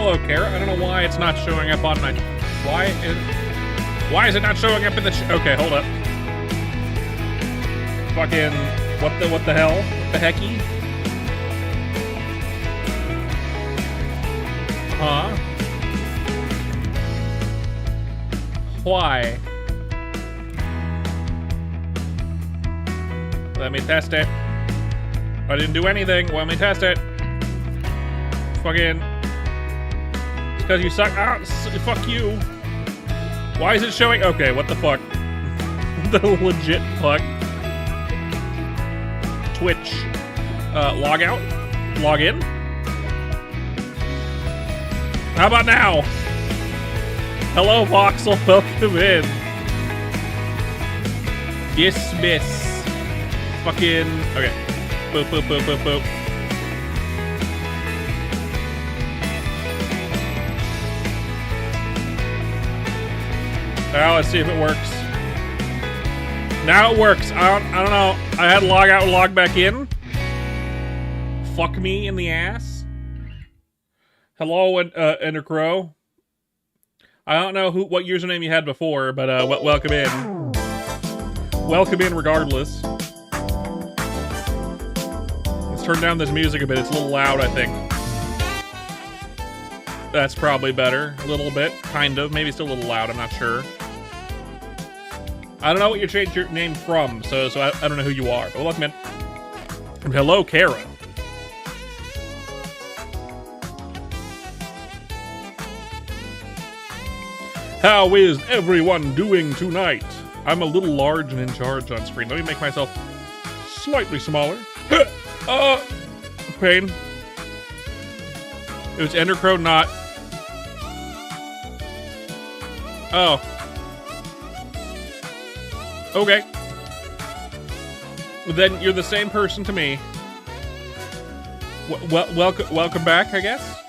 Hello, Kara. I don't know why it's not showing up on my... Why is it not showing up in the... Okay, hold up. Fucking... What the hell? What the hecky? Huh? Why? Let me test it. I didn't do anything. Let me test it. Fucking... It's because you suck. Ah, fuck you. Why is it showing? Okay, what the fuck? The legit fuck. Twitch. Log out? Log in? How about now? Hello, Voxel. Welcome in. Dismiss. Fucking... Okay. Boop, boop, boop, boop, boop. Now let's see if it works. Now it works. I don't know. I had to log out and log back in. Fuck me in the ass. Hello, Endercrow. I don't know what username you had before, but welcome in. Welcome in regardless. Let's turn down this music a bit. It's a little loud, I think. That's probably better. A little bit, kind of. Maybe still a little loud, I'm not sure. I don't know what you changed your name from, so I don't know who you are. But welcome in. And hello, Kara. How is everyone doing tonight? I'm a little large and in charge on screen. Let me make myself slightly smaller. Pain. It was Endercrow, not... Oh. Okay. Then you're the same person to me. Welcome back, I guess?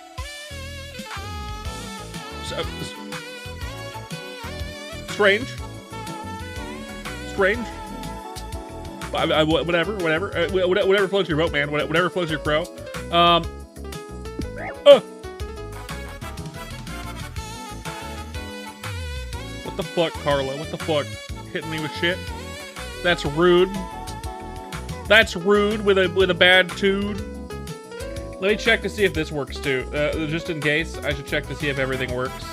Strange. Strange. Whatever floats your boat, man. Whatever floats your crow. What the fuck, Carla? What the fuck? Hitting me with shit? That's rude. That's rude with a bad tude. Let me check to see if this works too. Just in case, I should check to see if everything works.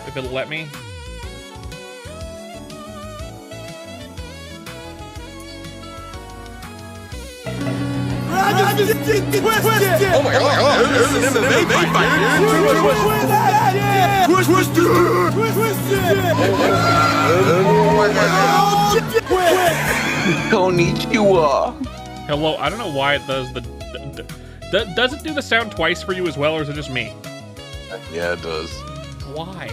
If it'll let me. Oh my god, this is an MMA fight, Konnichiwa. Hello, I don't know why it does does it do the sound twice for you as well, or is it just me? Yeah, it does. Why?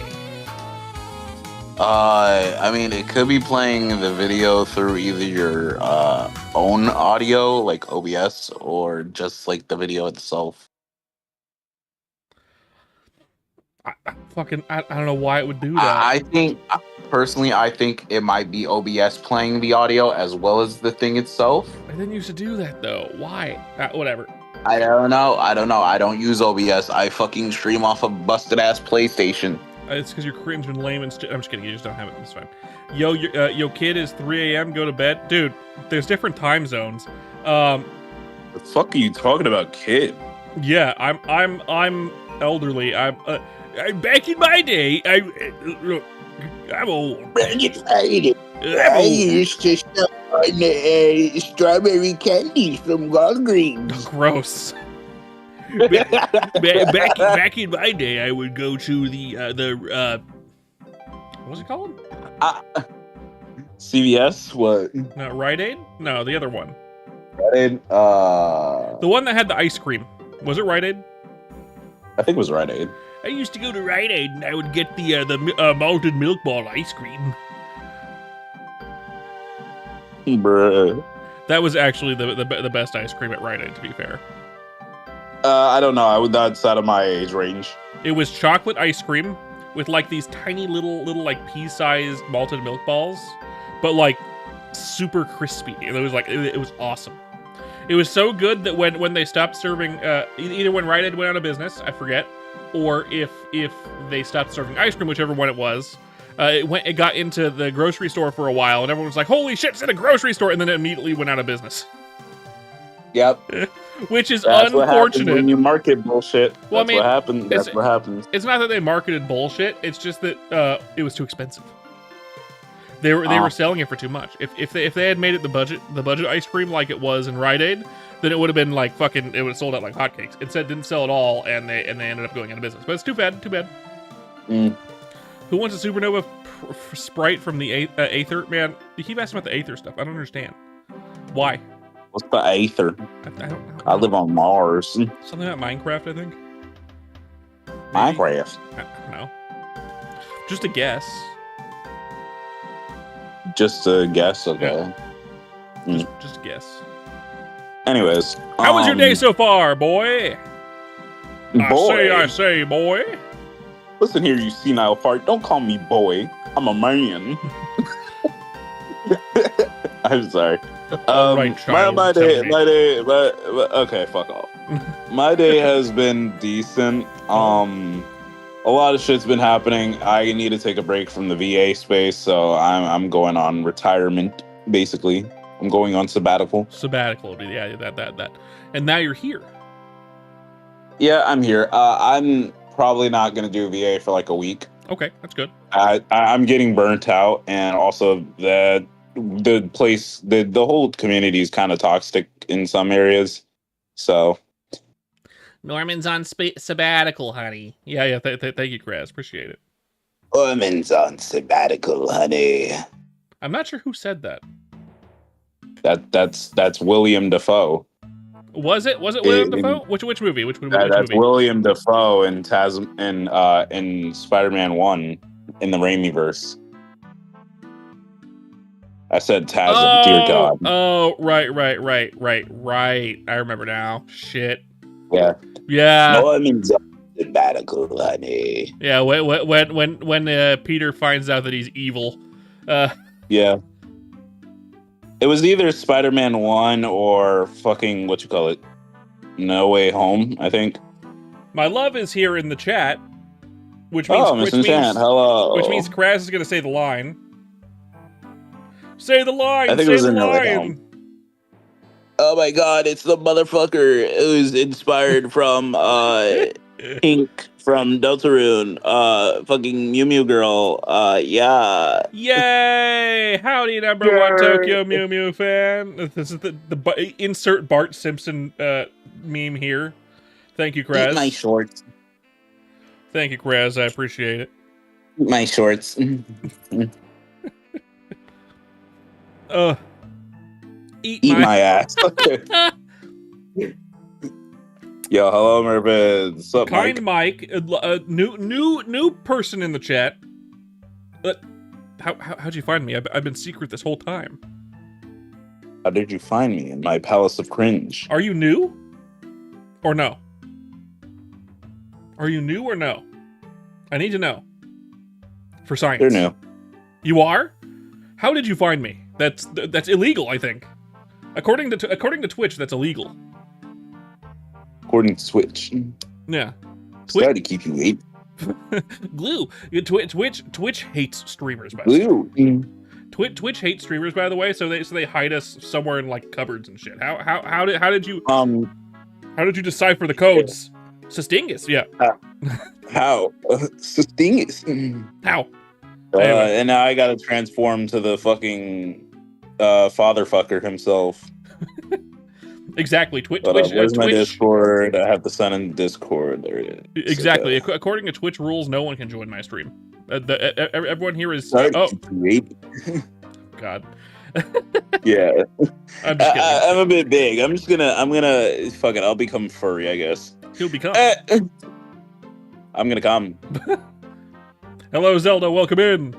I mean, it could be playing the video through either your own audio, like OBS, or just like the video itself. I don't know why it would do that. I think, personally, I think it might be OBS playing the audio as well as the thing itself. I didn't used to do that though. Why? Whatever. I don't know. I don't use OBS. I fucking stream off a busted ass PlayStation. It's because your cream's been lame and I'm just kidding. You just don't have it. It's fine. Yo, kid is 3 a.m. Go to bed, dude. There's different time zones. The fuck are you talking about, kid? Yeah, I'm elderly. I'm back in my day. I'm old. I used to sell strawberry candies from Walgreens. Gross. Back in my day, I would go to the what's it called? CVS? What? Not Rite Aid? No, the other one. Rite Aid? The one that had the ice cream. Was it Rite Aid? I think it was Rite Aid. I used to go to Rite Aid and I would get the malted milk ball ice cream. Bruh. That was actually the best ice cream at Rite Aid, to be fair. I don't know. That's out of my age range. It was chocolate ice cream with like these tiny little like pea-sized malted milk balls, but like super crispy. It was like it was awesome. It was so good that when they stopped serving, either when Rite Aid went out of business, I forget, or if they stopped serving ice cream, whichever one it was, it got into the grocery store for a while, and everyone was like, "Holy shit, it's in a grocery store!" And then it immediately went out of business. Yep. Which is That's unfortunate. When you market bullshit. Well, That's what happens. That's what happens. It's not that they marketed bullshit. It's just that it was too expensive. They were selling it for too much. If they had made it the budget ice cream like it was in Rite Aid, then it would have been like fucking. It would have sold out like hotcakes. Instead, didn't sell at all, and they ended up going out of business. But it's too bad. Too bad. Mm. Who wants a supernova Sprite from the Aether? Man, you keep asking about the Aether stuff. I don't understand. Why? What's the Aether? I don't know. I live on Mars. Something about Minecraft, I think. Maybe? Minecraft. I don't know. Just a guess. Just a guess. Okay. Yeah. Just a guess. Anyways. How was your day so far, boy? I say, boy. Listen here, you senile fart. Don't call me boy. I'm a man. I'm sorry. Right, child, my day, okay, fuck off. My day has been decent. A lot of shit's been happening. I need to take a break from the VA space, so I'm going on retirement, basically. I'm going on sabbatical. Yeah, that. And now you're here. Yeah, I'm here. I'm probably not gonna do VA for like a week. Okay, that's good. I'm getting burnt out, and also the place, the whole community is kind of toxic in some areas. So Norman's on sabbatical, honey. Yeah. Thank you, Kraz. Appreciate it. Norman's on sabbatical, honey. I'm not sure who said that. That's William Dafoe. Was it William Dafoe? Which movie? Which That's movie? William Dafoe in Spider-Man 1 in the Raimiverse. I said Tasm, dear God. Oh, right. I remember now. Shit. Yeah. Yeah. Norman's on sabbatical, honey. Yeah, when Peter finds out that he's evil. Yeah. It was either Spider-Man 1 or fucking, what you call it? No Way Home, I think. My love is here in the chat, which means hello. Which means Kraz is gonna say the line. Say the line. I think say it was the in No Way line. Home. Oh my God! It's the motherfucker who's inspired from Pink from Deltarune. Fucking Mew Mew Girl. Yeah. Yay! Howdy, number one Tokyo Mew Mew fan. This is the insert Bart Simpson meme here. Thank you, Kraz. Eat my shorts. Thank you, Kraz. I appreciate it. Eat my shorts. Eat my ass. Yo, hello, Mervid. What's up, Kind Mike? new person in the chat. How'd you find me? I've been secret this whole time. How did you find me in my palace of cringe? Are you new? Or no? Are you new or no? I need to know. For science. You're new. You are? How did you find me? That's illegal, I think. According to Twitch, that's illegal. According to Twitch. Yeah. Try to keep you waiting. Glue. Twitch hates streamers, by the way. Glue. Twitch hates streamers, by the way. So they hide us somewhere in like cupboards and shit. How did you decipher the codes? Sustingus, yeah. How? Sustingus. How? Anyway. And now I gotta transform to the fucking father fucker himself. Exactly. Where's my Discord? I have the sun in Discord. There it is. Exactly. According to Twitch rules, no one can join my stream. Everyone here is. Sorry, God. Yeah. I'm just kidding. I'm a bit big. I'm gonna fuck it. I'll become furry, I guess. He'll become. I'm gonna come. Hello, Zelda. Welcome in.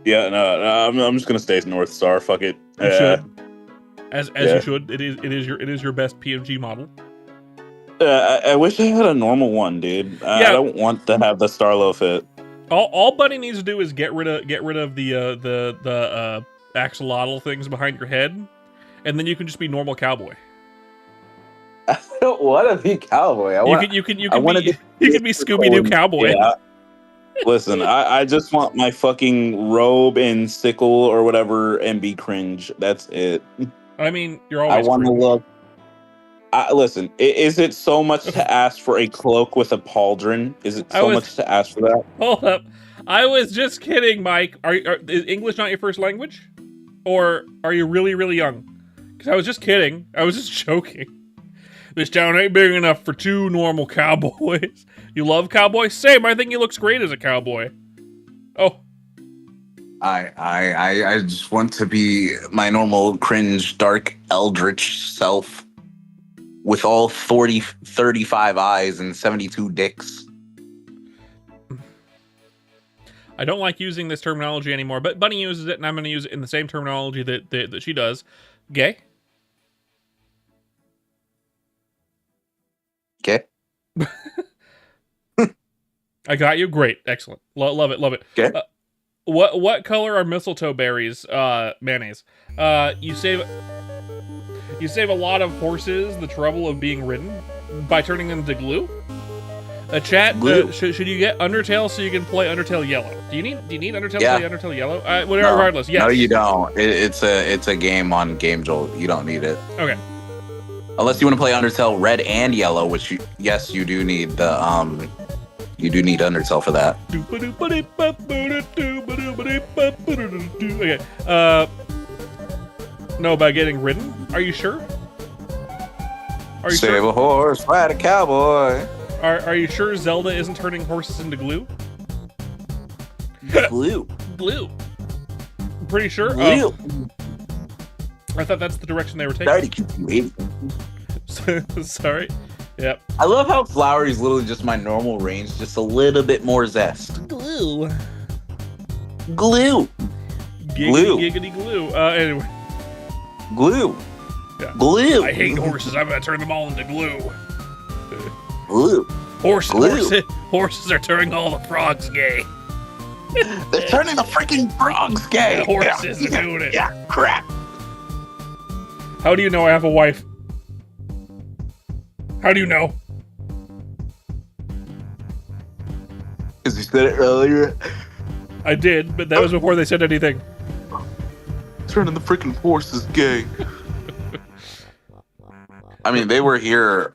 Yeah, no, I'm just gonna stay North Star. Fuck it. You should. As you should. It is your best PMG model. I wish I had a normal one, dude. I don't want to have the Starlo fit. All Bunny needs to do is get rid of the axolotl things behind your head, and then you can just be normal cowboy. I don't want to be cowboy. You can be Scooby-Doo cowboy. Yeah. Listen, I just want my fucking robe and sickle or whatever and be cringe. That's it. I mean, you're always. I want to look. Listen, is it so much to ask for a cloak with a pauldron? Is it so much to ask for that? Hold up. I was just kidding, Mike. Is English not your first language? Or are you really, really young? Because I was just kidding. I was just joking. This town ain't big enough for two normal cowboys. You love cowboys? Same. I think he looks great as a cowboy. Oh. I just want to be my normal cringe, dark, eldritch self with all 35 eyes and 72 dicks. I don't like using this terminology anymore, but Bunny uses it, and I'm going to use it in the same terminology that she does. Gay? Okay. I got you. Great. Excellent. Love it. Love it. Okay. What color are mistletoe berries? Mayonnaise. You save a lot of horses the trouble of being ridden by turning them to glue. Chat. Should you get Undertale so you can play Undertale Yellow? Do you need Undertale to play Undertale Yellow? Regardless, yes. No, you don't. It's a game on Game Jolt. You don't need it. Okay. Unless you want to play Undertale Red and Yellow, which you do need the you do need Undertale for that. Okay. No, about getting ridden? Are you sure? Are you Save sure? a horse, ride a cowboy. Are you sure Zelda isn't turning horses into glue? Glue. Glue. I'm pretty sure. Glue. I thought that's the direction they were taking. Sorry to keep you waiting. Sorry. Yep. I love how flowery is literally just my normal range, just a little bit more zest. Glue. Glue. Giggity, Glue. giggity glue. Anyway. Glue. Yeah. Glue. I hate horses. I'm gonna turn them all into glue. Glue. Horses are turning all the frogs gay. They're turning the freaking frogs gay. Yeah, horses are doing it. Yeah, crap. How do you know I have a wife? How do you know? Because you said it earlier. I did, but that was before they said anything. Turning the freaking horses gay. I mean, they were here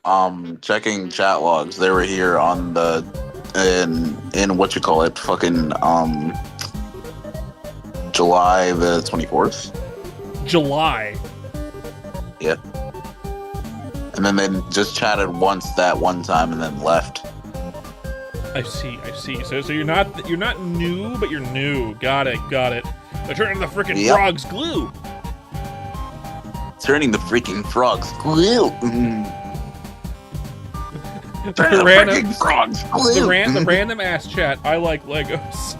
checking chat logs. They were here on the in what you call it, fucking July the 24th. July. Yeah. And then they just chatted once that one time and then left. I see. So you're not new, but you're new. Got it. They're turning the freaking Yep. frogs glue. Turning the freaking frogs glue. Turning the Random- freaking frogs glue. The random ass chat. I like Legos.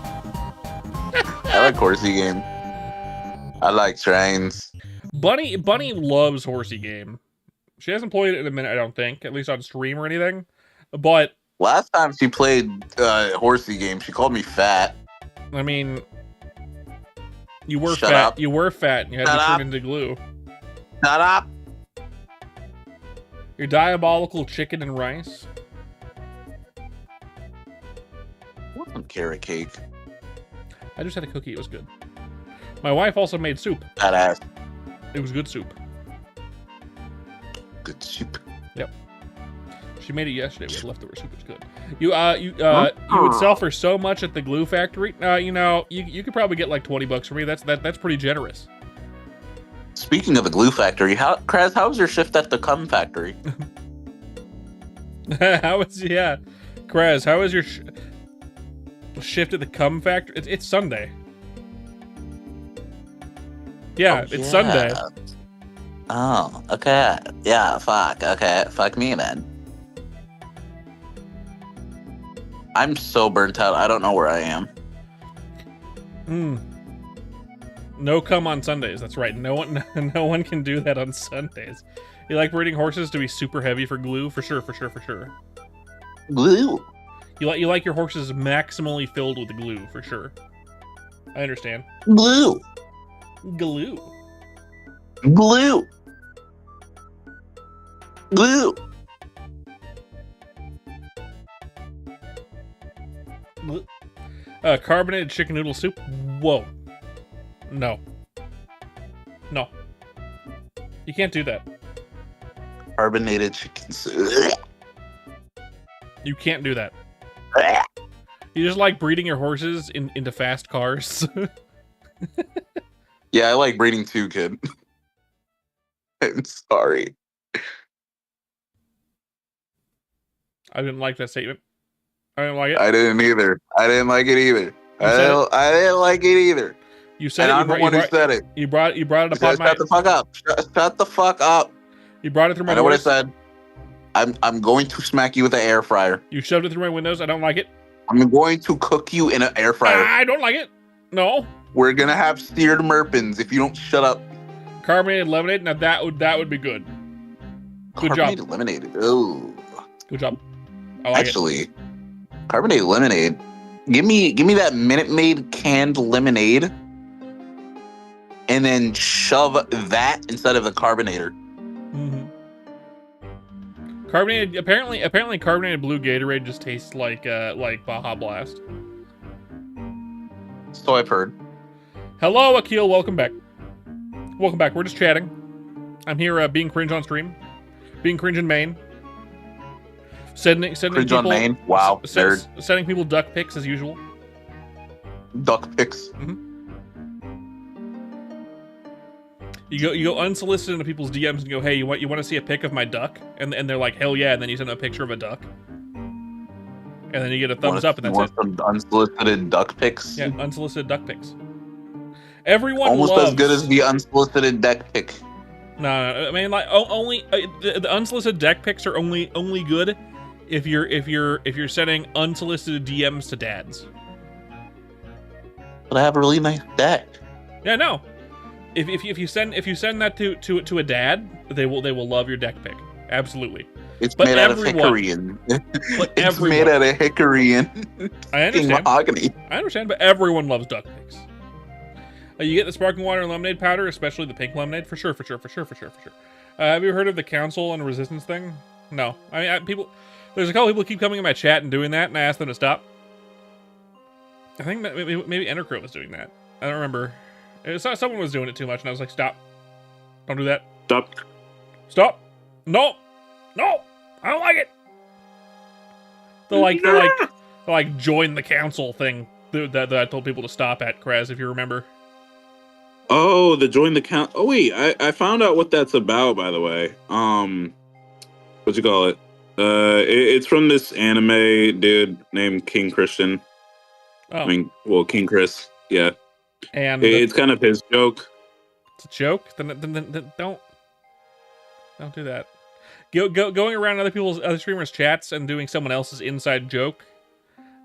I like horsey game. I like trains. Bunny loves horsey game. She hasn't played it in a minute, I don't think, at least on stream or anything. But Last time she played horsey game, she called me fat. I mean, you were Shut fat. up. You were fat, and you had to Shut be up. turned into glue. Shut up. Your diabolical chicken and rice. What's some carrot cake? I just had a cookie. It was good. My wife also made soup. That ass. It was good soup. Good soup. She made it yesterday. We had leftover soup. It was good. You would sell for so much at the glue factory. You could probably get like $20 for me. That's pretty generous. Speaking of the glue factory, Kraz, how was your shift at the cum factory? Krez, how was your shift at the cum factory? It's Sunday. Yeah, it's Sunday. Oh, okay. Yeah, fuck. Okay, fuck me then. I'm so burnt out. I don't know where I am. No cum on Sundays. That's right. No one can do that on Sundays. You like breeding horses to be super heavy for glue? For sure. Glue. You like your horses maximally filled with glue, for sure. I understand. Glue. Glue. Glue. Glue. Carbonated chicken noodle soup? Whoa. No. You can't do that. Carbonated chicken soup. You can't do that. You just like breeding your horses into fast cars. Yeah, I like breeding too, kid. I'm sorry. I didn't like that statement. I didn't like it. I didn't either. I didn't like it either. said I didn't like it either. You said And it. I'm the one who said it. You brought it upon my. Shut the fuck up. Shut the fuck up. You brought it through my. I know what I doors. said. I'm going to smack you with an air fryer. You shoved it through my windows. I don't like it. I'm going to cook you in an air fryer. I don't like it. No. We're gonna have steered merpins if you don't shut up. Carbonated lemonade. Now that would be good. Good job. Carbonated lemonade. Oh, Good job. I like actually, carbonated lemonade. Give me that Minute Maid canned lemonade, and then shove that instead of the carbonator. it. Mm-hmm. Carbonated. Apparently, carbonated blue Gatorade just tastes like Baja Blast. So I've heard. Hello, Akil. Welcome back. We're just chatting. I'm here being cringe on stream. Being cringe in Maine. Sending Cringe people, on Maine. Wow, nerd. Sending people duck pics as usual. Duck pics. You go unsolicited into people's DMs and go, hey, you want to see a pic of my duck? And they're like, hell yeah, and then you send them a picture of a duck. And then you get a thumbs up, and that's it. Some unsolicited duck pics. Yeah, unsolicited duck pics. Everyone Almost loves, as good as the unsolicited deck pic. No. I mean, like, only the unsolicited deck pics are only good if you're sending unsolicited DMs to dads. But I have a really nice deck. Yeah, no. If you send that to a dad, they will love your deck pic. Absolutely. It's But made out of everyone- hickory and But it's everyone- made out of hickory and I understand. mahogany. I understand, but everyone loves duck pics. You get the sparkling water and lemonade powder, especially the pink lemonade, for sure. Have you heard of the council and resistance thing? No. I mean, there's a couple people keep coming in my chat and doing that, and I asked them to stop. I think that maybe Endercrow was doing that. I don't remember. Someone was doing it too much, and I was like, stop. Don't do that. Stop. No. I don't like it. The like join the council thing that I told people to stop at, Kraz, if you remember. Oh, the join the count. Oh wait, I found out what that's about, by the way. What you call it? It's from this anime dude named King Christian. Oh. I mean, well, King Chris. Yeah. And It's kind of his joke. it's a joke. Then don't do that. Going around other streamers' chats and doing someone else's inside joke,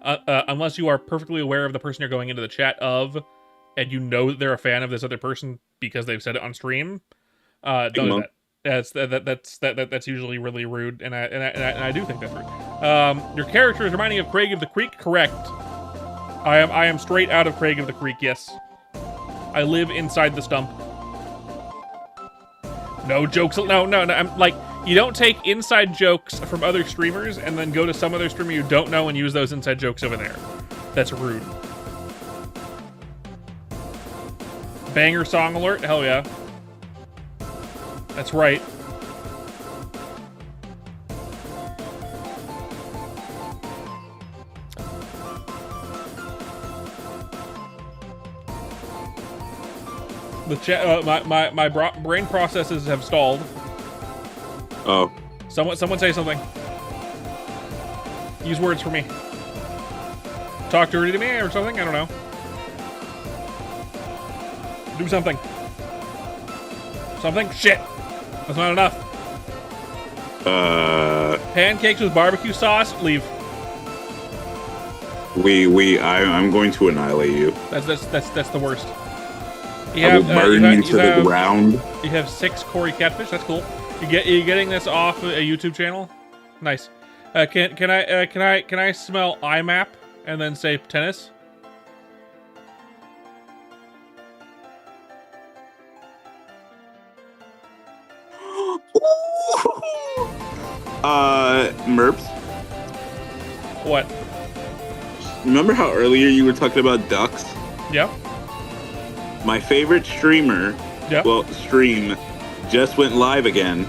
unless you are perfectly aware of the person you're going into the chat of, and you know that they're a fan of this other person because they've said it on stream, don't do that. That's usually really rude, and I do think that's rude. Your character is reminding of Craig of the Creek, correct? I am straight out of Craig of the Creek. Yes, I live inside the stump. No jokes. No. I'm like, you don't take inside jokes from other streamers and then go to some other streamer you don't know and use those inside jokes over there. That's rude. Banger song alert? Hell yeah. That's right. The chat, my brain processes have stalled. Oh. Someone say something. Use words for me. Talk dirty to me or something? I don't know. Do something. Something? Shit. That's not enough. Pancakes with barbecue sauce? Leave. I'm going to annihilate you. That's the worst. I will burn you to the ground. You have 6 Cory catfish. That's cool. You getting this off a YouTube channel? Nice. Can I smell IMAP and then say tennis? Merps. What? Remember how earlier you were talking about ducks? Yeah. My favorite streamer, Yeah. stream, just went live again.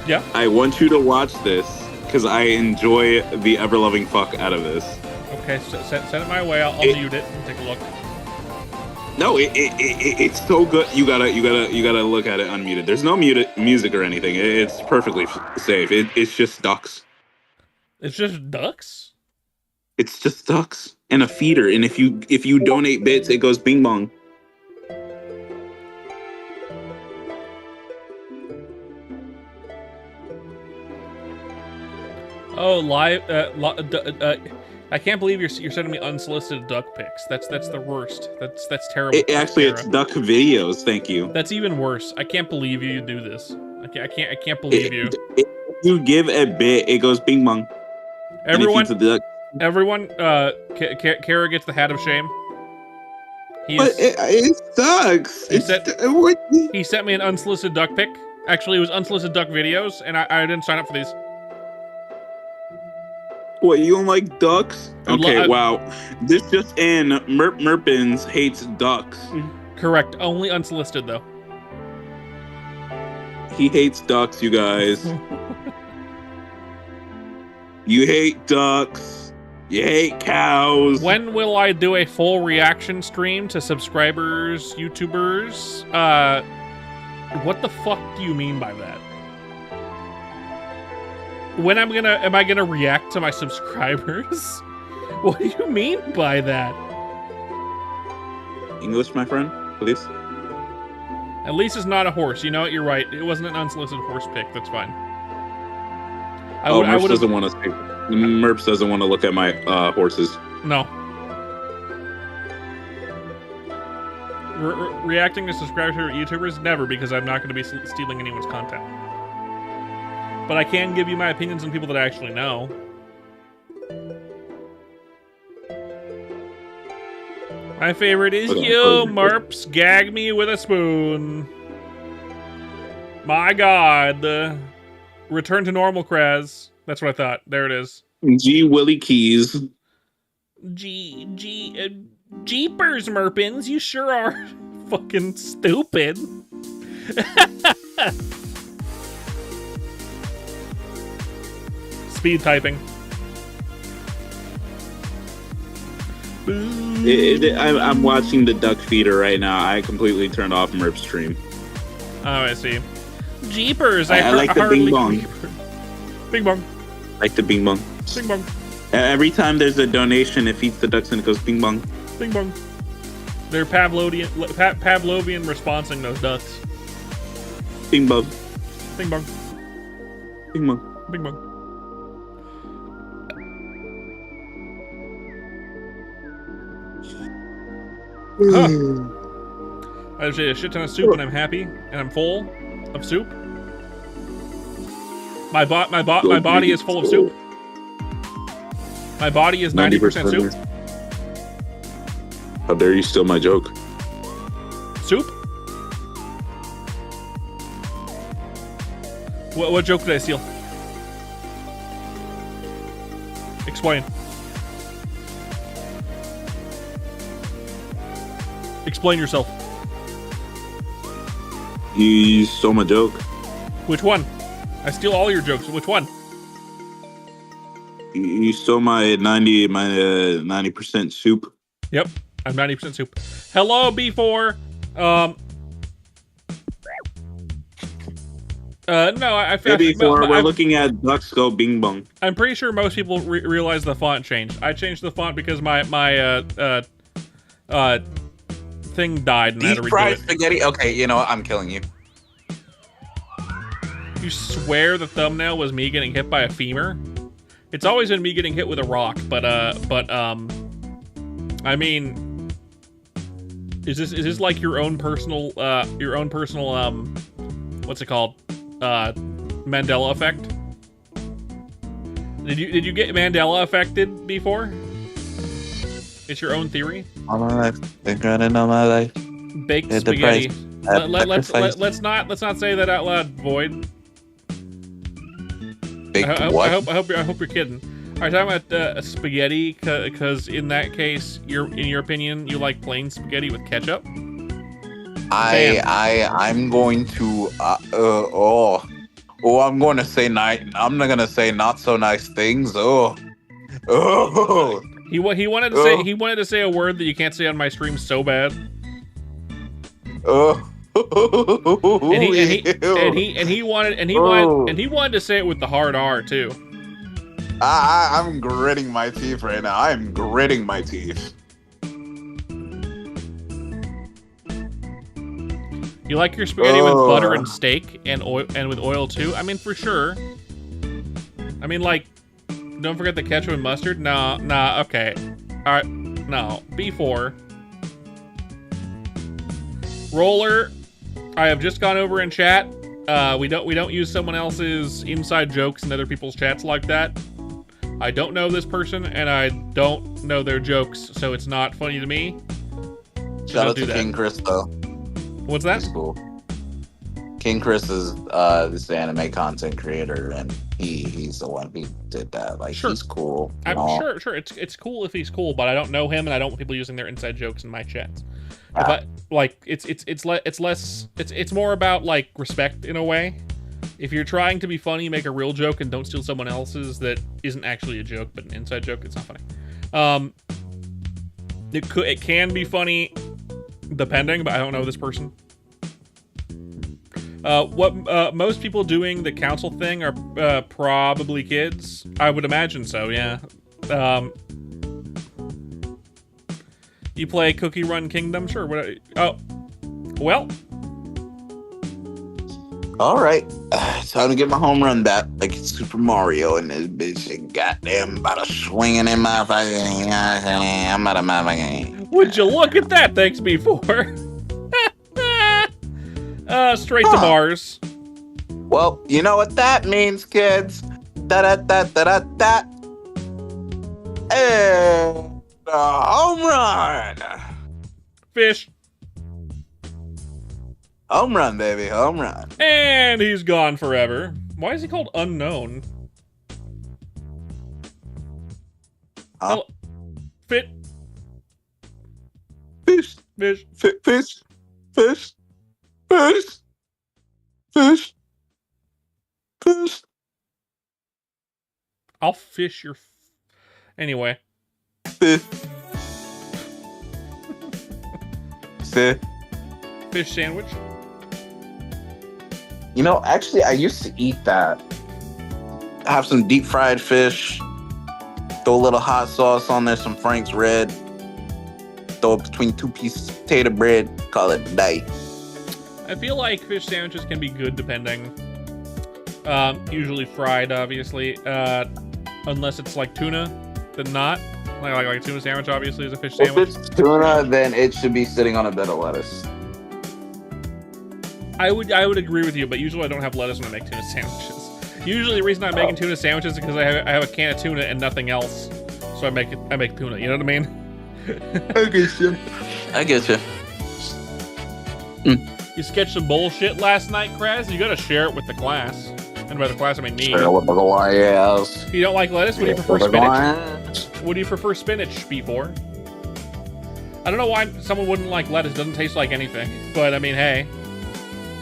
Yeah. I want you to watch this because I enjoy the ever-loving fuck out of this. Okay, so send it my way. I'll mute it and take a look. No, it's so good. You gotta look at it unmuted. There's no music or anything. It's perfectly safe. It's just ducks. It's just ducks? It's just ducks and a feeder. And if you donate bits, it goes bing bong. Oh, live. I can't believe you're sending me unsolicited duck pics. That's the worst. That's terrible. It's duck videos. Thank you. That's even worse. I can't believe you do this. I can't believe you. If you give a bit, it goes bing bong. Everyone, Kara gets the hat of shame. But it sucks. He sent me an unsolicited duck pic. Actually, it was unsolicited duck videos, and I didn't sign up for these. What, you don't like ducks? Okay, wow. This just in, Merpins hates ducks. Correct. Only unsolicited, though. He hates ducks, you guys. You hate ducks. You hate cows. When will I do a full reaction stream to subscribers, YouTubers? What the fuck do you mean by that? When am I gonna react to my subscribers? What do you mean by that? English, my friend, please. At least it's not a horse. You know what? You're right. It wasn't an unsolicited horse pick. That's fine. Merps doesn't want to see. Merps doesn't want to look at my horses. No. Reacting to subscribers or YouTubers? Never, because I'm not going to be stealing anyone's content. But I can give you my opinions on people that I actually know. My favorite is you, Merps. Gag me with a spoon. My God. Return to normal, Kraz. That's what I thought. There it is. G. Willie Keys. Jeepers, Merpins. You sure are fucking stupid. Speed typing. I'm watching the duck feeder right now. I completely turned off Merp's stream. Oh, I see. Jeepers. I like the bing bong. Bing bong. Like the bing bong. Bing bong. Every time there's a donation, it feeds the ducks and it goes bing bong. Bing bong. They're Pavlovian responsing those ducks. Bing bong. Bing bong. Bing bong. Bing bong. Huh. I just ate a shit ton of soup and I'm happy and I'm full of soup. My body is full of soup. My body is 90% soup. How dare you steal my joke? Soup? What joke did I steal? Explain. Explain yourself. You stole my joke. Which one? I steal all your jokes. Which one? You stole my 90% soup. Yep, I'm 90% soup. Hello, B4. No, I feel we're looking at ducks go bing bong. I'm pretty sure most people realize the font changed. I changed the font because my thing died and I had to Deep redo fried it. spaghetti. Okay, you know what? I'm killing you. You swear the thumbnail was me getting hit by a femur? It's always been me getting hit with a rock, but I mean, is this like your own personal what's it called? Mandela effect? Did you get Mandela affected before? It's your own theory? All my life, been grinding all my life. Baked spaghetti. Let's not say that out loud, Void. Baked what? I hope you're kidding. Are you talking about spaghetti? Because in that case, in your opinion, you like plain spaghetti with ketchup? I'm going to I'm going to say I'm not gonna say not so nice things. He wanted to say a word that you can't say on my stream so bad. And he wanted to say it with the hard R too. I'm gritting my teeth right now. I'm gritting my teeth. You like your spaghetti with butter and steak and oil and with oil too? I mean, for sure. I mean, like, don't forget the ketchup and mustard. Nah. Okay. All right. No. B4. Roller. I have just gone over in chat. We don't use someone else's inside jokes in other people's chats like that. I don't know this person and I don't know their jokes, so it's not funny to me. Shout out to King Chris though. What's that? That's cool. King Chris is this anime content creator, and he's the one who did that. Like, sure. He's cool. I'm sure. It's cool if he's cool, but I don't know him, and I don't want people using their inside jokes in my chats. It's more about like respect in a way. If you're trying to be funny, make a real joke and don't steal someone else's that isn't actually a joke, but an inside joke. It's not funny. It can be funny, depending, but I don't know this person. Most people doing the council thing are probably kids. I would imagine so, yeah. You play Cookie Run Kingdom? Sure. Well, All right, time to get my home run back like it's Super Mario and this bitch. And goddamn, about to swinging in my fucking. I'm out of my fucking. Would you look at that? Thanks me for. Straight to Mars. Well, you know what that means, kids. Da da da da da da. And home run. Fish. Home run, baby. Home run. And he's gone forever. Why is he called Unknown? Huh? Fit. Fish. Fish. Fish. Fish. Fish. Fish. Fish. Fish. I'll fish your. Anyway. Fish. Fish. Fish sandwich. You know, actually, I used to eat that. Have some deep fried fish. Throw a little hot sauce on there, some Frank's Red. Throw it between 2 pieces of potato bread. Call it a day. I feel like fish sandwiches can be good depending. Usually fried, obviously. Unless it's like tuna, then not. Like a tuna sandwich, obviously, is a fish sandwich. If it's tuna, then it should be sitting on a bed of lettuce. I would agree with you, but usually I don't have lettuce when I make tuna sandwiches. Usually the reason I'm making tuna sandwiches is because I have a can of tuna and nothing else. So I make tuna, you know what I mean? I get you. I get you. You sketched some bullshit last night, Kraz? You gotta share it with the class. And by the class, I mean me. Sure, what the yes. If you don't like lettuce, what do you prefer spinach? What do you prefer spinach be for? I don't know why someone wouldn't like lettuce. It doesn't taste like anything. But I mean, hey.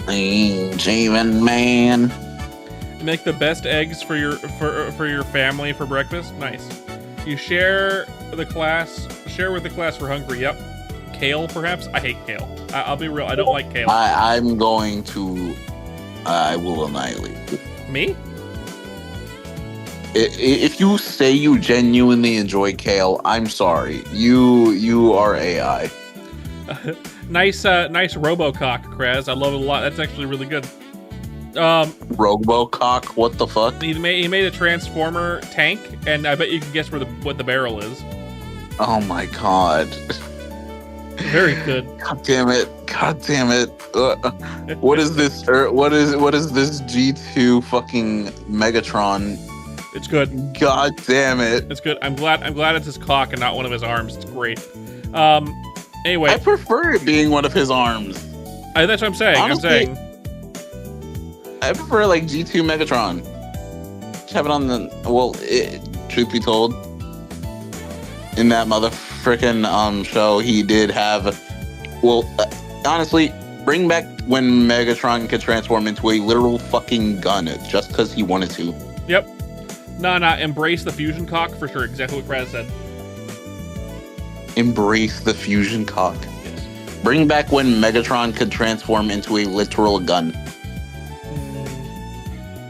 Ain't even, man. Make the best eggs for your family for breakfast. Nice. You share with the class for hungry. Yep. Kale, perhaps. I hate kale. I'll be real. I don't like kale. I'm going to. I will annihilate you. Me? If you say you genuinely enjoy kale, I'm sorry. You are AI. Nice Robocock, Kraz. I love it a lot. That's actually really good. Robocock? What the fuck? He made a transformer tank, and I bet you can guess what the barrel is. Oh my god. Very good. God damn it. What is this? What is this G2 fucking Megatron? It's good. God damn it. It's good. I'm glad it's his cock and not one of his arms. It's great. Anyway. I prefer it being one of his arms. That's what I'm saying. Honestly, I prefer like G2 Megatron. Just have it on the truth be told, in that motherfucking show, he did have. Honestly, bring back when Megatron could transform into a literal fucking gun just because he wanted to. Yep. Nah. Embrace the fusion cock for sure. Exactly what Kraz said. Embrace the fusion cock. Yes. Bring back when Megatron could transform into a literal gun.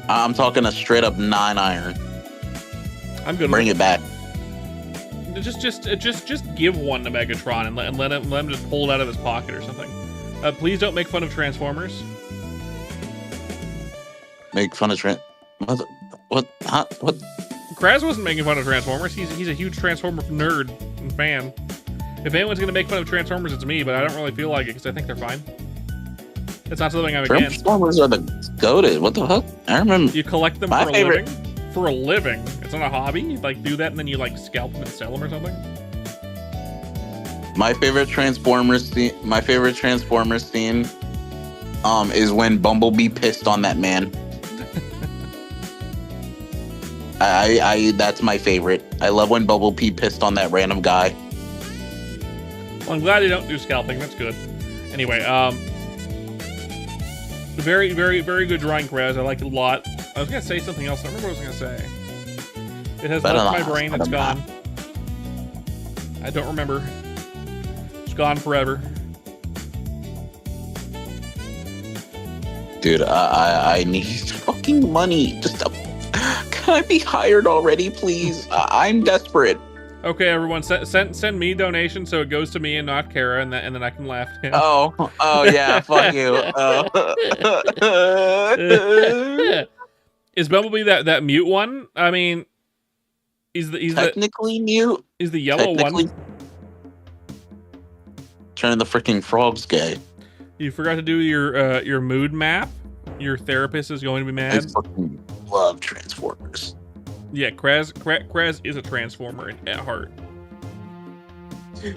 I'm talking a straight up 9-iron. I'm good. Bring it back. Just give one to Megatron and let him just pull it out of his pocket or something. Please don't make fun of Transformers. Make fun of what? Huh? What? Kraz wasn't making fun of Transformers. He's a huge Transformer nerd and fan. If anyone's gonna make fun of Transformers, it's me. But I don't really feel like it because I think they're fine. It's not something I'm against. Transformers are the goated. What the fuck? I remember. You collect them my for favorite. a living. For a living. It's not a hobby. You like do that and then you like scalp them and sell them or something. My favorite Transformers scene. Is when Bumblebee pissed on that man. That's my favorite. I love when Bumblebee pissed on that random guy. Well, I'm glad you don't do scalping. That's good. Anyway, very, very, very good drawing, Kraz. I like it a lot. I was gonna say something else. I don't remember what I was gonna say. It has left my brain. It's gone. I don't remember. It's gone forever. Dude, I need fucking money. Can I be hired already, please? I'm desperate. Okay, everyone, send me donation so it goes to me and not Kara, and then I can laugh. Oh yeah, fuck you. Is Bumblebee that mute one? I mean, he's Technically mute. the yellow one. Turning the freaking frogs gay. You forgot to do your mood map. Your therapist is going to be I mad. fucking love Transformers. Yeah, Kraz is a transformer at heart.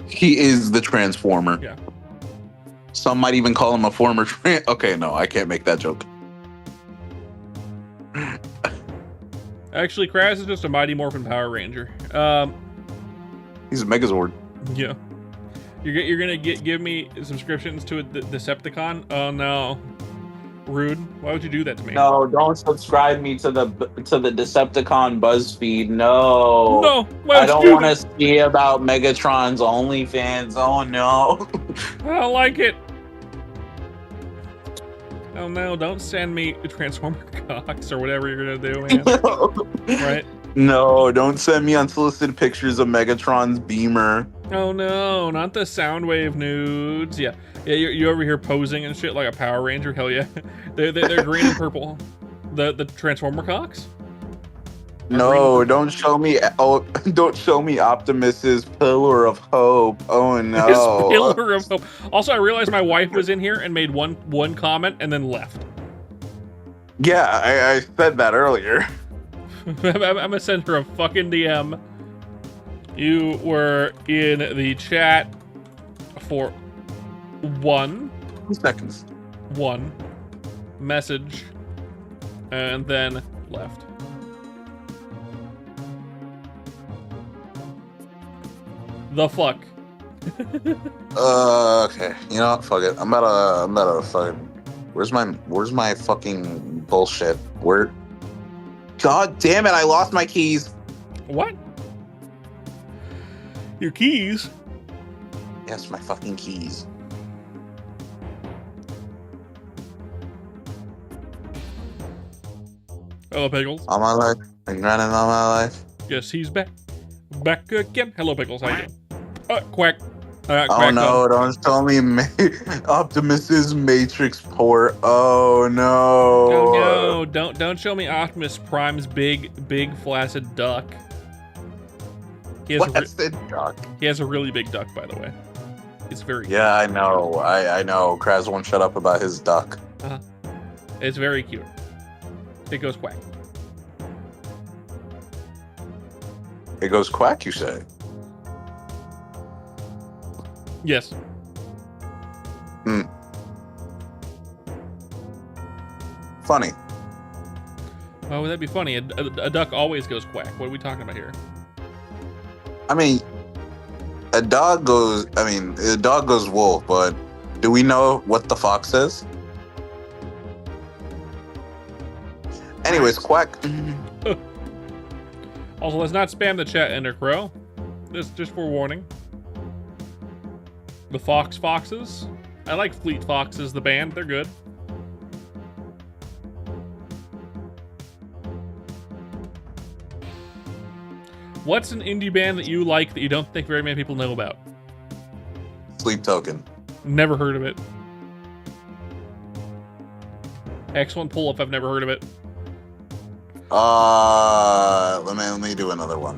He is the Transformer. Yeah. Some might even call him a former Okay, no, I can't make that joke. Actually, Kraz is just a Mighty Morphin Power Ranger. He's a Megazord. Yeah. You're gonna give me subscriptions to a Decepticon? Oh no. Rude. Why would you do that to me? No, don't subscribe me to the Decepticon BuzzFeed. No. No. Why I would don't you do want to that? see about Megatron's OnlyFans. Oh no. I don't like it. Oh no, don't send me Transformer cocks or whatever you're gonna do, man. Right? No, don't send me unsolicited pictures of Megatron's beamer. Oh no, not the Soundwave nudes. Yeah, you're over here posing and shit like a Power Ranger. Hell yeah, they're green and purple. The Transformer cocks. No, don't show me. Oh, don't show me Optimus's pillar of hope. Oh no, His pillar of hope. Also, I realized my wife was in here and made one comment and then left. Yeah, I said that earlier. I'm gonna send her a fucking DM. You were in the chat for 2 seconds. one message and then left. The fuck? Okay. You know what? Fuck it. I'm about to fucking. Where's my fucking bullshit? Where? God damn it! I lost my keys. What? Your keys? Yes, my fucking keys. Hello, Pickles. All my life, been grinding all my life. Yes, he's back. Back again. Hello, Pickles. How you doing? Quack. Oh Quack no! Don't tell me Optimus's Matrix port. Oh no! Oh no! Don't show me Optimus Prime's big flaccid duck. He has Flaccid duck. He has a really big duck, by the way. It's very Yeah, I know. I know. Kraz won't shut up about his duck. cute. It's very cute. It goes quack. It goes quack, you say? Yes. Funny. Why would that be funny? A duck always goes quack. What are we talking about here? I mean, a dog goes wolf, but do we know what the fox says? Anyways, quack. Also, let's not spam the chat, Ender Crow. Just forewarning. The Foxes. I like Fleet Foxes, the band. They're good. What's an indie band that you like that you don't think very many people know about? Sleep Token. Never heard of it. Excellent pull if I've never heard of it. Let me do another one.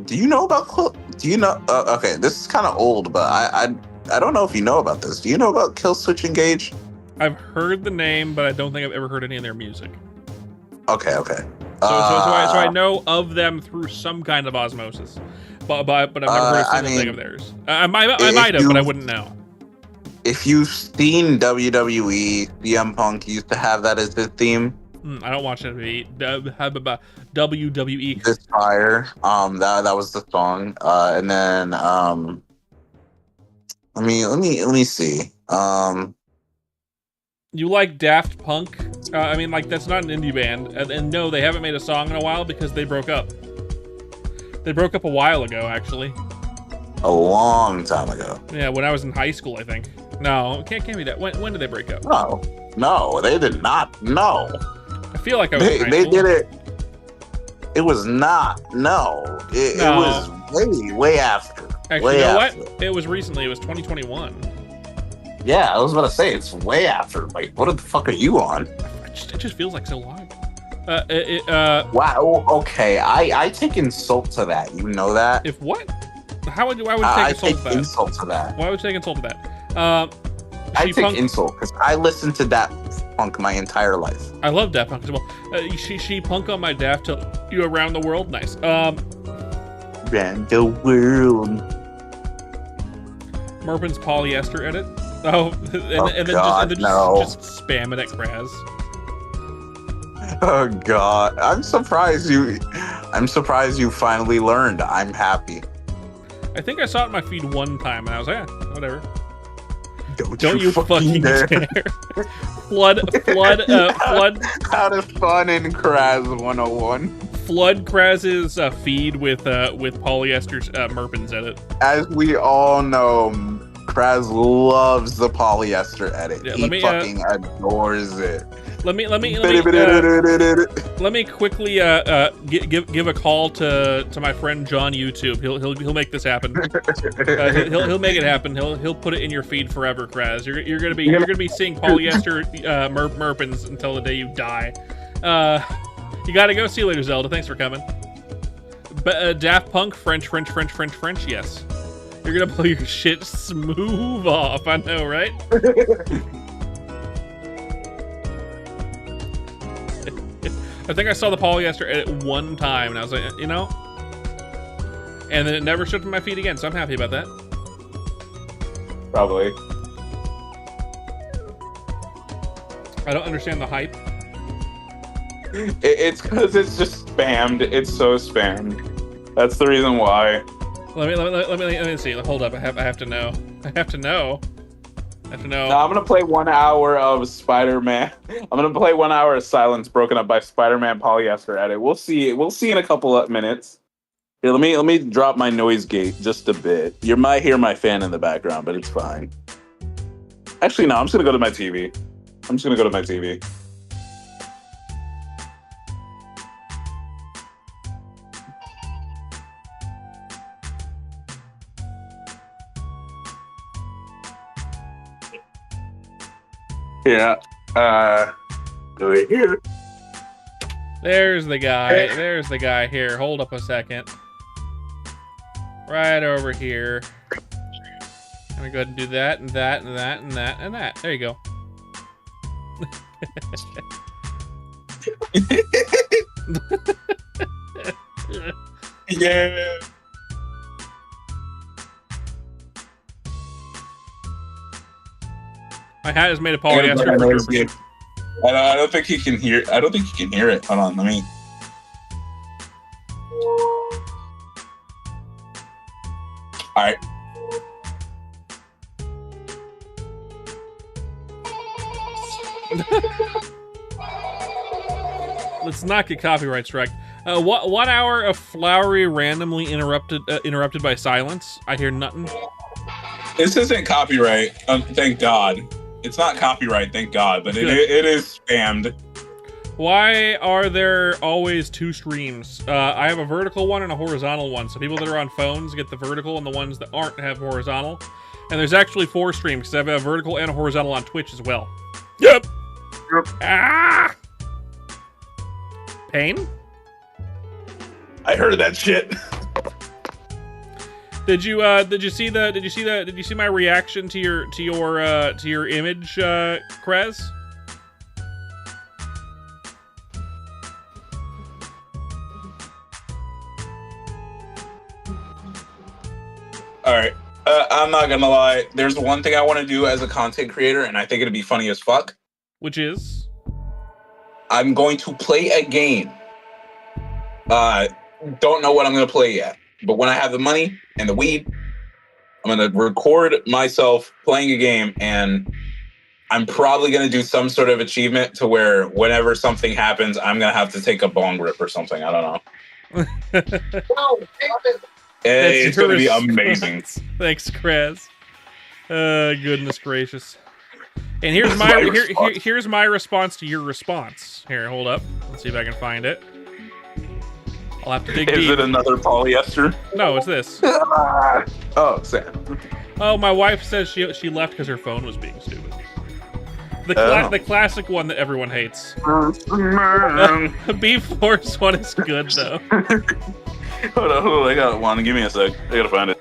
Do you know about? Okay, this is kind of old, but I don't know if you know about this. Do you know about Kill Switch Engage? I've heard the name, but I don't think I've ever heard any of their music. Okay. So I know of them through some kind of osmosis, but I've never heard a single thing of theirs. I might have, but I wouldn't know. If you've seen WWE, CM Punk used to have that as his theme. I don't watch WWE. This Fire. That was the song. And then let me see. You like Daft Punk? I mean, like, that's not an indie band. And no, they haven't made a song in a while because they broke up. They broke up a while ago, actually. A long time ago. Yeah, when I was in high school, I think. No, can't be that. When did they break up? No, they did not. No. I feel like I was in high They school. did it. It was not. No. It was way after. Actually, way you know after. what? It was recently. It was 2021. Yeah, I was about to say it's way after. Like, what the fuck are you on? It just feels like so long. Wow. Okay, I take insult to that. You know that? If what? Why would you I take insult to that? insult to that. Why would you take insult to that? I take insult because I listened to that Punk my entire life. I love Daft Punk as well. She punk on my Daft till you around the world. Nice. Around the world. Merpin's polyester edit. Oh, and then just spam it at Kraz. Oh God, I'm surprised you finally learned. I'm happy. I think I saw it in my feed one time, and I was like, whatever. Don't you fucking dare. flood. How to fun in Kraz 101. Flood Kraz's feed with polyester's Merpin's edit. As we all know, Kraz loves the polyester edit. Yeah, he fucking adores it. Let me quickly give a call to my friend John YouTube. He'll make this happen. He'll make it happen. He'll put it in your feed forever, Kraz. You're gonna be seeing polyester Merpins until the day you die. You gotta go. See you later, Zelda. Thanks for coming. But Daft Punk, French. Yes, you're gonna blow your shit smooth off. I know, right? I think I saw the polyester edit one time, and I was like, and then it never showed up in my feed again, so I'm happy about that. Probably. I don't understand the hype. It's because it's just spammed. It's so spammed. That's the reason why. Let me see. Hold up. I have to know. I have to know. No, I'm gonna play 1 hour of Spider-Man. I'm gonna play 1 hour of Silence broken up by Spider-Man polyester edit. We'll see in a couple of minutes. Here, let me drop my noise gate just a bit. You might hear my fan in the background, but it's fine. Actually, no, I'm just gonna go to my TV. Yeah. Over here. There's the guy. Here, hold up a second. Right over here. I'm gonna go ahead and do that and that and that and that and that. There you go. Yeah. My hat is made of polyester. I don't think he can hear. I don't think he can hear it. Hold on, let me. All right. Let's not get copyright strike. 1 hour of flowery randomly interrupted by silence. I hear nothing. This isn't copyright. Thank God. It's not copyright, thank God, but it is spammed. Why are there always two streams? I have a vertical one and a horizontal one, so people that are on phones get the vertical, and the ones that aren't have horizontal. And there's actually 4 streams, because I have a vertical and a horizontal on Twitch as well. Yep. Ah! Pain? I heard that shit. Did you see my reaction to your image, Krez? All right. I'm not gonna lie. There's one thing I want to do as a content creator, and I think it'd be funny as fuck. Which is? I'm going to play a game. Don't know what I'm gonna play yet, but when I have the money and the weed, I'm gonna record myself playing a game, and I'm probably gonna do some sort of achievement to where whenever something happens, I'm gonna have to take a bong rip or something. I don't know. It's gonna be amazing. Thanks, Krez. Goodness gracious. And here's here's my response to your response. Here, hold up. Let's see if I can find it. I'll have to dig Is deep. it another polyester? No, it's this. Oh, sad. Oh, my wife says she left because her phone was being stupid. The classic one that everyone hates. B-Force one is good though. Hold on, I got one. Give me a sec. I gotta find it.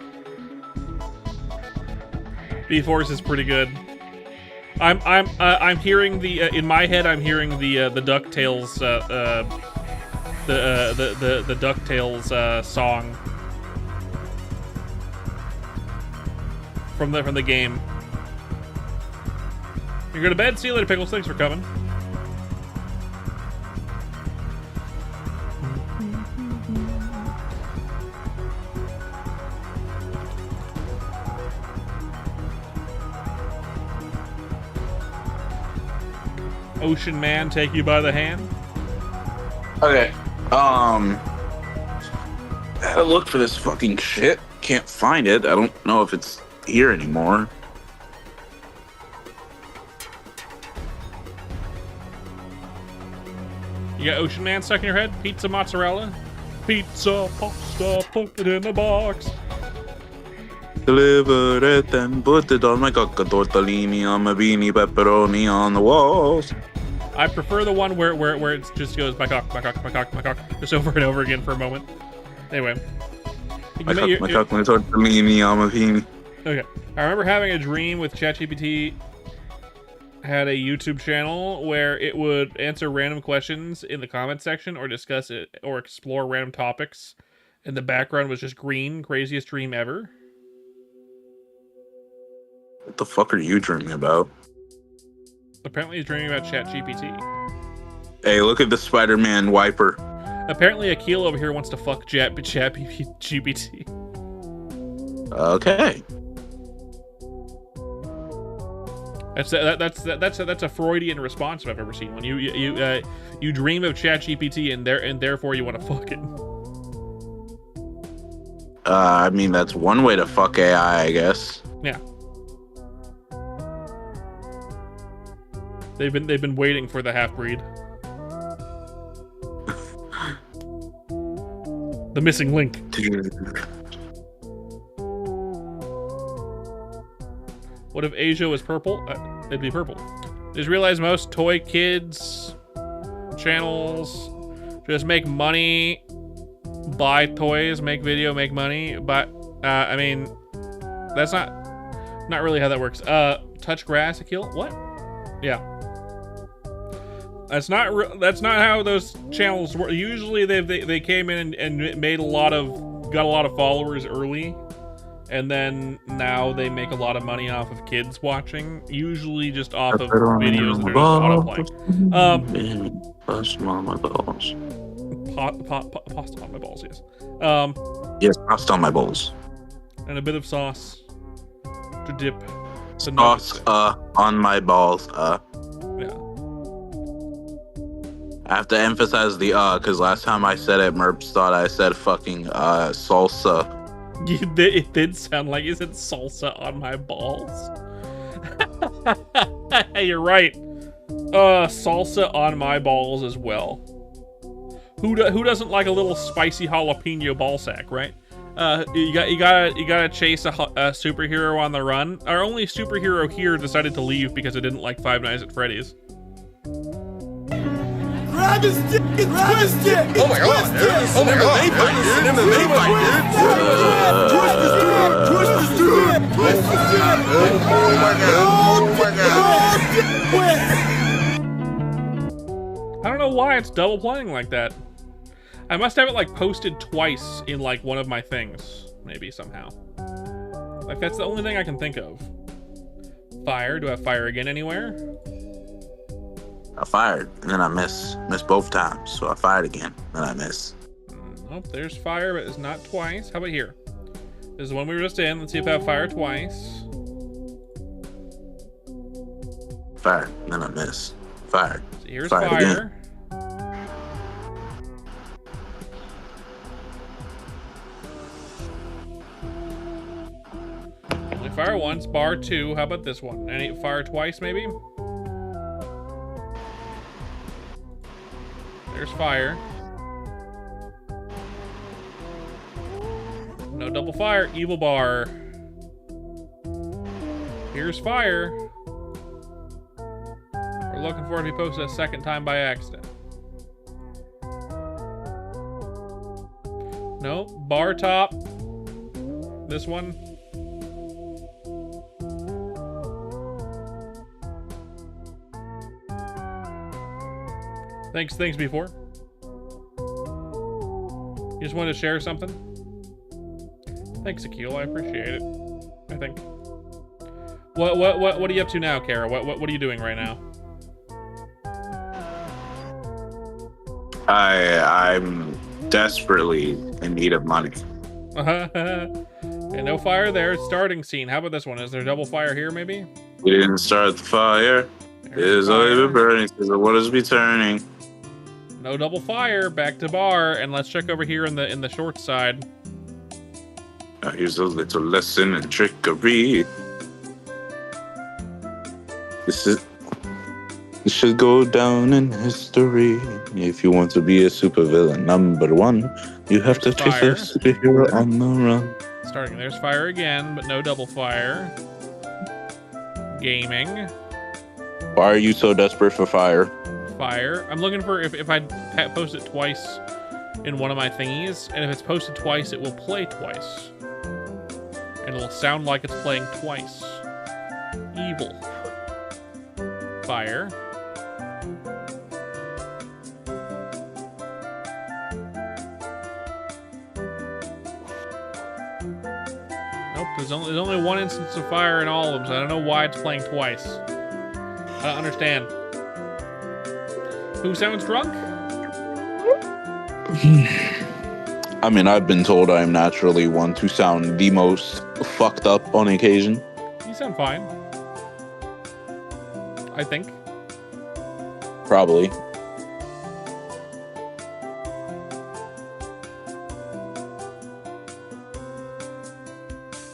B-Force is pretty good. I'm hearing the in my head. I'm hearing the DuckTales the DuckTales song from the game. You go to bed. See you later, Pickles. Thanks for coming. Ocean Man, take you by the hand. Okay. Gotta look for this fucking shit. Can't find it. I don't know if it's here anymore. You got Ocean Man stuck in your head? Pizza mozzarella? Pizza, pasta, put it in the box. Deliver it and put it on my cocca tortellini, on my beanie pepperoni on the walls. I prefer the one where it just goes my cock, just over and over again for a moment. Anyway. My cock, my tortellini on my beanie. Okay. I remember having a dream with ChatGPT had a YouTube channel where it would answer random questions in the comment section or discuss it or explore random topics. And the background was just green. Craziest dream ever. What the fuck are you dreaming about? Apparently he's dreaming about ChatGPT. Hey, look at the Spider-Man wiper. Apparently Akil over here wants to fuck ChatGPT. Okay. That's a Freudian response if I've ever seen one. You dream of ChatGPT and therefore you want to fuck it. I mean that's one way to fuck AI, I guess. Yeah. They've been waiting for the half-breed. The missing link. What if Asia was purple? It'd be purple. Just realized most toy kids channels just make money, buy toys, make video, make money. But I mean, that's not really how that works. Touch grass, Akil? What? Yeah. That's not how those channels work. Usually they came in and got a lot of followers early, and then now they make a lot of money off of kids watching. Usually just off of videos that are just autoplaying. Pasta on my balls. Pasta on my balls, yes. Yes, pasta on my balls. And a bit of sauce to dip the Sauce nuggets on my balls. in. Yeah. I have to emphasize the because last time I said it, Merps thought I said fucking salsa. It did sound like you said salsa on my balls. You're right. Salsa on my balls as well. Who doesn't like a little spicy jalapeno ball sack, right? You gotta chase a superhero on the run. Our only superhero here decided to leave because it didn't like Five Nights at Freddy's. Grab his dick and twist it! Oh my god! It's an MMA fight, dude! An MMA fight, dude! Twist his dick! Twist his dick! Oh my god! I don't know why it's double playing like that. I must have it like posted twice in like one of my things, maybe somehow. Like that's the only thing I can think of. Fire? Do I have fire again anywhere? I fired and then I miss both times, so I fired again and I miss. Nope, there's fire, but it's not twice. How about here? This is the one we were just in. Let's see if I have fire twice. Fired and then I miss. Fired. So here's Fired fire. again. Only fire once, bar two. How about this one? Any fire twice, maybe? There's fire. No double fire. Evil bar. Here's fire. We're looking for it to be posted a second time by accident. No. Bar top. This one. Thanks before. You just wanted to share something? Thanks, Akil. I appreciate it. I think. What are you up to now, Kara? What are you doing right now? I'm desperately in need of money. And no fire there. Starting scene. How about this one? Is there double fire here, maybe? We didn't start the fire. It is only burning, because the waters be turning. No double fire. Back to bar, and let's check over here in the short side. Now here's a little lesson in trickery. This should go down in history. If you want to be a supervillain #1, you have to chase a superhero on the run. Starting. There's fire again, but no double fire. Gaming. Why are you so desperate for fire? Fire. I'm looking for if I post it twice in one of my thingies, and if it's posted twice, it will play twice. And it'll sound like it's playing twice. Evil. Fire. Nope, there's only one instance of fire in all of them, so I don't know why it's playing twice. I don't understand. Who sounds drunk? I mean, I've been told I am naturally one to sound the most fucked up on occasion. You sound fine. I think. Probably.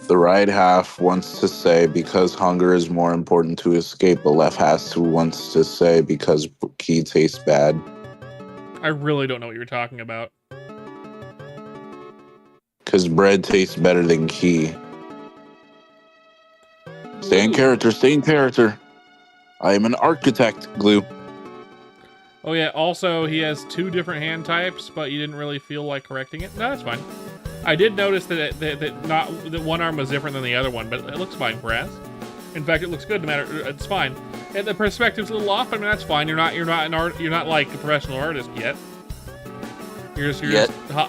The right half wants to say because hunger is more important to escape. The left half wants to say because key tastes bad. I really don't know what you're talking about. Because bread tastes better than key. Stay in character, stay in character. I am an architect, Glue. Oh yeah, also he has 2 different hand types, but you didn't really feel like correcting it. No, that's fine. I did notice that that one arm was different than the other one, but it looks fine, Brass. In fact, it looks good no matter. It's fine. And the perspective's a little off. I mean, that's fine. You're not like a professional artist yet. You're just a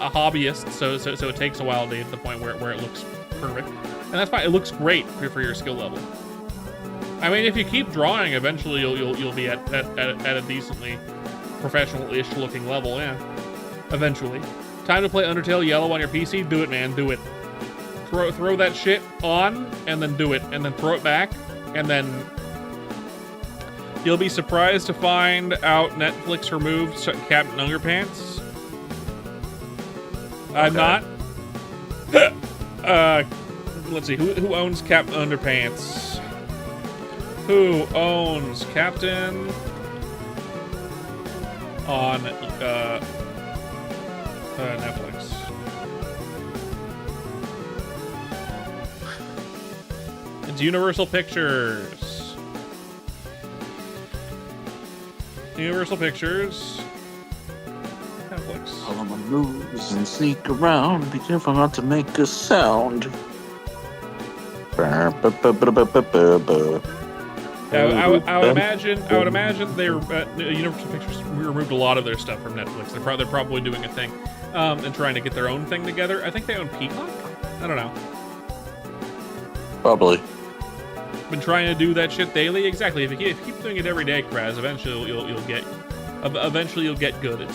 hobbyist, so it takes a while to get to the point where it looks perfect, and that's fine. It looks great for your skill level. I mean, if you keep drawing, eventually you'll be at a decently professional-ish looking level. Yeah, eventually. Time to play Undertale Yellow on your PC? Do it, man. Do it. Throw that shit on, and then do it. And then throw it back, and then you'll be surprised to find out Netflix removed Captain Underpants. I'm not. Let's see. Who owns Captain Underpants? Who owns Captain on Netflix? It's Universal Pictures. Universal Pictures. Netflix. Follow my moves and sneak around. Be careful not to make a sound. I would imagine they Universal Pictures removed a lot of their stuff from Netflix. They're probably doing a thing and trying to get their own thing together. I think they own Peacock. I don't know. Probably. Been trying to do that shit daily. Exactly. If you keep doing it every day, Kraz, eventually you'll get good. It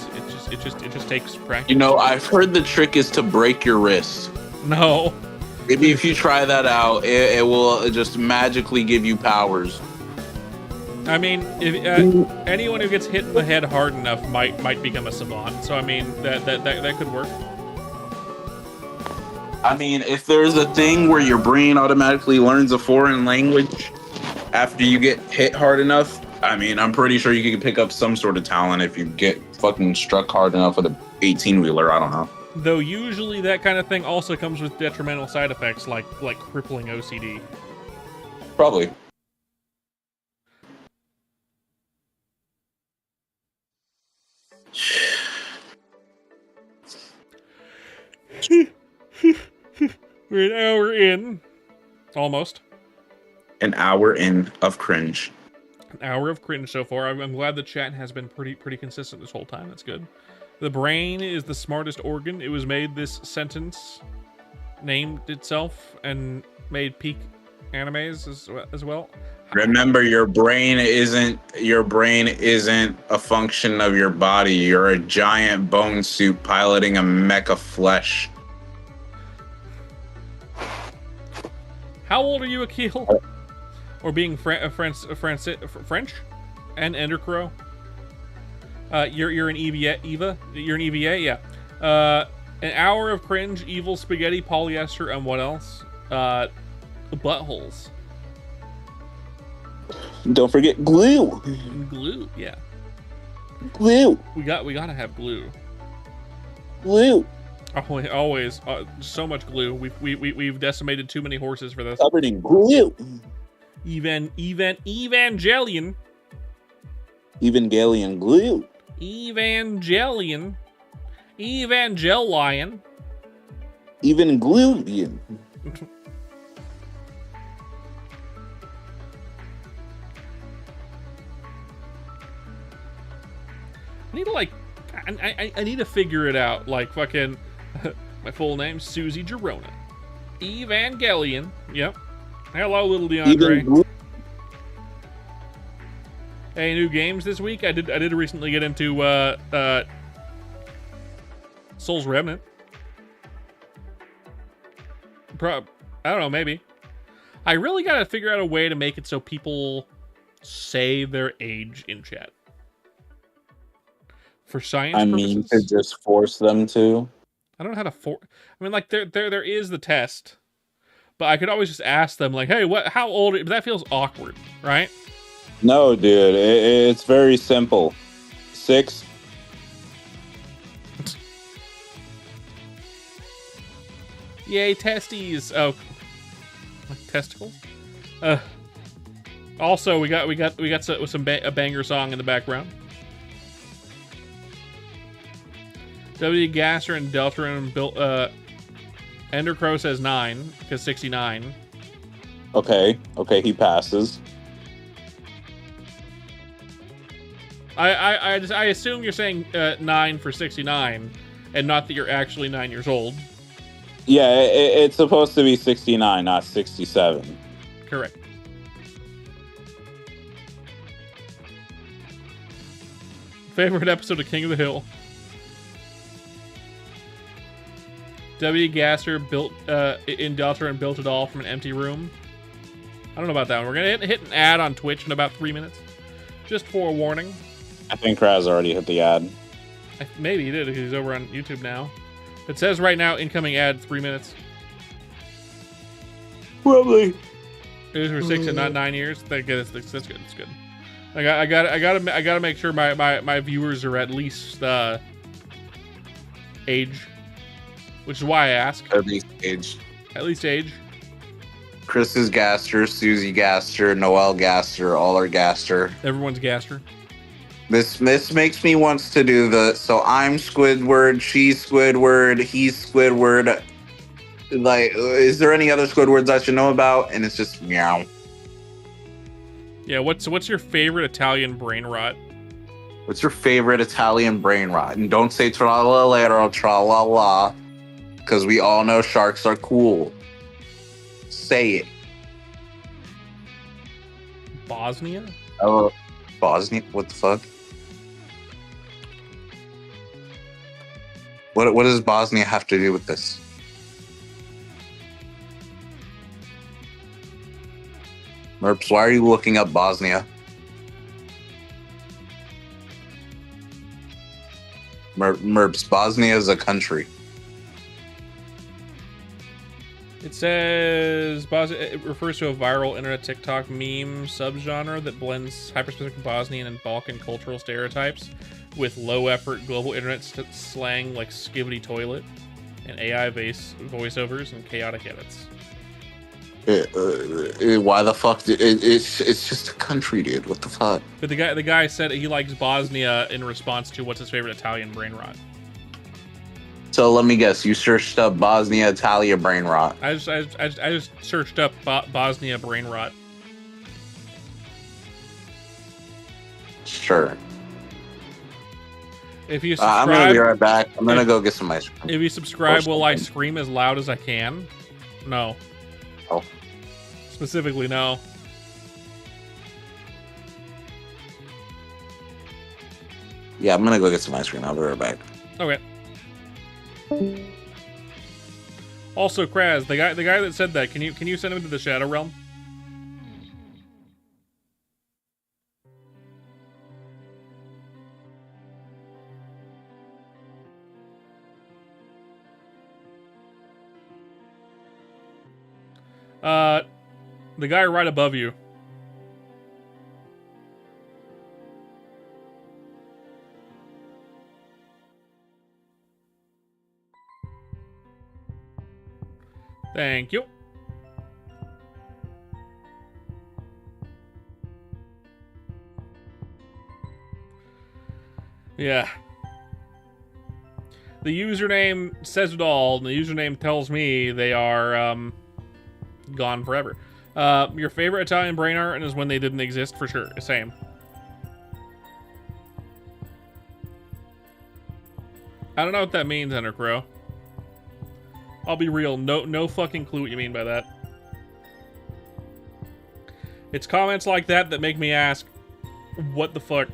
just takes practice. You know, I've heard the trick is to break your wrist. No. Maybe if you try that out, it will just magically give you powers. I mean, if anyone who gets hit in the head hard enough might become a savant. So I mean, that could work. I mean, if there's a thing where your brain automatically learns a foreign language after you get hit hard enough, I mean, I'm pretty sure you can pick up some sort of talent if you get fucking struck hard enough with a 18-wheeler. I don't know. Though usually that kind of thing also comes with detrimental side effects like crippling OCD. Probably. We're an hour in. Almost. An hour in of cringe. An hour of cringe so far. I'm glad the chat has been pretty consistent this whole time. That's good. The brain is the smartest organ. It was made, this sentence named itself and made peak animes as well. Remember, your brain isn't a function of your body. You're a giant bone suit piloting a mecha flesh. How old are you, Akil? Or being French and Endercrow? You're an Eva. You're an EVA, yeah. An hour of cringe, evil spaghetti, polyester, and what else? Buttholes. Don't forget glue. Glue, yeah. Glue. We gotta have glue. Glue. Always, so much glue. We've decimated too many horses for this. Covered in glue. Evangelion. Evangelion glue. Evangelion. Evangelion. Even gluian. I need to I need to figure it out. Like fucking my full name, Susie Girona. Evangelion. Yep. Hello, little DeAndre. Hey, new games this week. I did recently get into Soul's Remnant. I don't know, maybe. I really gotta figure out a way to make it so people say their age in chat. For science purposes. You could just force them to. I don't know how to I mean, like, there is the test. But I could always just ask them, like, hey, how old are you? But that feels awkward, right? No, dude. It's very simple. 6. Yay, testes. Oh. Like testicles? Also, we got a banger song in the background. W. Gasser and Deltarune built Endercrow says 9 because 69. Okay, he passes. I assume you're saying 9 for 69, and not that you're actually 9 years old. Yeah, it's supposed to be 69, not 67. Correct. Favorite episode of King of the Hill. W. Gasser built in Delta and built it all from an empty room. I don't know about that one. We're gonna hit an ad on Twitch in about 3 minutes. Just forewarning. I think Kraz already hit the ad. Maybe he did because he's over on YouTube now. It says right now, incoming ad, 3 minutes. Probably. It was for 6 and not 9 years. That's good. That's good. I gotta make sure my viewers are at least age, which is why I ask. At least age. At least age. Chris is Gaster, Susie Gaster, Noel Gaster, all are Gaster. Everyone's Gaster. This makes me wants to do so I'm Squidward, she's Squidward, he's Squidward. Like, is there any other Squidwards I should know about? And it's just meow. Yeah, what's your favorite Italian brain rot? What's your favorite Italian brain rot? And don't say tra-la-la-la or tra-la-la, because we all know sharks are cool. Say it. Bosnia? Oh, Bosnia? What the fuck? What does Bosnia have to do with this? Merps, why are you looking up Bosnia? Merps, Bosnia is a country. It says it refers to a viral internet TikTok meme subgenre that blends hyperspecific Bosnian and Balkan cultural stereotypes with low-effort global internet slang like skibbity toilet, and AI-based voiceovers and chaotic edits. Why the fuck? It's just a country, dude. What the fuck? But the guy said he likes Bosnia in response to what's his favorite Italian brain rot. So let me guess. You searched up Bosnia Italia brain rot. I just searched up Bosnia brain rot. Sure. If you I'm subscribe, gonna be right back. I'm gonna go get some ice cream. if you subscribe, will I scream as loud as I can? No. Oh. Specifically, no. Yeah, I'm gonna go get some ice cream. I'll be right back. Okay. Also, Kraz, the guy that said that, can you send him to the Shadow Realm? The guy right above you. Thank you. Yeah. The username says it all, and the username tells me they are, gone forever. Your favorite Italian brain art is when they didn't exist, for sure. Same. I don't know what that means, Enter Crow. I'll be real, no fucking clue what you mean by that. It's comments like that that make me ask, what the fuck?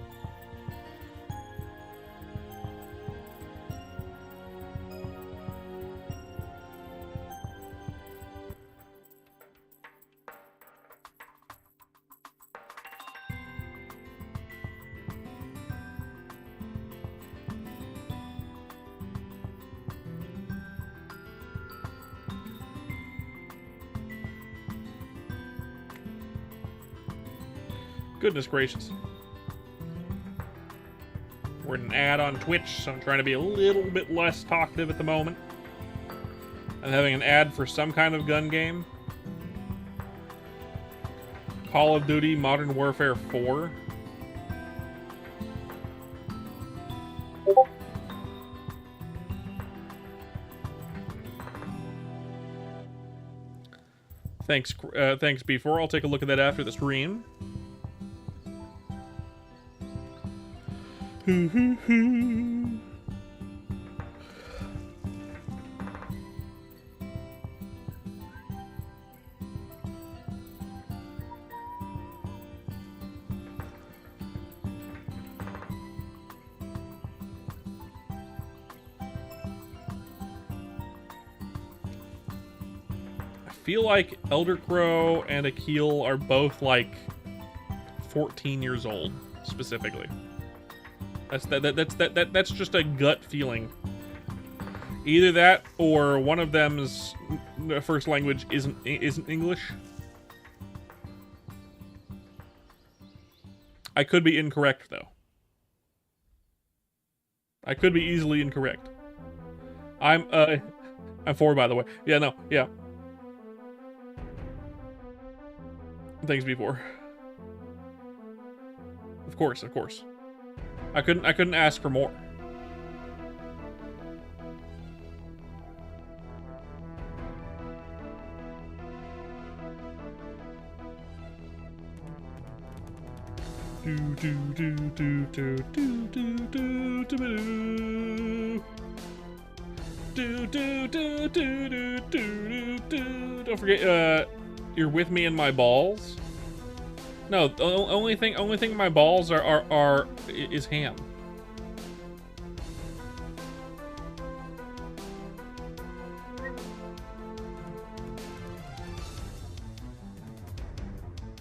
Goodness gracious. We're in an ad on Twitch, so I'm trying to be a little bit less talkative at the moment. I'm having an ad for some kind of gun game. Call of Duty Modern Warfare 4. Thanks, B4. I'll take a look at that after the stream. I feel like Elder Crow and Akil are both like 14 years old, specifically. That's just a gut feeling. Either that, or one of them's first language isn't English. I could be incorrect, though. I could be easily incorrect. I'm 4, by the way. Yeah, no, yeah. Thanks, B4. Of course, of course. I couldn't ask for more. Don't forget, you're with me in my balls. No, the only thing my balls is ham.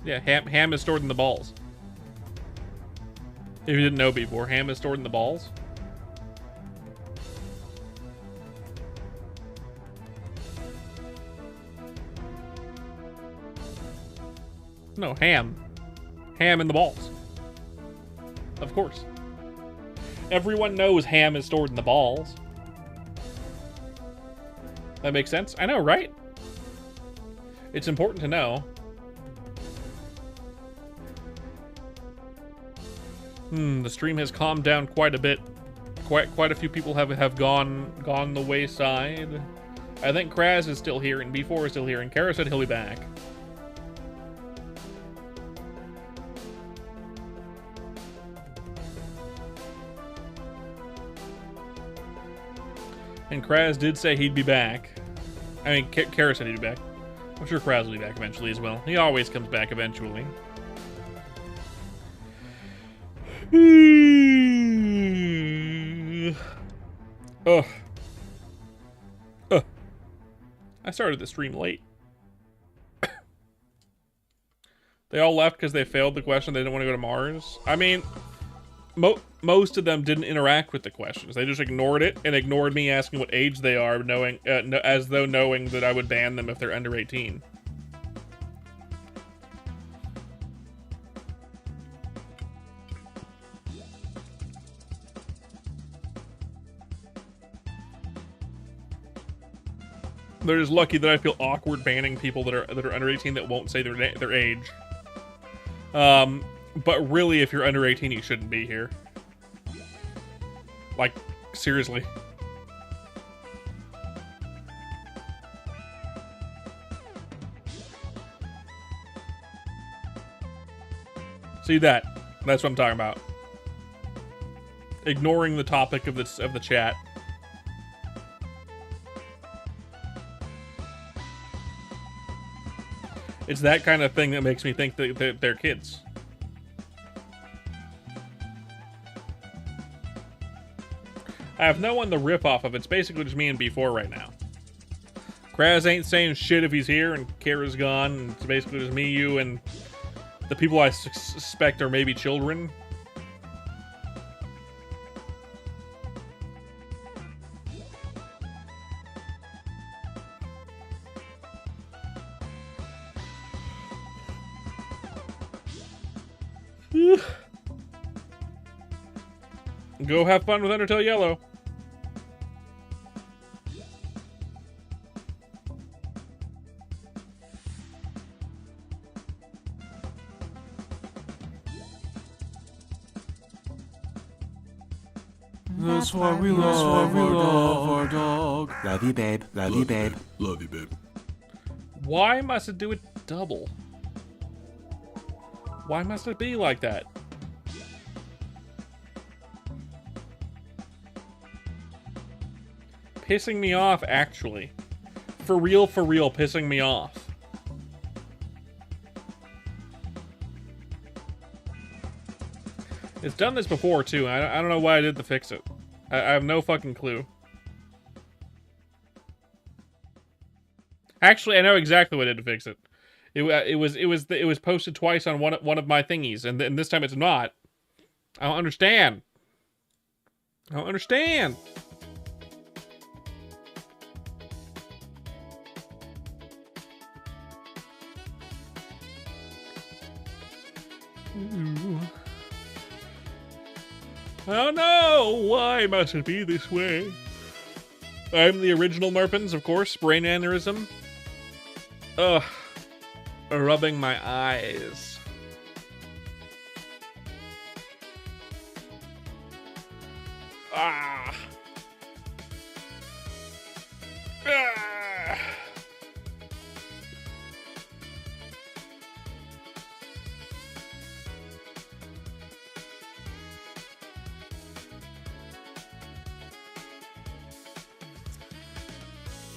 Yeah, ham is stored in the balls. If you didn't know before, ham is stored in the balls. No, ham. Ham in the balls. Of course. Everyone knows ham is stored in the balls. That makes sense? I know, right? It's important to know. The stream has calmed down quite a bit. Quite a few people have gone the wayside. I think Kraz is still here, and B4 is still here, and Kara said he'll be back. And Kraz did say he'd be back. I mean, Kara said he'd be back. I'm sure Kraz will be back eventually as well. He always comes back eventually. Ugh. I started the stream late. They all left because they failed the question. They didn't want to go to Mars. I mean, most of them didn't interact with the questions. They just ignored it and ignored me asking what age they are, knowing as though knowing that I would ban them if they're under 18. They're just lucky that I feel awkward banning people that are under 18 that won't say their age. But really, if you're under 18, you shouldn't be here. Like, seriously. See that? That's what I'm talking about. Ignoring the topic of the chat. It's that kind of thing that makes me think that they're kids. I have no one to rip off of. It's basically just me and B4 right now. Kraz ain't saying shit if he's here, and Kara's gone. And it's basically just me, you, and the people I suspect are maybe children. Go have fun with Undertale Yellow. That's why we love our dog. Love you, babe. Love you, babe. Love you, babe. Why must it do it double? Why must it be like that? Pissing me off, actually. For real, pissing me off. It's done this before, too. I don't know why I did to fix it. I have no fucking clue. Actually, I know exactly what I did to fix it. It was posted twice on one of my thingies, and this time it's not. I don't understand. I don't understand. I don't know. Why must it be this way? I'm the original Merpins, of course. Brain aneurysm. Ugh. Rubbing my eyes. Ah. Ah.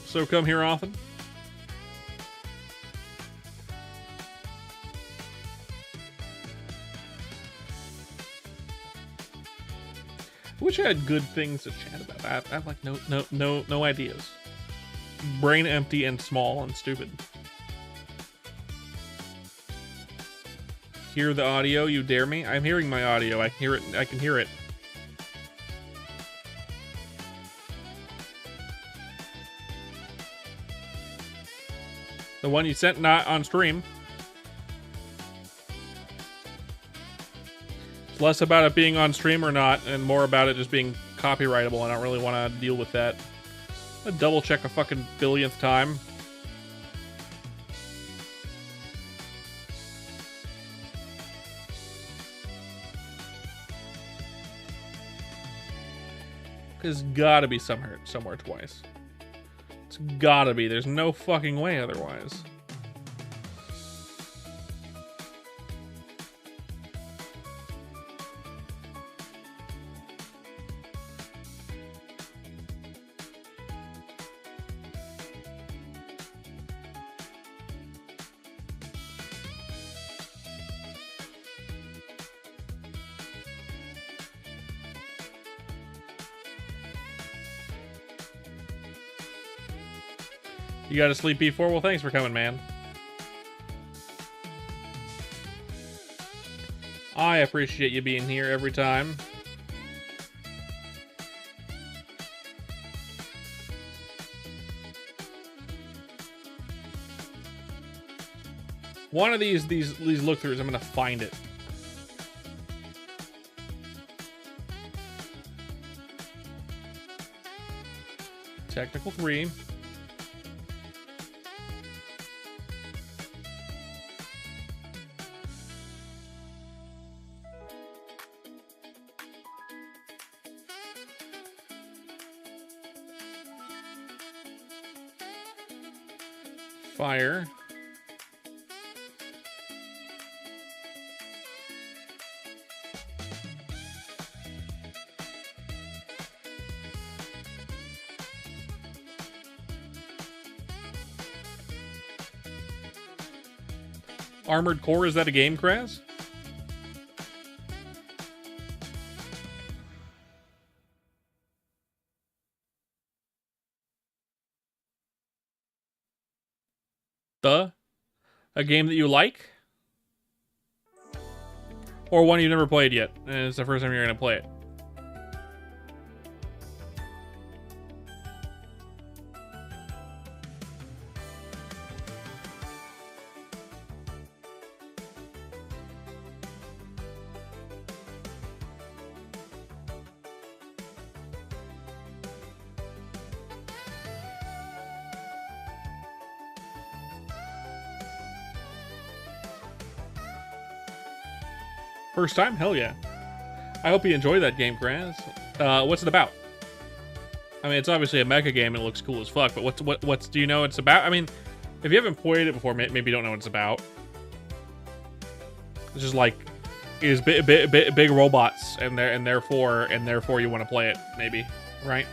So come here often? I wish I had good things to chat about. I have like no ideas. Brain empty and small and stupid. Hear the audio, you dare me? I'm hearing my audio. I can hear it. I can hear it. The one you sent not on stream. It's less about it being on stream or not, and more about it just being copyrightable. I don't really want to deal with that. I double check a fucking billionth time. It's gotta be somewhere twice. It's gotta be. There's no fucking way otherwise. You got to sleep B4? Well, thanks for coming, man. I appreciate you being here every time. One of these look-throughs, I'm gonna find it. Technical 3. Fire. Armored Core, is that a game, Kraz? A game that you like? Or one you've never played yet, and it's the first time you're gonna play it? First time? Hell yeah. I hope you enjoy that game, Kraz. What's it about? I mean, it's obviously a mecha game and it looks cool as fuck, but what's do you know what it's about? I mean, if you haven't played it before, maybe you don't know what it's about. It's just like, is big robots, and therefore you want to play it, maybe, right?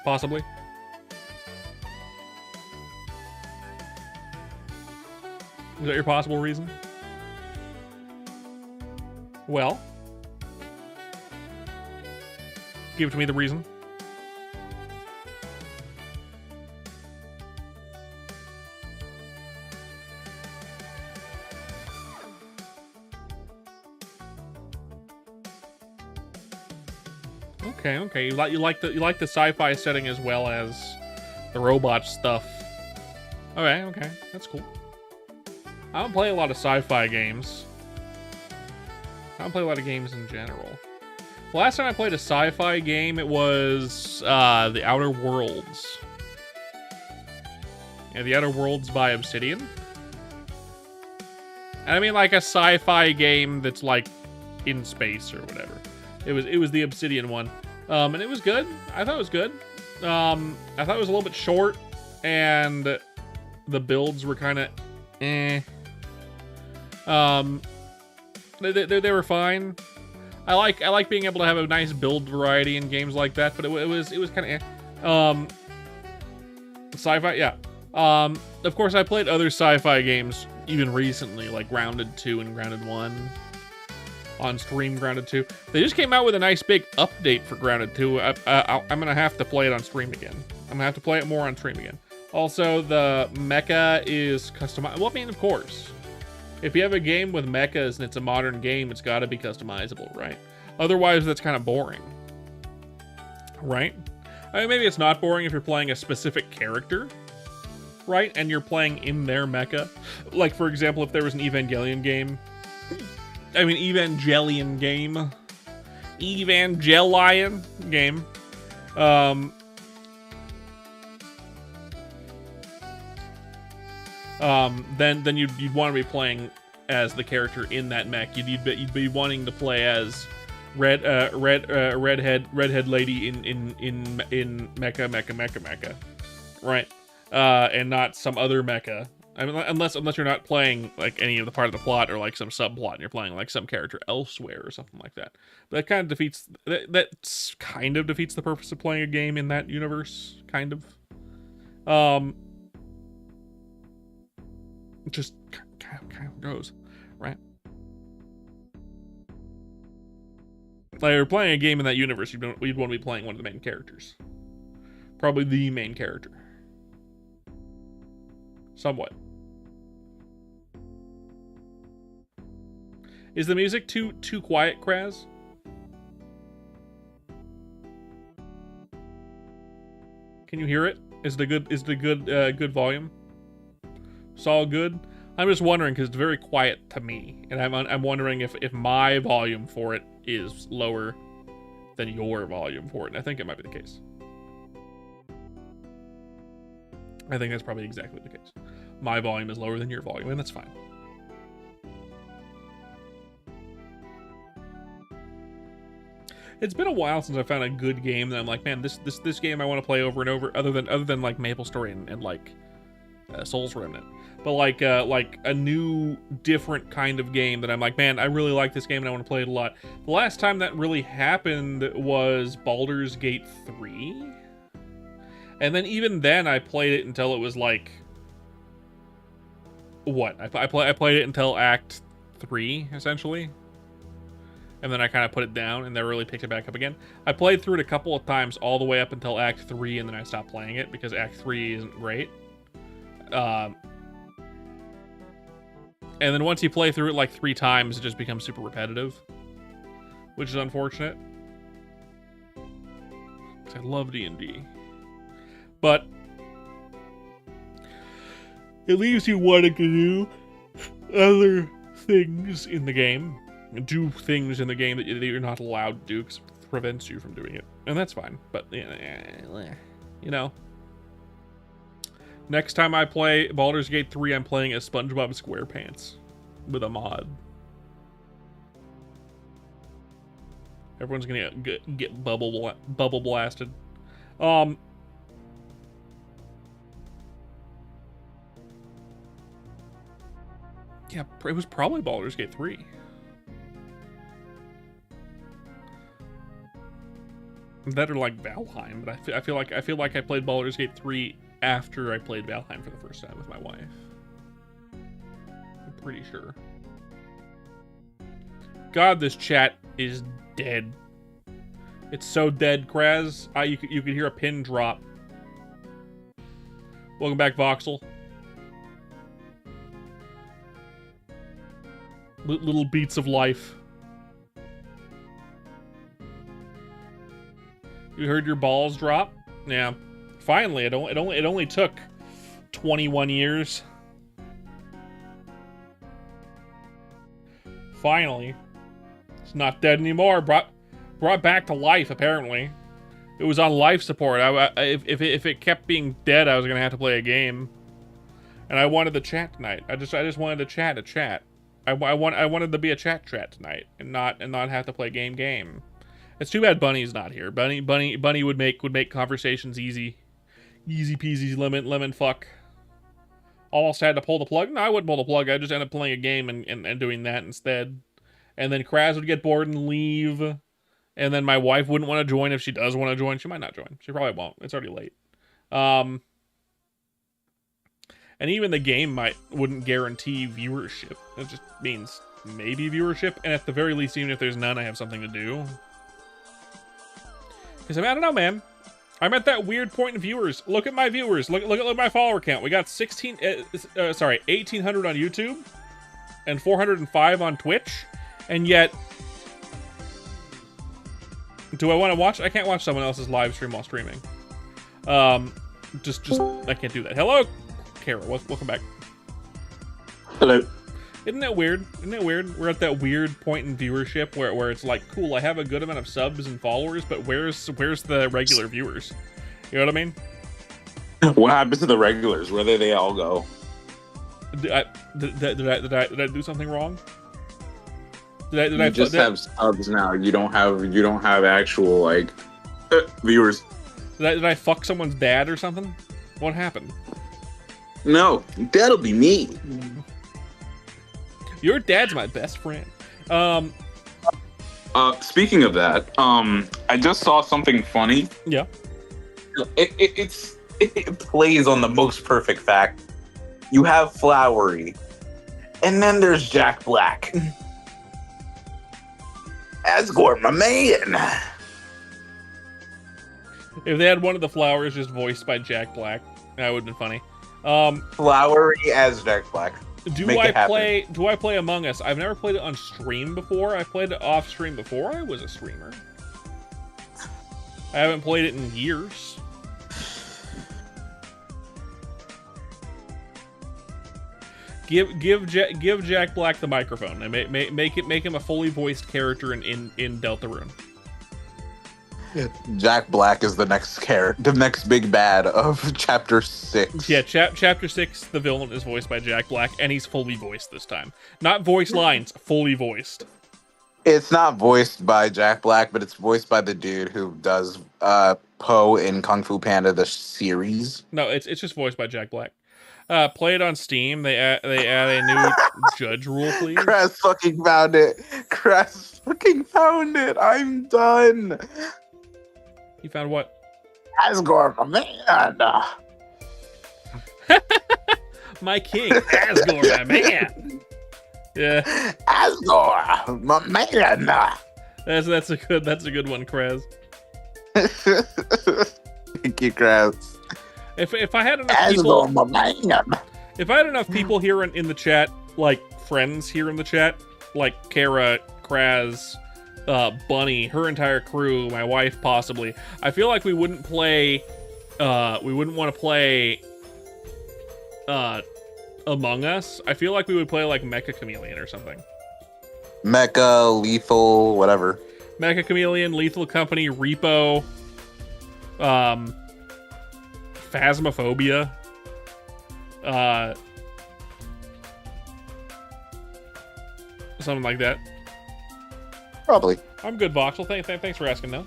Possibly. Is that your possible reason? Well, give it to me the reason. Okay. You like the sci-fi setting as well as the robot stuff. Okay, that's cool. I don't play a lot of sci-fi games. I don't play a lot of games in general. Last time I played a sci-fi game, it was The Outer Worlds. Yeah, The Outer Worlds by Obsidian. And I mean like a sci-fi game that's like in space or whatever. It was the Obsidian one. And it was good. I thought it was good. I thought it was a little bit short, and the builds were kind of eh. They were fine. I like being able to have a nice build variety in games like that, but it was kind of sci-fi, yeah. Of course, I played other sci-fi games even recently, like Grounded 2 and Grounded 1. On stream, Grounded 2. They just came out with a nice big update for Grounded 2. I'm gonna have to play it on stream again. I'm gonna have to play it more on stream again. Also, the mecha is customized. Well, I mean, of course. If you have a game with mechas and it's a modern game, it's got to be customizable, right? Otherwise, that's kind of boring, right? I mean, maybe it's not boring if you're playing a specific character, right? And you're playing in their mecha. Like, for example, if there was an Evangelion game I mean, Evangelion game. Evangelion game. Then you'd want to be playing as the character in that mech. You'd be wanting to play as redhead lady in mecha, right? And not some other mecha. I mean, unless you're not playing like any of the part of the plot or like some subplot, and you're playing like some character elsewhere or something like that. But that kind of defeats the purpose of playing a game in that universe, kind of. Just kind of goes, right? Like, you're playing a game in that universe, you'd want to be playing one of the main characters. Probably the main character. Somewhat. Is the music too quiet, Kraz? Can you hear it? Is the good volume? It's all good. I'm just wondering because it's very quiet to me, and I'm wondering if my volume for it is lower than your volume for it. And I think it might be the case. I think that's probably exactly the case. My volume is lower than your volume, and that's fine. It's been a while since I found a good game that I'm like, man, this game I want to play over and over. Other than like MapleStory and like Souls Remnant, but like a new, different kind of game that I'm like, man, I really like this game and I want to play it a lot. The last time that really happened was Baldur's Gate 3, and then even then I played it until it was like, what? I played it until Act 3 essentially. And then I kind of put it down and never really picked it back up again. I played through it a couple of times all the way up until Act 3, and then I stopped playing it because Act 3 isn't great. And then once you play through it like 3 times, it just becomes super repetitive, which is unfortunate. I love D&D. But it leaves you wanting to do other things in the game. Do things in the game that you're not allowed to do because it prevents you from doing it. And that's fine. But, you know. Next time I play Baldur's Gate 3, I'm playing as SpongeBob SquarePants with a mod. Everyone's gonna get bubble blasted. Yeah, it was probably Baldur's Gate 3. That or like Valheim, but I feel like I played Baldur's Gate 3 after I played Valheim for the first time with my wife. I'm pretty sure. God, this chat is dead. It's so dead, Kraz. You could hear a pin drop. Welcome back, Voxel. Little beats of life. You heard your balls drop? Yeah. Finally, it only took 21 years. Finally. It's not dead anymore. Brought back to life, apparently. It was on life support. If it kept being dead, I was gonna have to play a game. And I wanted the chat tonight. I just wanted to chat a chat. I wanted to be a chat tonight and not have to play game. It's too bad Bunny's not here. Bunny would make conversations easy peasy, lemon fuck. Almost had to pull the plug. No, I wouldn't pull the plug. I'd just end up playing a game and doing that instead. And then Kraz would get bored and leave. And then my wife wouldn't want to join. If she does want to join, she might not join. She probably won't. It's already late. And even the game wouldn't guarantee viewership. It just means maybe viewership. And at the very least, even if there's none, I have something to do. Because I don't know, man. I'm at that weird point in viewers. Look at my viewers. Look at my follower count. We got 1,800 on YouTube and 405 on Twitch. And yet, do I want to watch? I can't watch someone else's live stream while streaming. Just I can't do that. Hello, Kara. Welcome back. Hello. Isn't that weird? Isn't that weird? We're at that weird point in viewership where it's like, cool, I have a good amount of subs and followers, but where's the regular viewers? You know what I mean? What happens to the regulars? Where do they all go? Did I do something wrong? Did I You just have subs now. You don't have actual like viewers. Did I fuck someone's dad or something? What happened? No, that'll be me. Your dad's my best friend. Speaking of that, I just saw something funny. Yeah. It plays on the most perfect fact. You have Flowery, and then there's Jack Black. Asgore, my man. If they had one of the flowers just voiced by Jack Black, that would have been funny. Flowery as Jack Black. Do Make it I happen. play Among Us? I've never played it on stream before. I played it off stream before I was a streamer. I haven't played it in years. Give Jack Black the microphone and make him a fully voiced character in Deltarune. Jack Black is the next big bad of Chapter 6. Yeah, Chapter 6, the villain is voiced by Jack Black, and he's fully voiced this time. Not voice lines, fully voiced. It's not voiced by Jack Black, but it's voiced by the dude who does Po in Kung Fu Panda the series. No, it's just voiced by Jack Black. Play it on Steam. They add a new judge rule, please. Kraz fucking found it. I'm done. You found what? Asgore, my man. My king, Asgore, my man. Yeah, Asgore, my man. that's a good one, Kraz. Thank you, Kraz. If I had enough people, Asgore, my man. if I had enough people here in the chat, like friends here in the chat, like Kara, Kraz, Bunny, her entire crew, my wife possibly, I feel like we wouldn't play. We wouldn't want to play. Among Us. I feel like we would play like Mecha Chameleon or something. Mecha, Lethal, whatever. Mecha Chameleon, Lethal Company, Repo, Phasmophobia, something like that. Probably. I'm good, Voxel. Thanks for asking, though.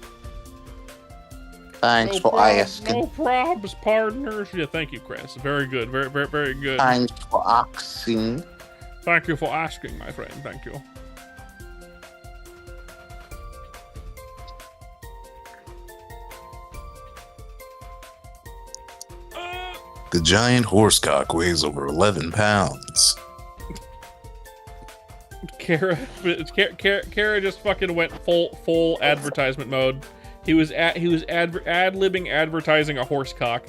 Thanks for asking. No probs, partners. Yeah, thank you, Chris. Very good. Very good. Thanks for asking. Thank you for asking, my friend. Thank you. The giant horsecock weighs over 11 pounds. Kara just fucking went full advertisement mode. He was ad-libbing advertising a horse cock.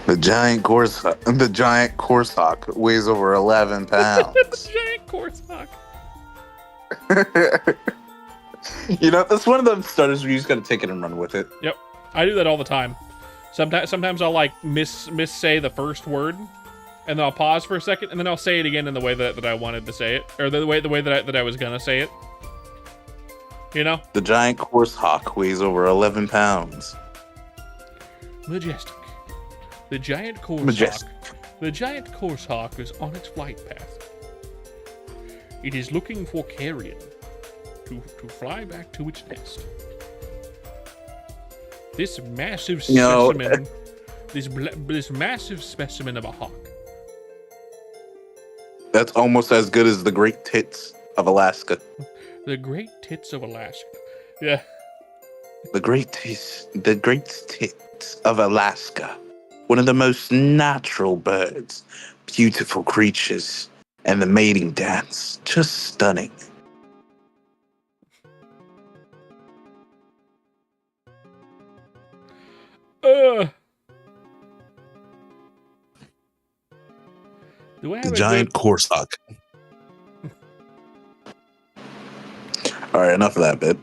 The giant course hawk weighs over 11 pounds. The giant horse cock. You know, that's one of those stutters where you just gotta take it and run with it. Yep, I do that all the time. Sometimes I'll like say the first word, and then I'll pause for a second, and then I'll say it again in the way that I wanted to say it, or the way that I was gonna say it. You know? The giant course hawk weighs over 11 pounds. Majestic. The giant course Majestic. hawk. The giant course hawk is on its flight path. It is looking for carrion to fly back to its nest. This massive specimen, this massive specimen of a hawk. That's almost as good as the Great Tits of Alaska. The Great Tits of Alaska. Yeah. The Great Tits of Alaska. One of the most natural birds. Beautiful creatures. And the mating dance. Just stunning. Do I have The a giant good... course hawk. All right, enough of that bit.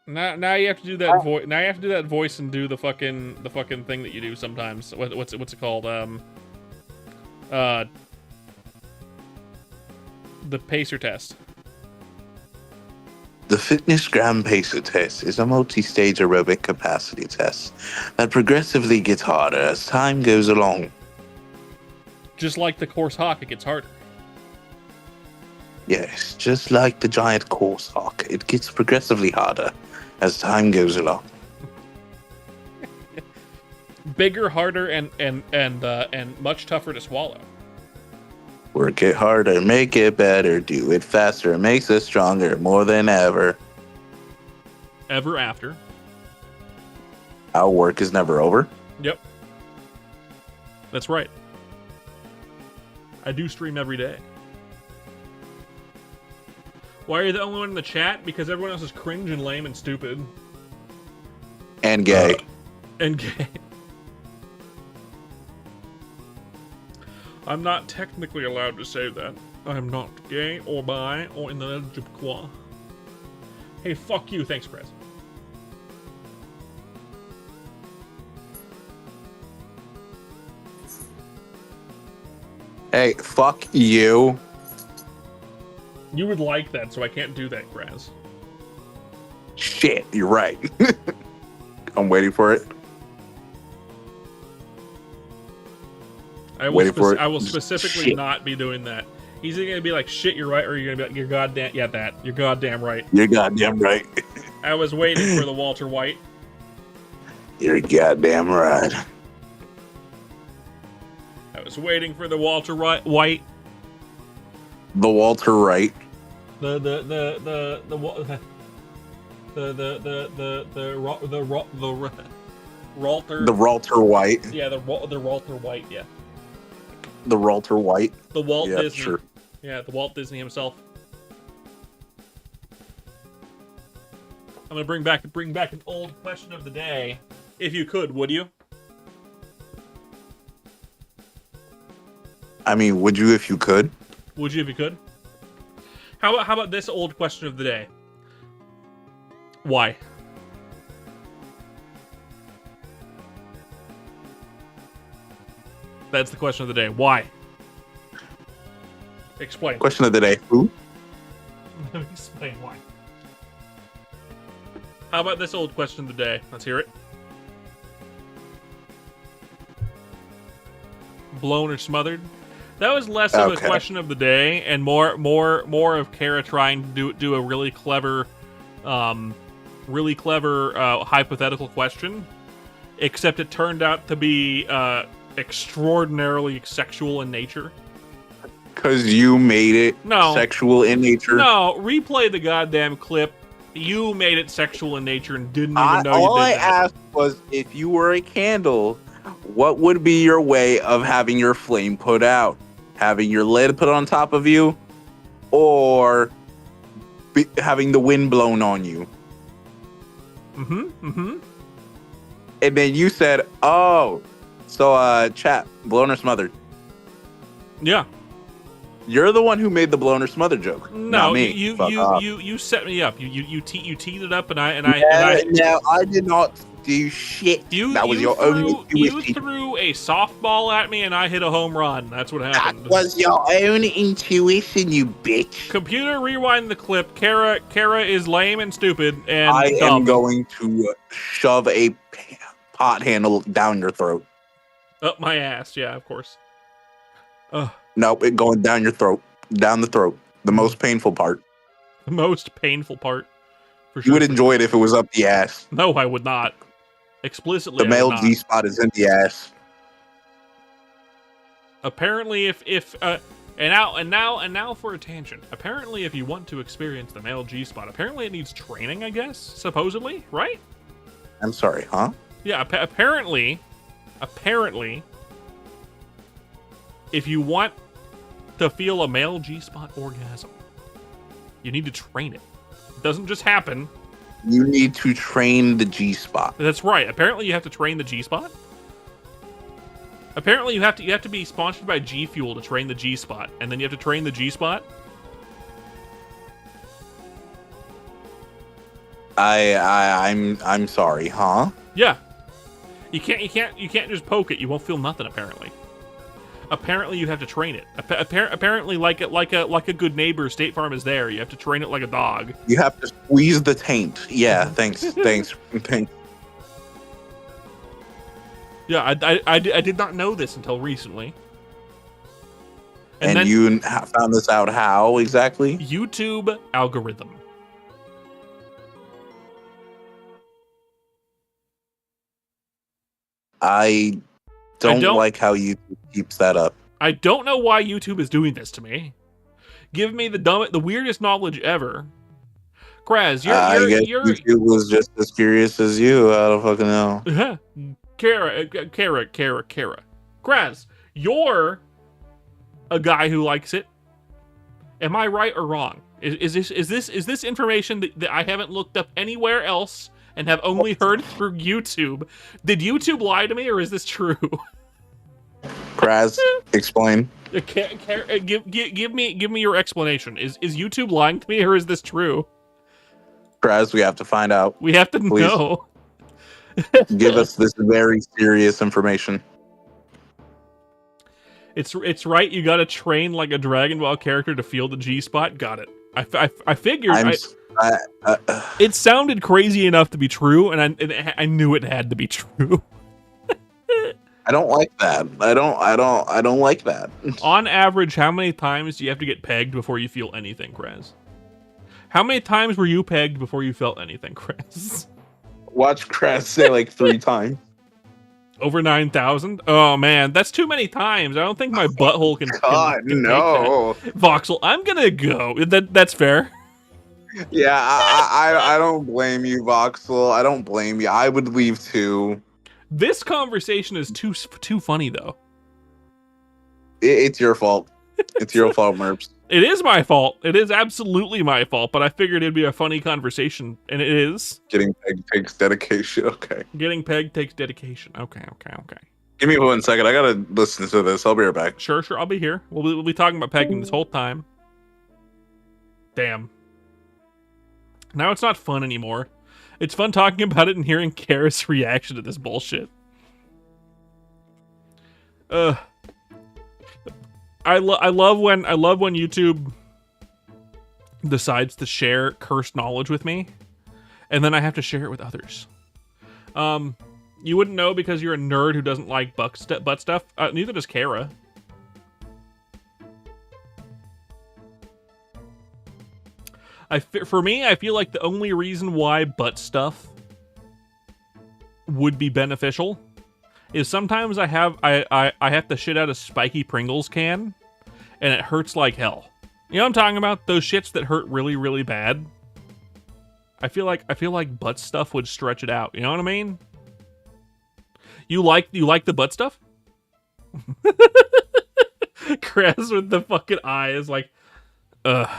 Now you have to do that voice. Now you have to do that voice and do the fucking thing that you do sometimes. What's it called? The pacer test. The Fitness Gram Pacer test is a multi-stage aerobic capacity test that progressively gets harder as time goes along. Just like the course hawk, it gets harder. Yes, just like the giant course hawk, it gets progressively harder as time goes along. Bigger, harder, and much tougher to swallow. Work it harder, make it better, do it faster, makes us stronger more than ever. Ever after. Our work is never over. Yep. That's right. I do stream every day. Why are you the only one in the chat? Because everyone else is cringe and lame and stupid. And gay. And gay. I'm not technically allowed to say that. I'm not gay or bi or in the LGBTQ. Hey, fuck you. Thanks, Chris. Hey, fuck you. You would like that, so I can't do that, Graz. Shit, you're right. I'm waiting for it. I will specifically not be doing that. He's either gonna be like, shit, you're right, or you're gonna be like, you're goddamn, yeah, that. You're goddamn right. You're goddamn right. I was waiting for the Walter White. You're goddamn right. I was waiting for the Walter White. The Walter Wright. The Walter. The Walter White. Yeah, the Walter White. Yeah. The Walter White. The Walt Yeah, Disney. sure. Yeah, the Walt Disney himself. I'm gonna bring back an old question of the day. If you could, would you? I mean, would you if you could? Would you if you could? How about this old question of the day? Why? That's the question of the day. Why? Explain. Question of the day. Who? Let me explain why. How about this old question of the day? Let's hear it. Blown or smothered? That was less of a question of the day and more of Kara trying to do a really clever hypothetical question. Except it turned out to be extraordinarily sexual in nature. Because you made it sexual in nature? No, replay the goddamn clip. You made it sexual in nature and didn't even know you did All I that. asked was, if you were a candle, what would be your way of having your flame put out? Having your lid put on top of you? Or having the wind blown on you? And then you said, oh, so chat, blown or smothered? Yeah. You're the one who made the blown or smothered joke. No, not me. you set me up. You teed it up, and I No, I did not do shit. That was your own intuition. You threw a softball at me, and I hit a home run. That's what happened. That was your own intuition, you bitch. Computer, rewind the clip. Kara is lame and stupid, and I dumb. am going to shove a pot handle down your throat. Up my ass, yeah, of course. Nope, it going down your throat. Down the throat. The most painful part. The most painful part. For sure. You would enjoy it if it was up the ass. No, I would not. Explicitly, the male G spot is in the ass. Apparently, and now for a tangent. Apparently, if you want to experience the male G spot, apparently it needs training. I guess, supposedly, right? I'm sorry, huh? Yeah, apparently, if you want to feel a male G-spot orgasm, you need to train it. It doesn't just happen. You need to train the G-spot. That's right. Apparently, you have to train the G-spot. Apparently, you have to be sponsored by G Fuel to train the G-spot, and then you have to train the G-spot. I'm sorry, huh? Yeah. You can't just poke it. You won't feel nothing, apparently. Apparently, you have to train it. Apparently, like a good neighbor, State Farm is there. You have to train it like a dog. You have to squeeze the taint. Yeah, thanks. Thanks. Yeah, I did not know this until recently. And then you found this out how exactly? YouTube algorithm. I don't like how YouTube keeps that up. I don't know why YouTube is doing this to me. Give me the weirdest knowledge ever. Kraz, you're YouTube was just as curious as you. I don't fucking know. Kara. Kraz, you're a guy who likes it. Am I right or wrong? Is this information that I haven't looked up anywhere else and have only heard through YouTube? Did YouTube lie to me, or is this true? Kraz, explain. Give me your explanation. Is YouTube lying to me, or is this true? Kraz, we have to find out. We have to know. Give us this very serious information. It's right. You got to train like a Dragon Ball character to feel the G spot. Got it. I figured. It sounded crazy enough to be true, and I knew it had to be true. I don't like that. I don't like that. On average, how many times do you have to get pegged before you feel anything, Kraz? How many times were you pegged before you felt anything, Kraz? Watch Kraz say like 3 times. Over 9,000? Oh man, that's too many times. I don't think my butthole can. God, can no. take that. Voxel, I'm gonna go. That's fair. Yeah, I don't blame you, Voxel. I don't blame you. I would leave too. This conversation is too funny though. It's your fault. It's your fault, Merps. It is my fault. It is absolutely my fault, but I figured it'd be a funny conversation, and it is. Getting pegged takes dedication. Okay. Getting pegged takes dedication. Okay. Give me 1 second. I gotta listen to this. I'll be right back. Sure. I'll be here. We'll be talking about pegging this whole time. Damn. Now it's not fun anymore. It's fun talking about it and hearing Kara's reaction to this bullshit. I love when YouTube decides to share cursed knowledge with me, and then I have to share it with others. You wouldn't know because you're a nerd who doesn't like butt stuff. Neither does Kara. For me, I feel like the only reason why butt stuff would be beneficial is sometimes I have to shit out a spiky Pringles can, and it hurts like hell. You know what I'm talking about? Those shits that hurt really, really bad. I feel like butt stuff would stretch it out. You know what I mean? You like the butt stuff? Kraz with the fucking eyes like, ugh.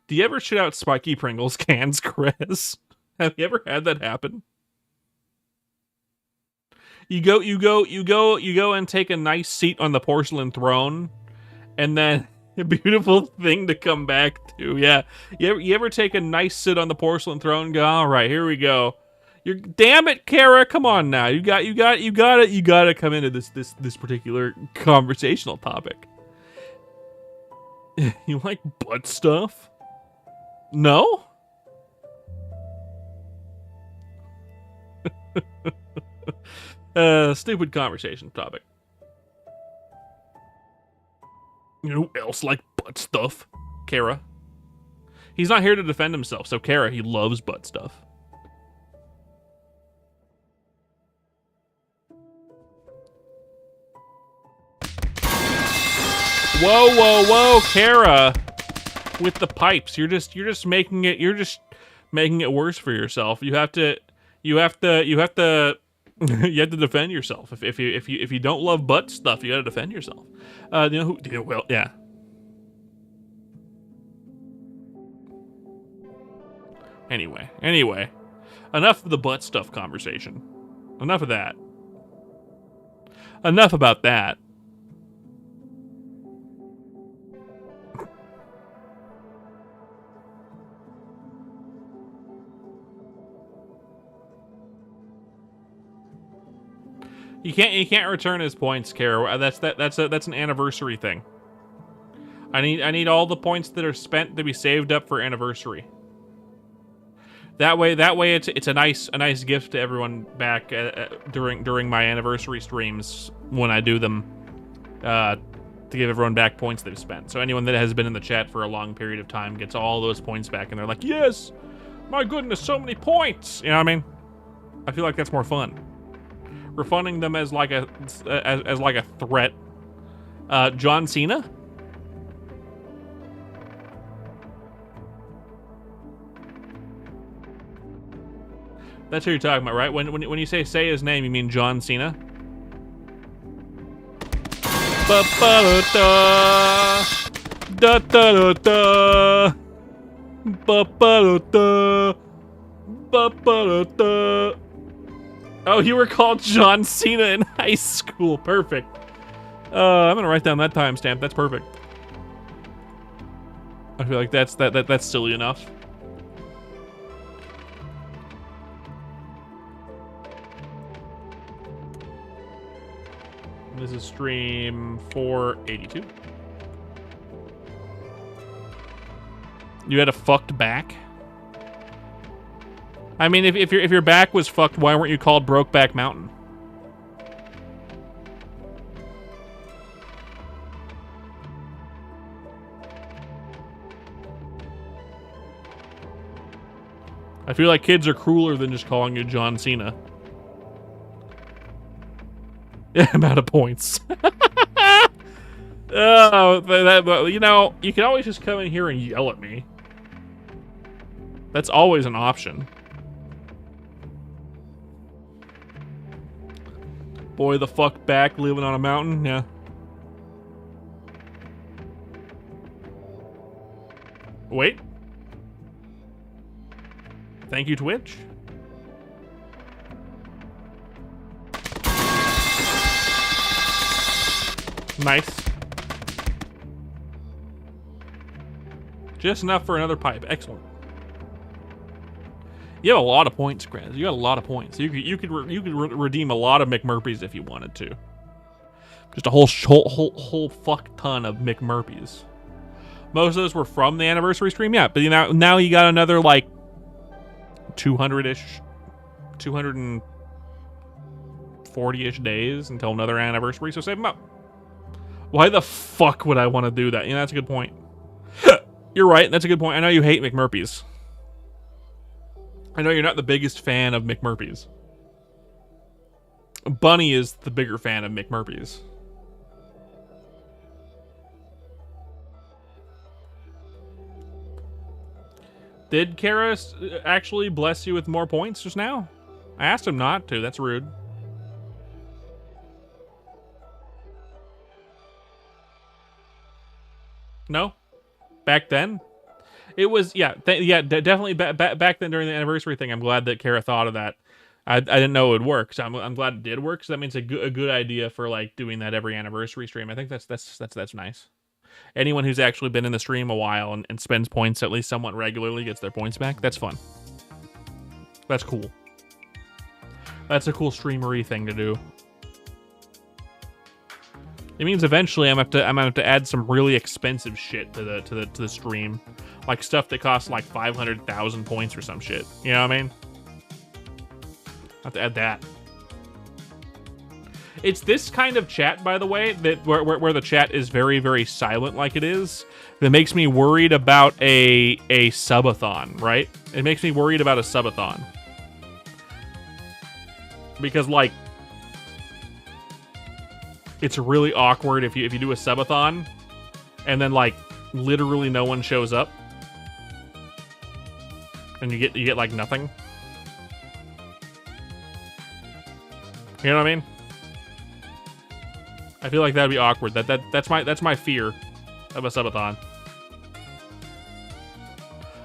Do you ever shit out spiky Pringles cans, Kraz? Have you ever had that happen? You go and take a nice seat on the porcelain throne, and then a beautiful thing to come back to. Yeah, you ever take a nice sit on the porcelain throne and go, all right, here we go. Damn it, Kara, come on now. You gotta come into this particular conversational topic. You like butt stuff? No? Stupid conversation topic. You know who else like butt stuff? Kara. He's not here to defend himself, so Kara, he loves butt stuff. Whoa, Kara, with the pipes. You're just making it worse for yourself. You have to you have to defend yourself. If you don't love butt stuff, you got to defend yourself. You know who? Well, yeah. Anyway, enough of the butt stuff conversation. Enough of that. Enough about that. You can't return his points, Kara. That's an anniversary thing. I need all the points that are spent to be saved up for anniversary. That way it's a nice gift to everyone back during my anniversary streams when I do them, to give everyone back points they've spent. So anyone that has been in the chat for a long period of time gets all those points back, and they're like, yes, my goodness, so many points. You know what I mean? I feel like that's more fun. Refunding them as like a threat. John Cena. That's who you're talking about, right? When you say his name, you mean John Cena? Ba-ba-da-da. Da-da-da-da. Ba-ba-da-da. Ba-ba-da-da. Oh, you were called John Cena in high school. Perfect. I'm gonna write down that timestamp. That's perfect. I feel like that's silly enough. This is stream 482. You had a fucked back? I mean, if your back was fucked, why weren't you called Brokeback Mountain? I feel like kids are crueler than just calling you John Cena. Yeah, I'm out of points. Oh, you know, you can always just come in here and yell at me. That's always an option. Boy the fuck back living on a mountain, yeah. Wait. Thank you, Twitch. Nice. Just enough for another pipe. Excellent. You have a lot of points, Graz. You got a lot of points. You could redeem a lot of McMurphys if you wanted to. Just a whole fuck ton of McMurphys. Most of those were from the anniversary stream, yeah. But you know, now you got another like 200-ish, 240-ish days until another anniversary. So save them up. Why the fuck would I want to do that? You know, that's a good point. You're right. That's a good point. I know you hate McMurphys. I know you're not the biggest fan of McMurphys. Bunny is the bigger fan of McMurphys. Did Kara actually bless you with more points just now? I asked him not to. That's rude. No? Back then? It was, yeah, definitely back then during the anniversary thing. I'm glad that Kara thought of that. I didn't know it would work, so I'm glad it did work. So that means a good idea for like doing that every anniversary stream. I think that's nice. Anyone who's actually been in the stream a while and spends points at least somewhat regularly gets their points back. That's fun. That's cool. That's a cool streamery thing to do. It means eventually I'm gonna have to add some really expensive shit to the stream, like stuff that costs like 500,000 points or some shit. You know what I mean? I have to add that. It's this kind of chat, by the way, that where the chat is very, very silent, like it is, that makes me worried about a subathon. Right? It makes me worried about a subathon because like. It's really awkward if you do a subathon and then like literally no one shows up and you get like nothing. You know what I mean? I feel like that'd be awkward. That's my fear of a subathon.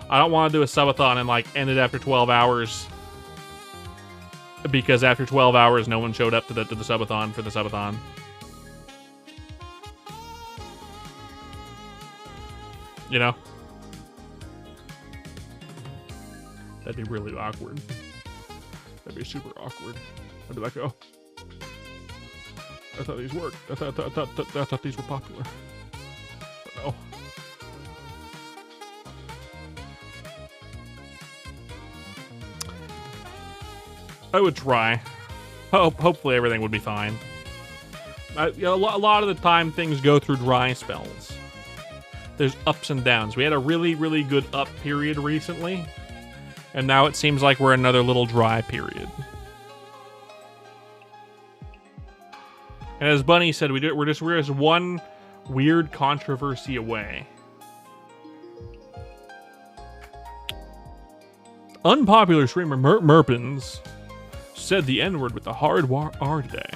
I don't want to do a subathon and like end it after 12 hours because after 12 hours no one showed up to the subathon for the subathon. You know? That'd be really awkward. That'd be super awkward. I'd be like, oh. I thought these worked. I thought these were popular. But no. I would try. Hopefully everything would be fine. A lot of the time things go through dry spells. There's ups and downs. We had a really, really good up period recently, and now it seems like we're in another little dry period. And as Bunny said, we're just one weird controversy away. Unpopular streamer Merpins said the N-word with the hard R today.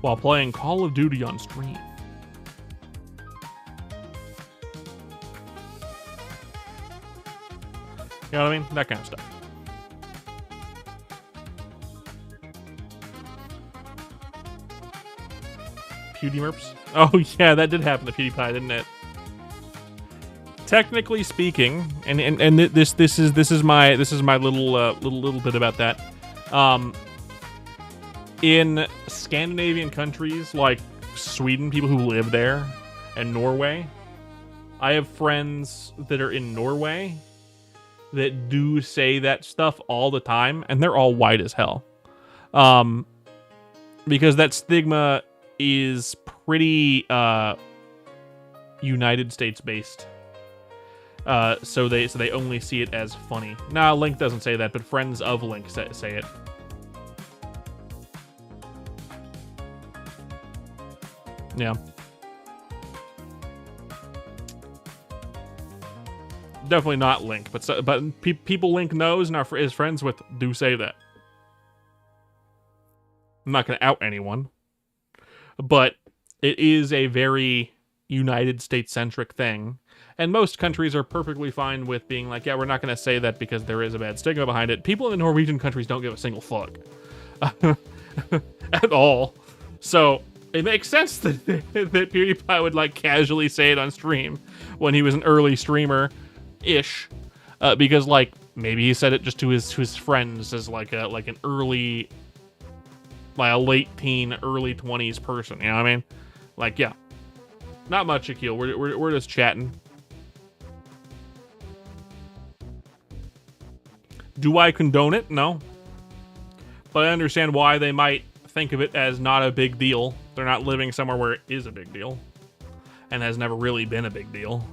While playing Call of Duty on stream. You know what I mean? That kind of stuff. PewDieMerps? Oh yeah, that did happen to PewDiePie, didn't it? Technically speaking, and this is my little bit about that. In Scandinavian countries like Sweden, people who live there, and Norway, I have friends that are in Norway that do say that stuff all the time, and they're all white as hell. Because that stigma is pretty United States based. So they only see it as funny. Nah, Link doesn't say that, but friends of Link say it. Yeah. Definitely not Link, but people Link knows and is friends with do say that. I'm not going to out anyone, but it is a very United States-centric thing, and most countries are perfectly fine with being like, yeah, we're not going to say that because there is a bad stigma behind it. People in the Norwegian countries don't give a single fuck. At all. So it makes sense that PewDiePie would like casually say it on stream when he was an early streamer-ish, because like maybe he said it just to his friends as like an early, like a late teen, early 20s person. You know what I mean? Like, yeah, not much, Akil. We're just chatting. Do I condone it? No, but I understand why they might think of it as not a big deal. They're not living somewhere where it is a big deal and has never really been a big deal.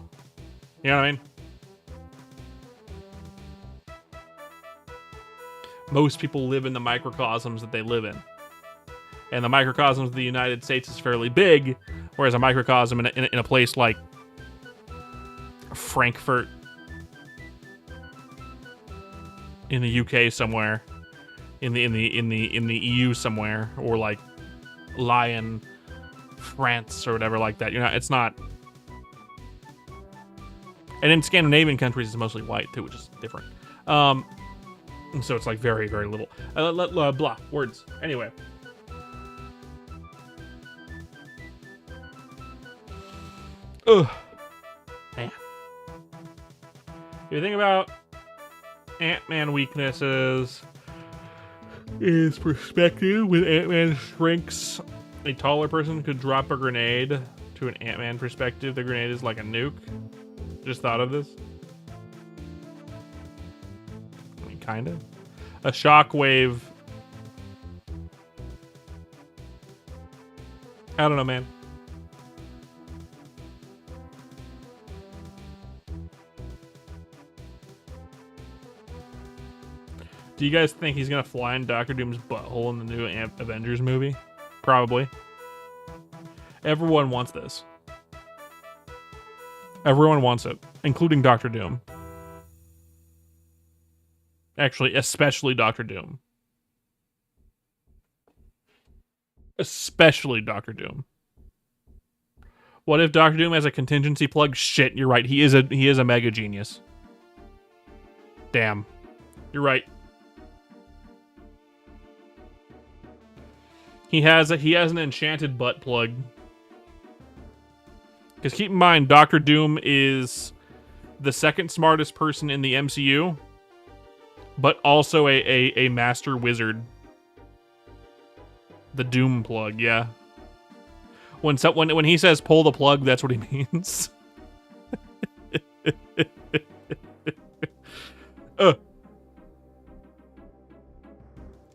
You know what I mean? Most people live in the microcosms that they live in. And the microcosm of the United States is fairly big, whereas a microcosm in a place like Frankfurt in the UK somewhere, in the EU somewhere, or like Lyon, France, or whatever like that. It's not. And in Scandinavian countries, it's mostly white too, which is different. So it's like very, very little. Blah words. Anyway. Ugh. Man. If you think about Ant-Man weaknesses, his perspective, when Ant-Man shrinks, a taller person could drop a grenade. To an Ant-Man perspective, the grenade is like a nuke. Just thought of this. I mean, kind of. A shockwave. I don't know, man. Do you guys think he's gonna fly in Doctor Doom's butthole in the new Avengers movie? Probably. Everyone wants this. Everyone wants it, including Doctor Doom. Actually, especially Doctor Doom. Especially Doctor Doom. What if Doctor Doom has a contingency plug? Shit, you're right. He is a mega genius. Damn. You're right. He has an enchanted butt plug. Because keep in mind, Doctor Doom is the second smartest person in the MCU. but also a master wizard. The Doom plug, yeah. When he says pull the plug, that's what he means.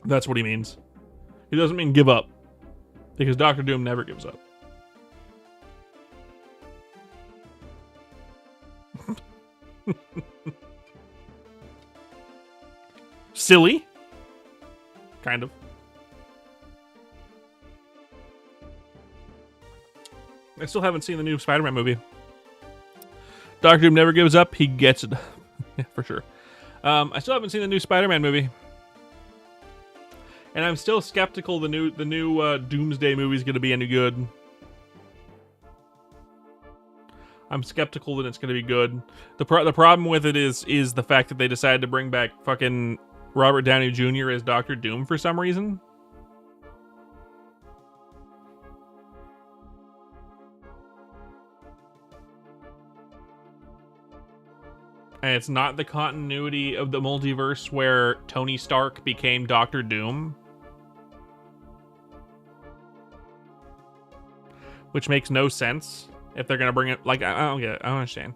That's what he means. He doesn't mean give up, because Doctor Doom never gives up. Silly, kind of. I still haven't seen the new Spider-Man movie. Doctor Doom never gives up. He gets it. Yeah, for sure. I still haven't seen the new Spider-Man movie. And I'm still skeptical the new Doomsday movie is going to be any good. I'm skeptical that it's going to be good. The problem with it is the fact that they decided to bring back fucking Robert Downey Jr. as Doctor Doom for some reason. And it's not the continuity of the multiverse where Tony Stark became Doctor Doom. Which makes no sense if they're gonna bring it. Like, I don't get it. I don't understand.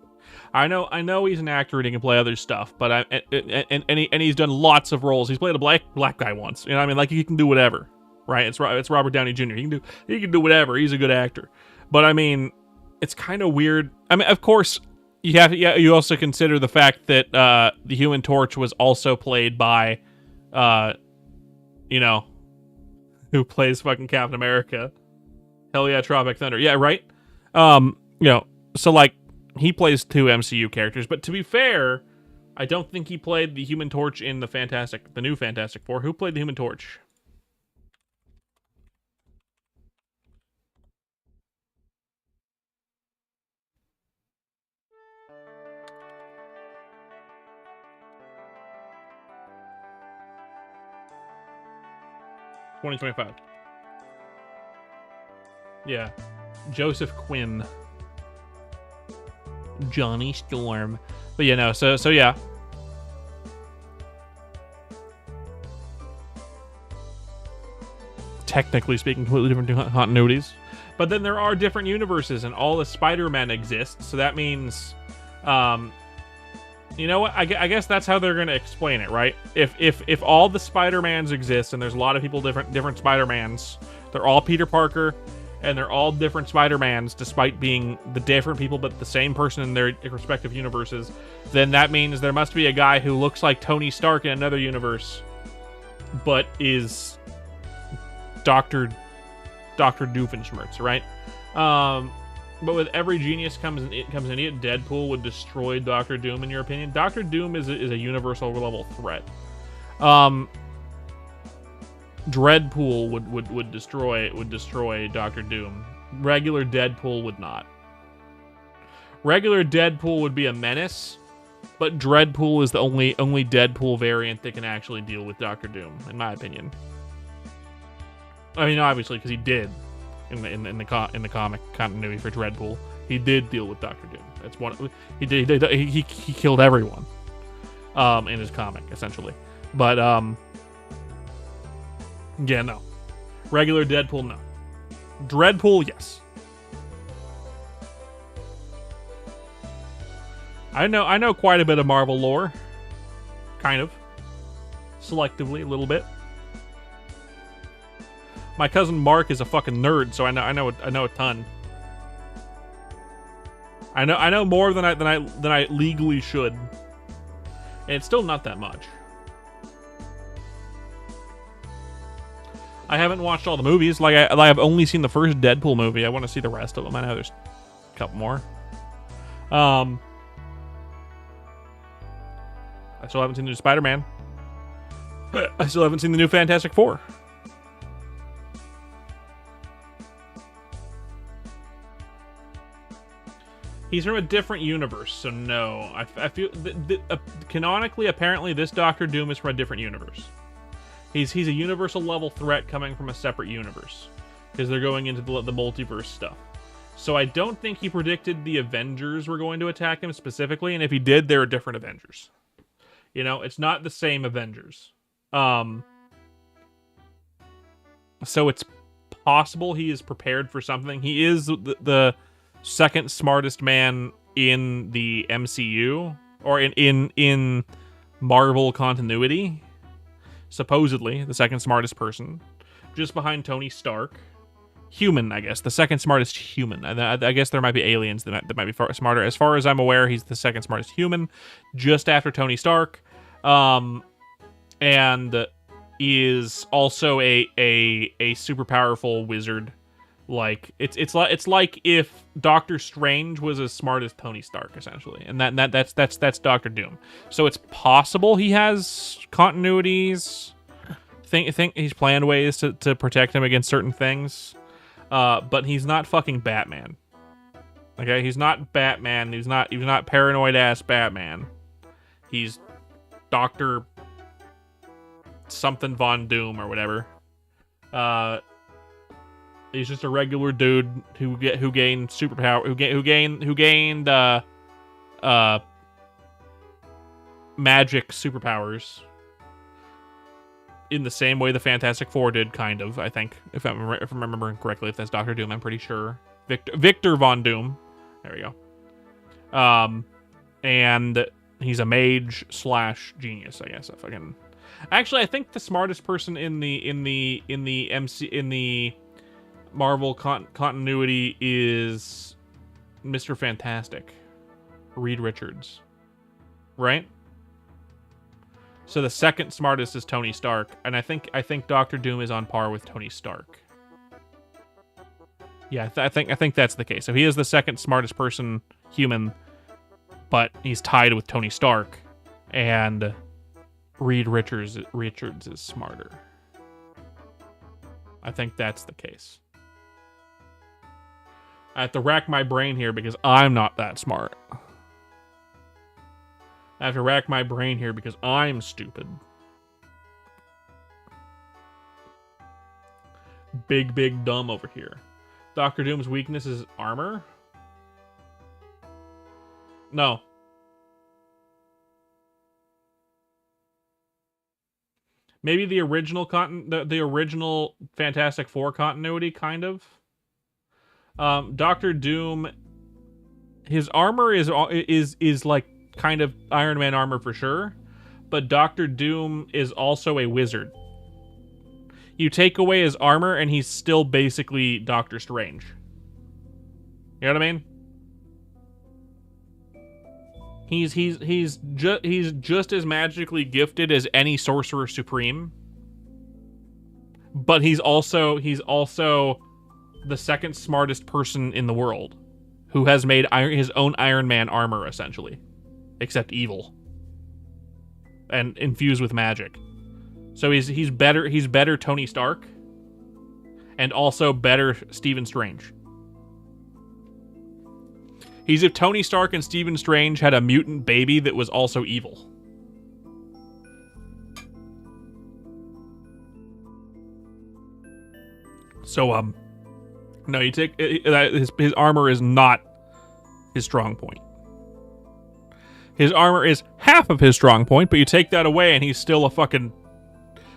I know he's an actor and he can play other stuff, but and he's done lots of roles. He's played a black guy once. You know what I mean? Like, he can do whatever, right? It's Robert Downey Jr. He can do whatever. He's a good actor. But I mean, it's kind of weird. I mean, of course, you also consider the fact that the Human Torch was also played by, who plays fucking Captain America. Hell yeah, Tropic Thunder. Yeah, right? So like, he plays 2 MCU characters, but to be fair, I don't think he played the Human Torch in the new Fantastic Four. Who played the Human Torch? $20.25. Yeah. Joseph Quinn. Johnny Storm. But yeah, no, so yeah. Technically speaking, completely different continuities. But then there are different universes, and all the Spider-Men exist, so that means, you know what? I guess that's how they're going to explain it, right? If all the Spider-Mans exist, and there's a lot of people different Spider-Mans, they're all Peter Parker, and they're all different Spider-Mans, despite being the different people, but the same person in their respective universes, then that means there must be a guy who looks like Tony Stark in another universe, but is Dr. Doofenshmirtz, right? But with every genius comes an idiot. Deadpool would destroy Doctor Doom, in your opinion? Doctor Doom is a universal level threat. Dreadpool would destroy Doctor Doom. Regular Deadpool would not. Regular Deadpool would be a menace, but Dreadpool is the only Deadpool variant that can actually deal with Doctor Doom, in my opinion. I mean, obviously, because he did in the comic continuity for Dreadpool, he did deal with Doctor Doom. That's one. He killed everyone in his comic, essentially. But yeah, no. Regular Deadpool, no. Dreadpool, yes. I know quite a bit of Marvel lore. Kind of. Selectively, a little bit. My cousin Mark is a fucking nerd, so I know a ton. I know more than I legally should. And it's still not that much. I haven't watched all the movies. I've only seen the first Deadpool movie. I want to see the rest of them. I know there's a couple more. I still haven't seen the new Spider-Man. I still haven't seen the new Fantastic Four. He's from a different universe, so no. I feel canonically, apparently, this Doctor Doom is from a different universe. He's a universal level threat coming from a separate universe, because they're going into the multiverse stuff. So I don't think he predicted the Avengers were going to attack him specifically, and if he did, they were different Avengers. You know, it's not the same Avengers. So it's possible he is prepared for something. He is the second smartest man in the MCU, or in Marvel continuity. Supposedly the second smartest person, just behind Tony Stark. Human, I guess. The second smartest human. I guess there might be aliens that might be far smarter. As far as I'm aware, he's the second smartest human, just after Tony Stark. And is also a super powerful wizard. Like it's like if Doctor Strange was as smart as Tony Stark, essentially, and that's Doctor Doom. So it's possible he has continuities. Think he's planned ways to protect him against certain things. But he's not fucking Batman. Okay, he's not Batman. He's not paranoid ass Batman. He's Dr. something Von Doom or whatever. He's just a regular dude who gained superpower, who gained magic superpowers in the same way the Fantastic Four did, kind of. I think, if I'm remembering correctly, if that's Doctor Doom, I'm pretty sure Victor Von Doom. There we go. And he's a mage / genius, I guess. Actually, I think the smartest person in the Marvel continuity is Mr. Fantastic, Reed Richards, right? So the second smartest is Tony Stark, and I think Doctor Doom is on par with Tony Stark. Yeah, I think that's the case. So he is the second smartest person, human, but he's tied with Tony Stark, and Reed Richards is smarter. I think that's the case. I have to rack my brain here because I'm not that smart. I have to rack my brain here because I'm stupid. Big dumb over here. Doctor Doom's weakness is armor? No. Maybe the original the original Fantastic Four continuity, kind of. Doctor Doom, his armor is like kind of Iron Man armor for sure, but Doctor Doom is also a wizard. You take away his armor and he's still basically Doctor Strange. You know what I mean? He's just as magically gifted as any Sorcerer Supreme, but he's also the second smartest person in the world, who has made his own Iron Man armor, essentially, except evil and infused with magic. So he's better Tony Stark, and also better Stephen Strange. He's if Tony Stark and Stephen Strange had a mutant baby that was also evil. So no, you take his armor is not his strong point. His armor is half of his strong point, but you take that away and he's still a fucking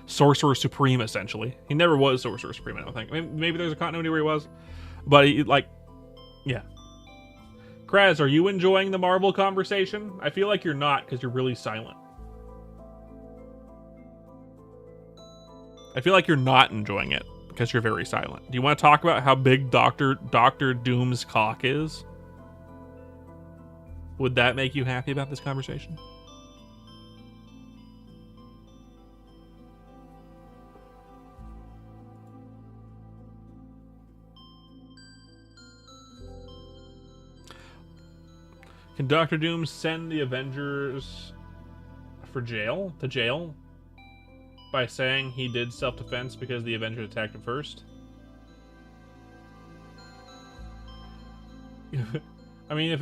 Sorcerer Supreme, essentially. He never was Sorcerer Supreme, I don't think. Maybe there's a continuity where he was, but yeah. Kraz, are you enjoying the Marvel conversation? I feel like you're not, because you're really silent. I feel like you're not enjoying it, because you're very silent. Do you want to talk about how big Doctor Doom's cock is? Would that make you happy about this conversation? Can Doctor Doom send the Avengers to jail by saying he did self-defense because the Avengers attacked him first? I mean, if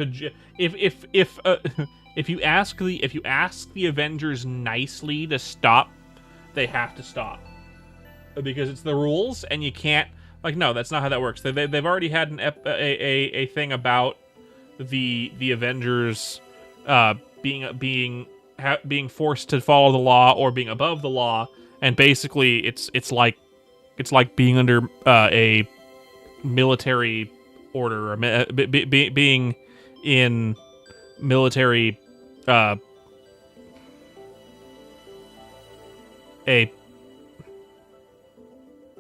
you ask the Avengers nicely to stop, they have to stop, because it's the rules, and you can't, like, no, that's not how that works. They've already had a thing about the Avengers being being forced to follow the law or being above the law, and basically it's like being under a military order, or being in military a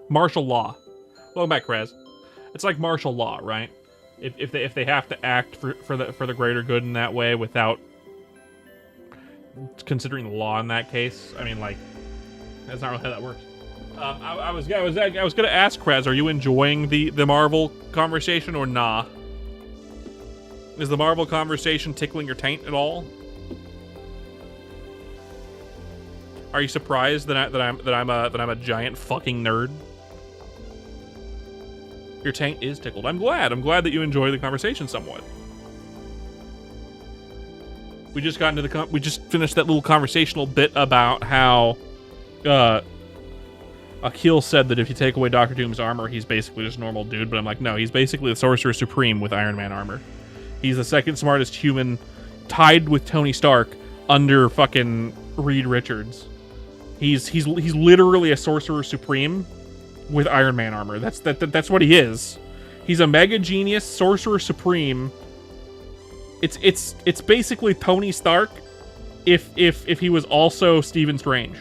martial law. Welcome back, Krez. It's like martial law, right? If they have to act for the greater good in that way without considering the law in that case. I mean, like, that's not really how that works. I was gonna ask Krez, are you enjoying the Marvel conversation or nah? Is the Marvel conversation tickling your taint at all? Are you surprised that I'm a giant fucking nerd? Your taint is tickled. I'm glad that you enjoy the conversation somewhat. We just got into we just finished that little conversational bit about how Akil said that if you take away Doctor Doom's armor, he's basically just a normal dude, but I'm like, no, he's basically the Sorcerer Supreme with Iron Man armor. He's the second smartest human, tied with Tony Stark, under fucking Reed Richards. He's literally a Sorcerer Supreme with Iron Man armor. That's what he is. He's a mega genius Sorcerer Supreme. It's basically Tony Stark if he was also Stephen Strange.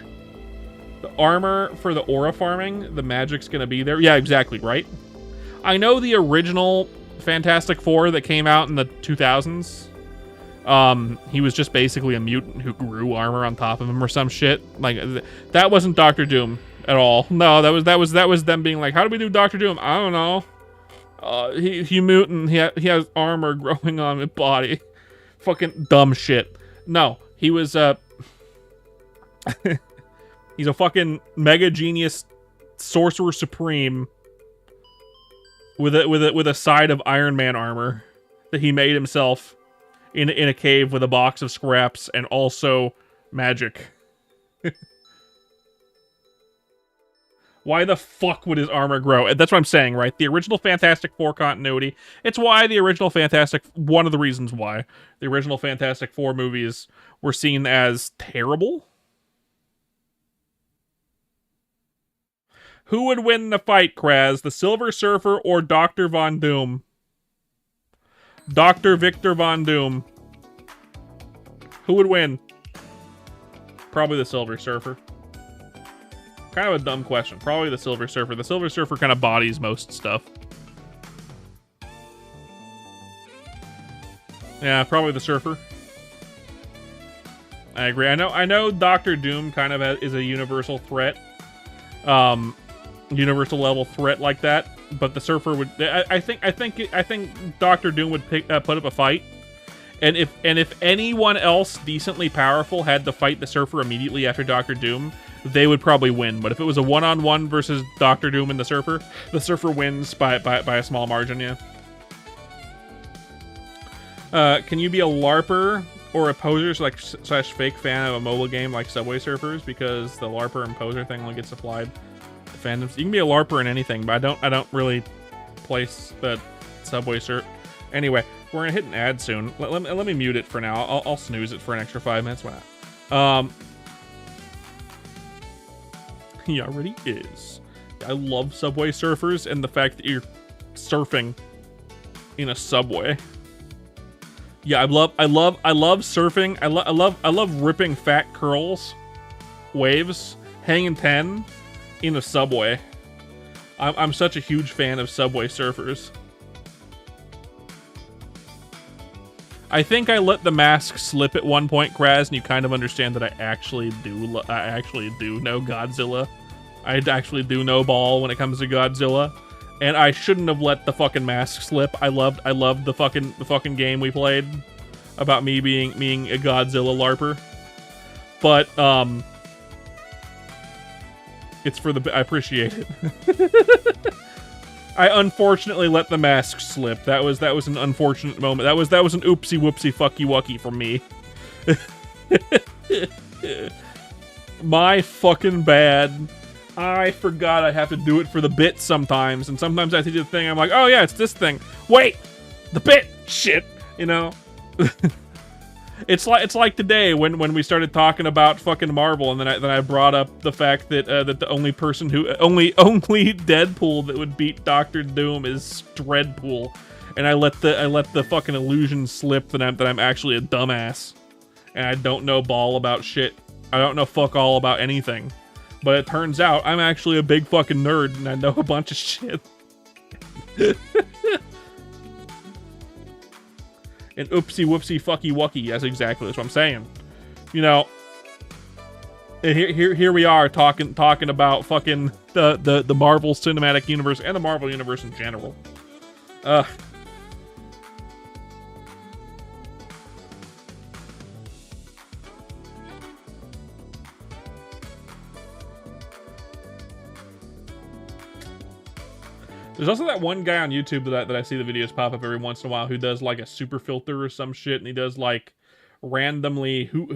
The armor for the aura farming, the magic's gonna be there. Yeah, exactly, right? I know the original Fantastic Four that came out in the 2000s. He was just basically a mutant who grew armor on top of him or some shit. Like, that wasn't Doctor Doom at all. No, that was them being like, how do we do Doctor Doom? I don't know. He mutant. He has armor growing on his body. Fucking dumb shit. No, he was he's a fucking mega genius Sorcerer Supreme with a side of Iron Man armor that he made himself in a cave with a box of scraps and also magic. Why the fuck would his armor grow? That's what I'm saying, right? The original Fantastic Four continuity. It's why the original one of the reasons why the original Fantastic Four movies were seen as terrible. Who would win the fight, Kraz? The Silver Surfer or Dr. Von Doom? Dr. Victor Von Doom. Who would win? Probably the Silver Surfer. Kind of a dumb question. Probably the Silver Surfer. The Silver Surfer kind of bodies most stuff. Yeah, probably the Surfer. I agree. I know Doctor Doom kind of is a universal threat. Universal level threat like that, but the Surfer would. I think Doctor Doom would put up a fight, and if anyone else decently powerful had to fight the Surfer immediately after Doctor Doom, they would probably win. But if it was a one-on-one versus Doctor Doom and the Surfer wins by a small margin. Yeah. Can you be a LARPer or a poser slash fake fan of a mobile game like Subway Surfers? Because the LARPer and poser thing only gets applied to fandoms. You can be a LARPer in anything, but I don't really place the Subway Surf. Anyway, we're gonna hit an ad soon. Let me mute it for now. I'll snooze it for an extra 5 minutes. Why not? He already is. I love Subway Surfers and the fact that you're surfing in a subway. Yeah, I love surfing. I love ripping fat curls, waves, hanging 10 in a subway. I'm such a huge fan of Subway Surfers. I think I let the mask slip at one point, Kraz, and you kind of understand that I actually do know Godzilla. I actually do know ball when it comes to Godzilla, and I shouldn't have let the fucking mask slip. I loved the fucking game we played about me being a Godzilla LARPer, but it's for the. I appreciate it. I unfortunately let the mask slip. That was an unfortunate moment. That was an oopsie whoopsie fucky wucky for me. My fucking bad. I forgot I have to do it for the bit sometimes, and sometimes I do the thing. I'm like, oh yeah, it's this thing. Wait, the bit. Shit, you know. It's like today when we started talking about fucking Marvel, and then I brought up the fact that that the only person who only Deadpool that would beat Doctor Doom is Dreadpool, and I let the fucking illusion slip that I'm actually a dumbass, and I don't know ball about shit. I don't know fuck all about anything, but it turns out I'm actually a big fucking nerd and I know a bunch of shit. And oopsie whoopsie fucky wucky. That's exactly what I'm saying. You know, and here we are talking about fucking the Marvel Cinematic Universe and the Marvel Universe in general. There's also that one guy on YouTube that I see the videos pop up every once in a while who does like a super filter or some shit, and he does like randomly who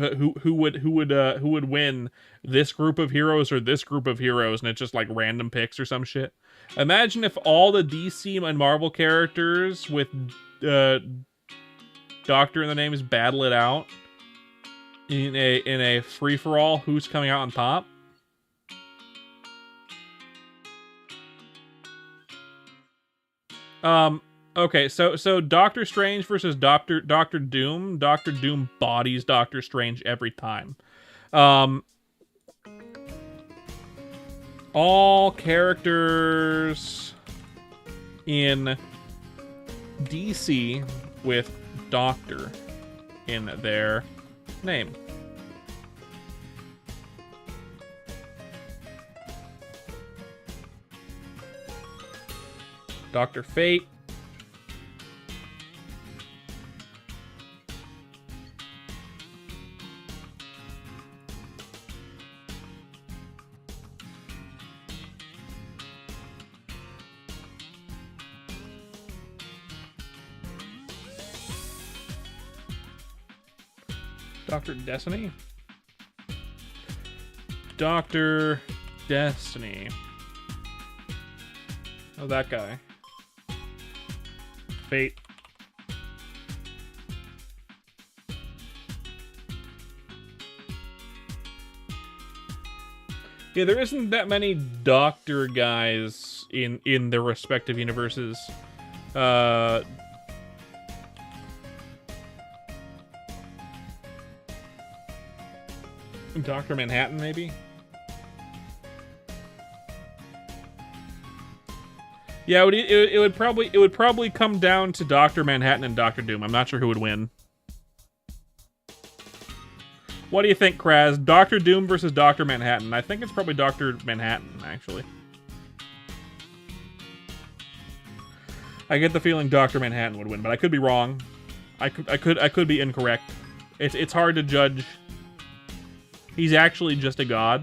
would win this group of heroes or this group of heroes, and it's just like random picks or some shit. Imagine if all the DC and Marvel characters with Doctor in the names battle it out in a free for all. Who's coming out on top? Okay, so Doctor Strange versus Doctor Doom. Doctor Doom bodies Doctor Strange every time. All characters in DC with Doctor in their name. Dr. Fate. Dr. Destiny? Dr. Destiny. Oh, that guy. Fate. Yeah, there isn't that many Doctor guys in their respective universes. Dr. Manhattan, maybe? Yeah, it would probably come down to Dr. Manhattan and Dr. Doom. I'm not sure who would win. What do you think, Kraz? Dr. Doom versus Dr. Manhattan. I think it's probably Dr. Manhattan, actually. I get the feeling Dr. Manhattan would win, but I could be wrong. I could be incorrect. It's hard to judge. He's actually just a god.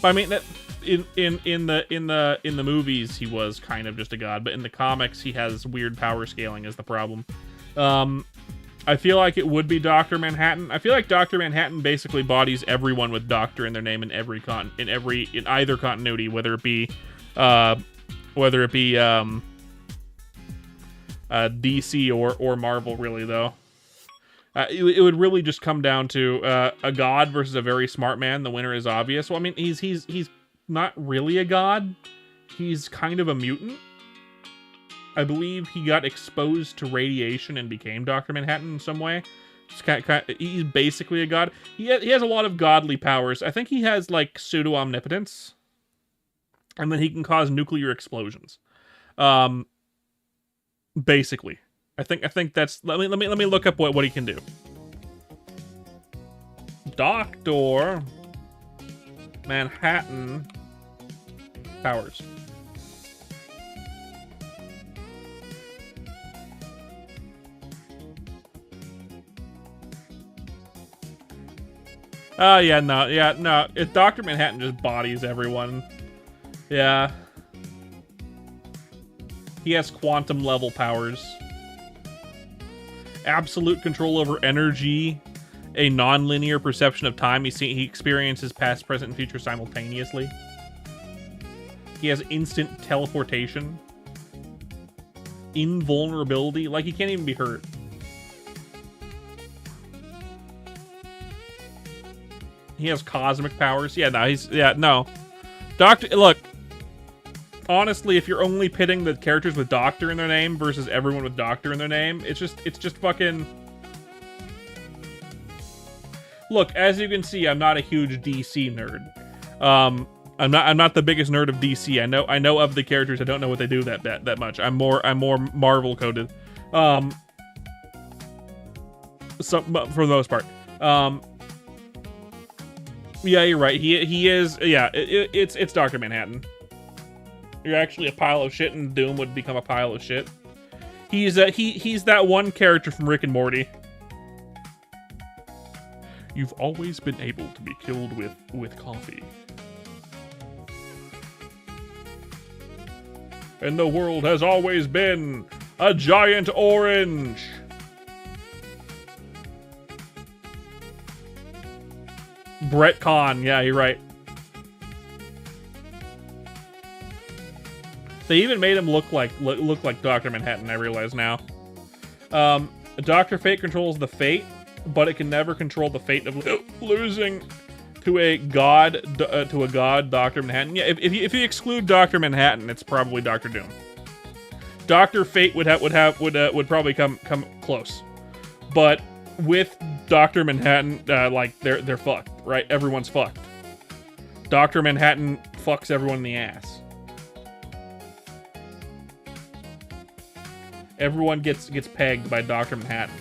But I mean that in the movies he was kind of just a god, but in the comics he has weird power scaling is the problem. I feel like it would be Dr. Manhattan. I feel like Dr. Manhattan basically bodies everyone with Doctor in their name in either continuity, whether it be DC or Marvel, really though. It would really just come down to a god versus a very smart man. The winner is obvious. Well, I mean, he's not really a god. He's kind of a mutant. I believe he got exposed to radiation and became Dr. Manhattan in some way. He's basically a god. He has a lot of godly powers. I think he has like pseudo omnipotence, and then he can cause nuclear explosions. Basically. I think that's let me look up what he can do. Dr. Manhattan powers. Oh yeah, no. If Dr. Manhattan just bodies everyone. Yeah. He has quantum level powers. Absolute control over energy, a non-linear perception of time. He experiences past, present, and future simultaneously. He has instant teleportation. Invulnerability, like he can't even be hurt. He has cosmic powers. Yeah, no. Doctor, look. Honestly, if you're only pitting the characters with Doctor in their name versus everyone with Doctor in their name, it's just fucking... Look, as you can see, I'm not a huge DC nerd. I'm not the biggest nerd of DC. I know of the characters. I don't know what they do that much. I'm more Marvel coded. For the most part. Yeah, you're right. He is. Yeah, it's Dr. Manhattan. You're actually a pile of shit, and Doom would become a pile of shit. He's that one character from Rick and Morty. You've always been able to be killed with coffee. And the world has always been a giant orange. Brett Kahn, yeah, you're right. They even made him look like Dr. Manhattan, I realize now. Dr. Fate controls the fate, but it can never control the fate of losing to a god, Dr. Manhattan. Yeah, if you exclude Dr. Manhattan, it's probably Dr. Doom. Dr. Fate would probably come close, but with Dr. Manhattan, like they're fucked, right? Everyone's fucked. Dr. Manhattan fucks everyone in the ass. Everyone gets pegged by Dr. Manhattan.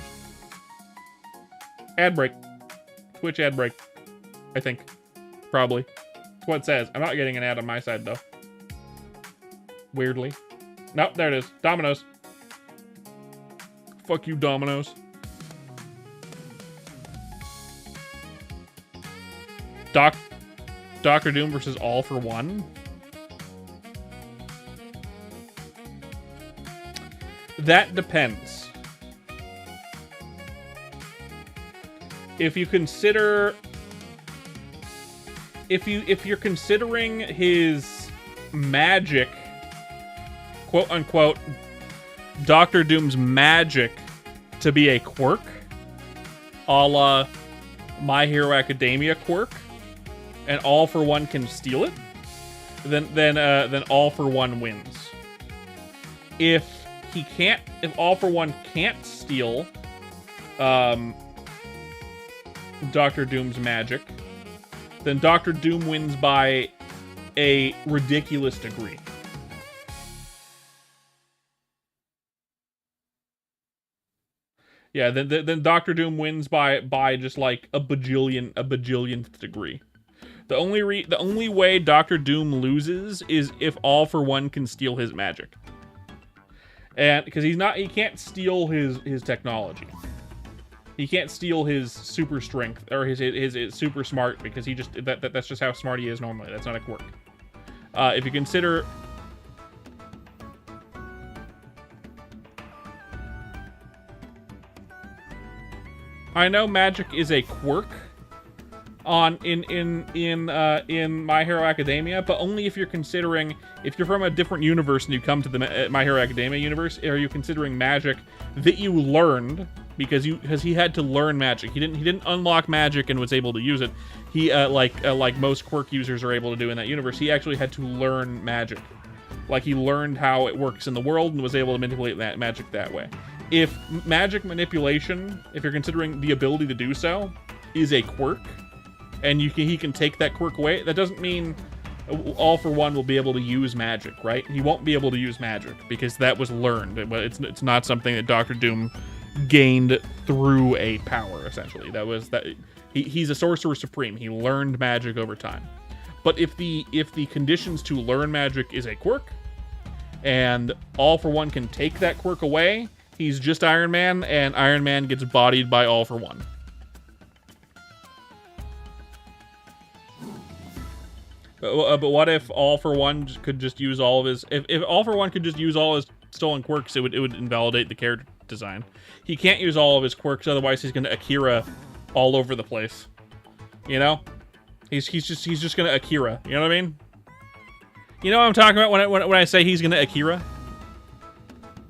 Ad break. Twitch ad break. I think. Probably. That's what it says. I'm not getting an ad on my side, though. Weirdly. Nope, there it is. Dominoes. Fuck you, Dominoes. Dr. Doom versus All for One? That depends. If you consider... If you're considering his magic, quote-unquote, Dr. Doom's magic to be a quirk, a la My Hero Academia quirk, and All for One can steal it, then All for One wins. If All for One can't steal Dr. Doom's magic, then Dr. Doom wins by a ridiculous degree. Yeah, then Dr. Doom wins by just like a bajillionth degree. The only way Dr. Doom loses is if All for One can steal his magic. And because he can't steal his technology. He can't steal his super strength or his super smart, because that's just how smart he is normally. That's not a quirk. If you consider... I know magic is a quirk in My Hero Academia, but only if you're considering, if you're from a different universe and you come to the My Hero Academia universe, are you considering magic that you learned because he had to learn magic. He didn't unlock magic and was able to use it. He like most quirk users are able to do in that universe, he actually had to learn magic. Like, he learned how it works in the world and was able to manipulate that magic that way. If magic manipulation, if you're considering the ability to do so, is a quirk, and he can take that quirk away, that doesn't mean All for One will be able to use magic, right? He won't be able to use magic because that was learned. It's not something that Dr. Doom gained through a power, essentially. He's a sorcerer supreme. He learned magic over time. But if the conditions to learn magic is a quirk, and All for One can take that quirk away, he's just Iron Man, and Iron Man gets bodied by All for One. But what if All for One could just use all of his... If All for One could just use all his stolen quirks, it would invalidate the character design. He can't use all of his quirks, otherwise he's going to Akira all over the place. You know? He's just going to Akira. You know what I mean? You know what I'm talking about when I say he's going to Akira?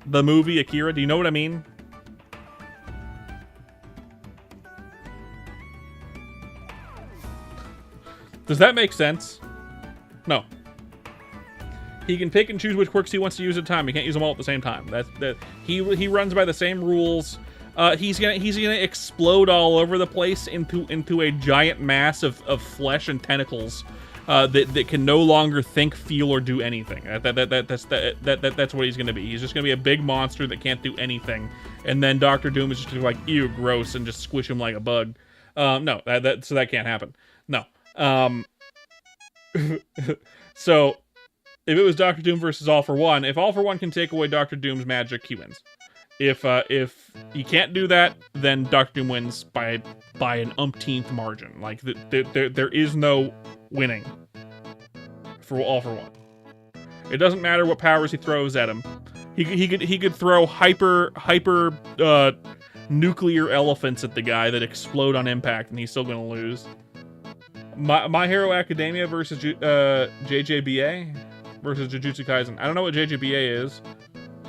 The movie Akira. Do you know what I mean? Does that make sense? No. He can pick and choose which quirks he wants to use at a time. He can't use them all at the same time. He runs by the same rules. He's gonna explode all over the place into a giant mass of flesh and tentacles that can no longer think, feel, or do anything. That's what he's gonna be. He's just gonna be a big monster that can't do anything. And then Doctor Doom is just gonna be like, ew, gross, and just squish him like a bug. No, so that can't happen. No. So if it was Doctor Doom versus All for One, if All for One can take away Doctor Doom's magic, he wins. If he can't do that, then Doctor Doom wins by an umpteenth margin. Like there is no winning for All for One. It doesn't matter what powers he throws at him. He could throw hyper nuclear elephants at the guy that explode on impact, and he's still gonna lose. My Hero Academia versus JJBA versus Jujutsu Kaisen. I don't know what JJBA is.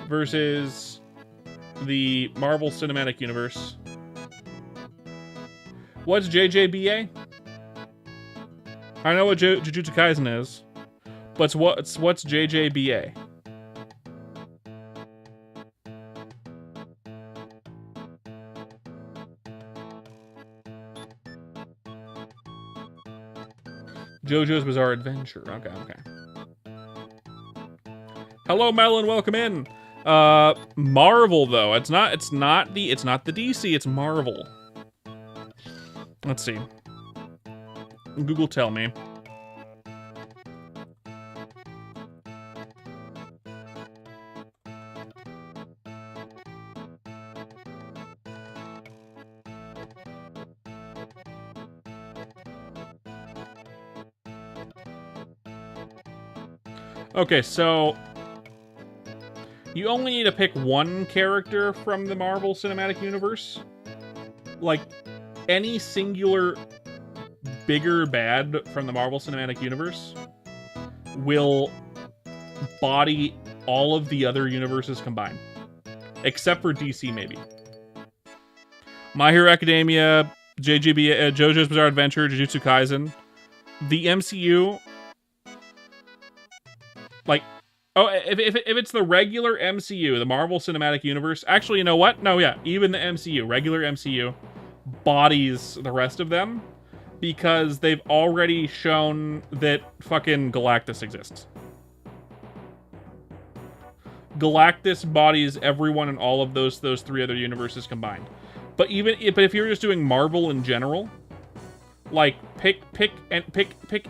Versus the Marvel Cinematic Universe. What's JJBA? I know what Jujutsu Kaisen is. But what's JJBA? JoJo's Bizarre Adventure. Okay. Hello, Melon. Welcome in. Marvel though. It's not the DC. It's Marvel. Let's see. Google, tell me. Okay, so you only need to pick one character from the Marvel Cinematic Universe. Like, any singular bigger bad from the Marvel Cinematic Universe will body all of the other universes combined. Except for DC, maybe. My Hero Academia, JoJo's Bizarre Adventure, Jujutsu Kaisen. The MCU... Like, oh, if it's the regular MCU, the Marvel Cinematic Universe, actually, you know what? No, yeah, even the MCU, regular MCU, bodies the rest of them because they've already shown that fucking Galactus exists. Galactus bodies everyone in all of those three other universes combined. But if you're just doing Marvel in general, like pick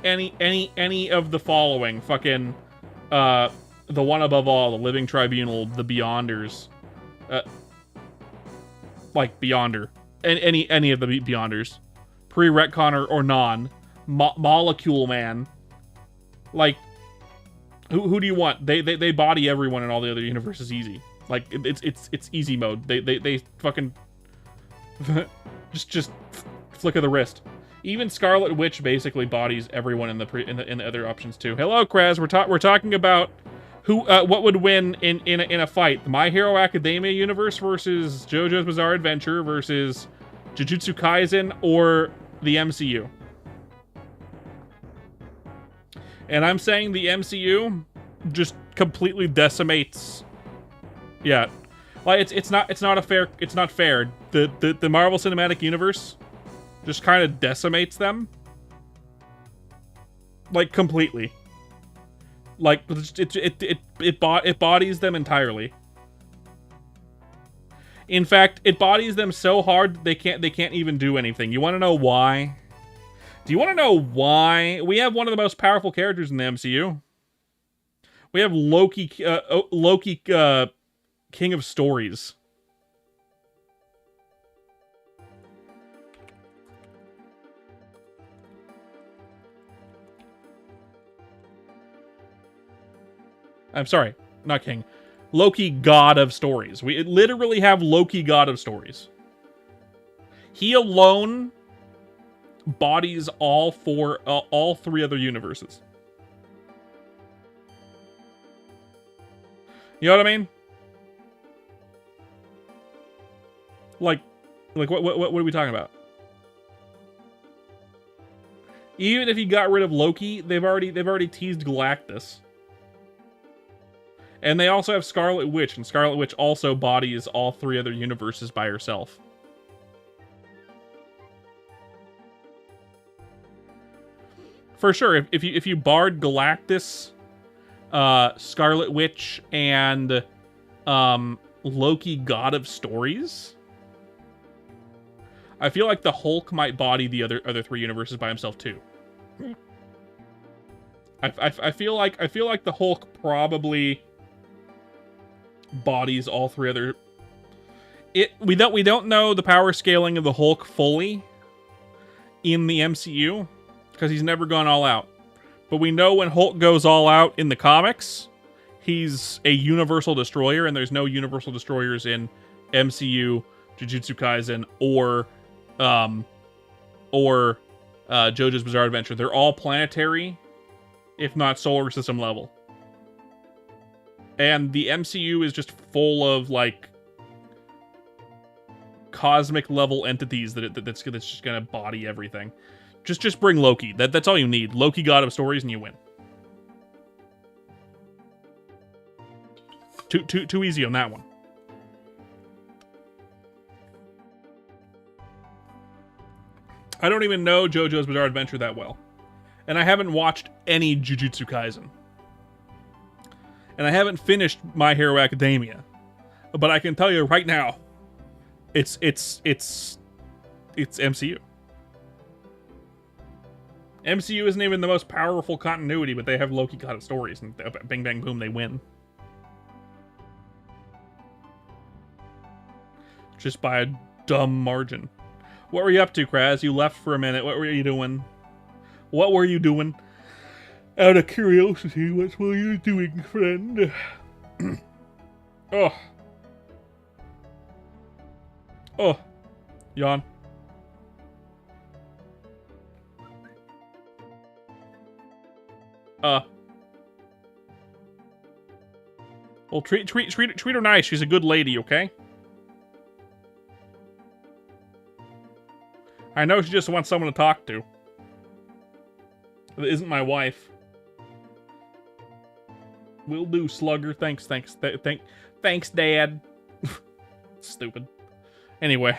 any of the following fucking. The one above all, the Living Tribunal, the Beyonders, like Beyonder, and any of the Beyonders, pre-retcon or non, Molecule Man, like who do you want? They body everyone in all the other universes easy. Like it's easy mode. They fucking just flick of the wrist. Even Scarlet Witch basically bodies everyone in the other options too. Hello, Kraz. We're talking about what would win in a fight: the My Hero Academia universe versus JoJo's Bizarre Adventure versus Jujutsu Kaisen or the MCU. And I'm saying the MCU just completely decimates. Yeah, like it's not fair. The Marvel Cinematic Universe just kind of decimates them. Like, completely. Like, it bodies them entirely. In fact, it bodies them so hard they can't even do anything. You want to know why? Do you want to know why? We have one of the most powerful characters in the MCU. We have Loki, King of Stories. I'm sorry, not king. Loki, God of Stories. We literally have Loki, God of Stories. He alone bodies all three other universes. You know what I mean? Like what are we talking about? Even if you got rid of Loki, they've already teased Galactus. And they also have Scarlet Witch, and Scarlet Witch also bodies all 3 other universes by herself. For sure, if you barred Galactus, Scarlet Witch, and Loki, God of Stories, I feel like the Hulk might body the other 3 universes by himself too. I feel like the Hulk probably bodies all 3 other. We don't know the power scaling of the Hulk fully in the MCU because he's never gone all out. But we know when Hulk goes all out in the comics, he's a universal destroyer, and there's no universal destroyers in MCU, Jujutsu Kaisen, or JoJo's Bizarre Adventure. They're all planetary, if not solar system level. And the MCU is just full of, like, cosmic level entities that's just gonna body everything. Just bring Loki. That's all you need. Loki, God of Stories, and you win. Too easy on that one. I don't even know JoJo's Bizarre Adventure that well. And I haven't watched any Jujutsu Kaisen. And I haven't finished My Hero Academia. But I can tell you right now, it's MCU. MCU isn't even the most powerful continuity, but they have Loki, God of Stories, and bing bang boom, they win. Just by a dumb margin. What were you up to, Kraz? You left for a minute. What were you doing? What were you doing? Out of curiosity, what were you doing, friend? Oh. Oh. Yawn. Well, treat her nice. She's a good lady, okay? I know she just wants someone to talk to. It isn't my wife. Will do, slugger. Thanks, Dad. Stupid. Anyway.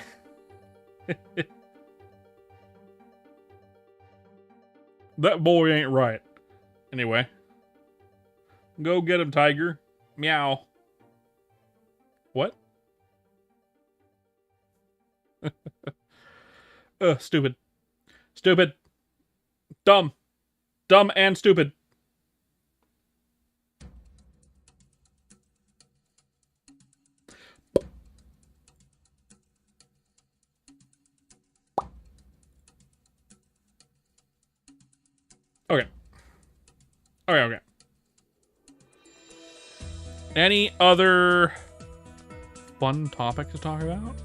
That boy ain't right. Anyway. Go get him, tiger. Meow. What? Stupid. Stupid. Dumb. Dumb and stupid. Okay. Okay. Any other fun topic to talk about?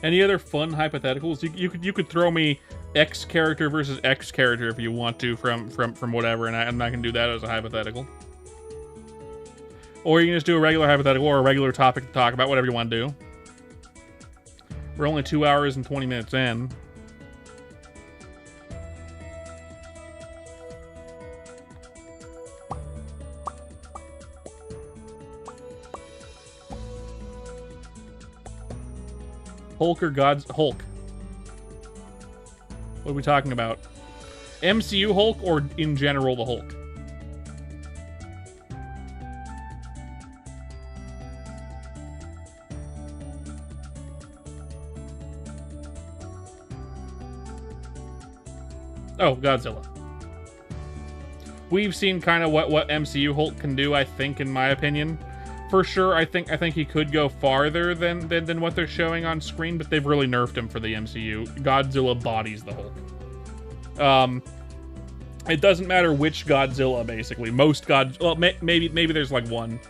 Any other fun hypotheticals? You could throw me X character versus X character if you want to from whatever, and I can do that as a hypothetical. Or you can just do a regular hypothetical or a regular topic to talk about, whatever you want to do. We're only 2 hours and 20 minutes in. Hulk or God's Hulk? What are we talking about? MCU Hulk or in general the Hulk? Oh, Godzilla. We've seen kind of what MCU Hulk can do, I think, in my opinion. For sure, I think he could go farther than what they're showing on screen, but they've really nerfed him for the MCU. Godzilla bodies the Hulk. It doesn't matter which Godzilla, basically. Most well, maybe there's like one,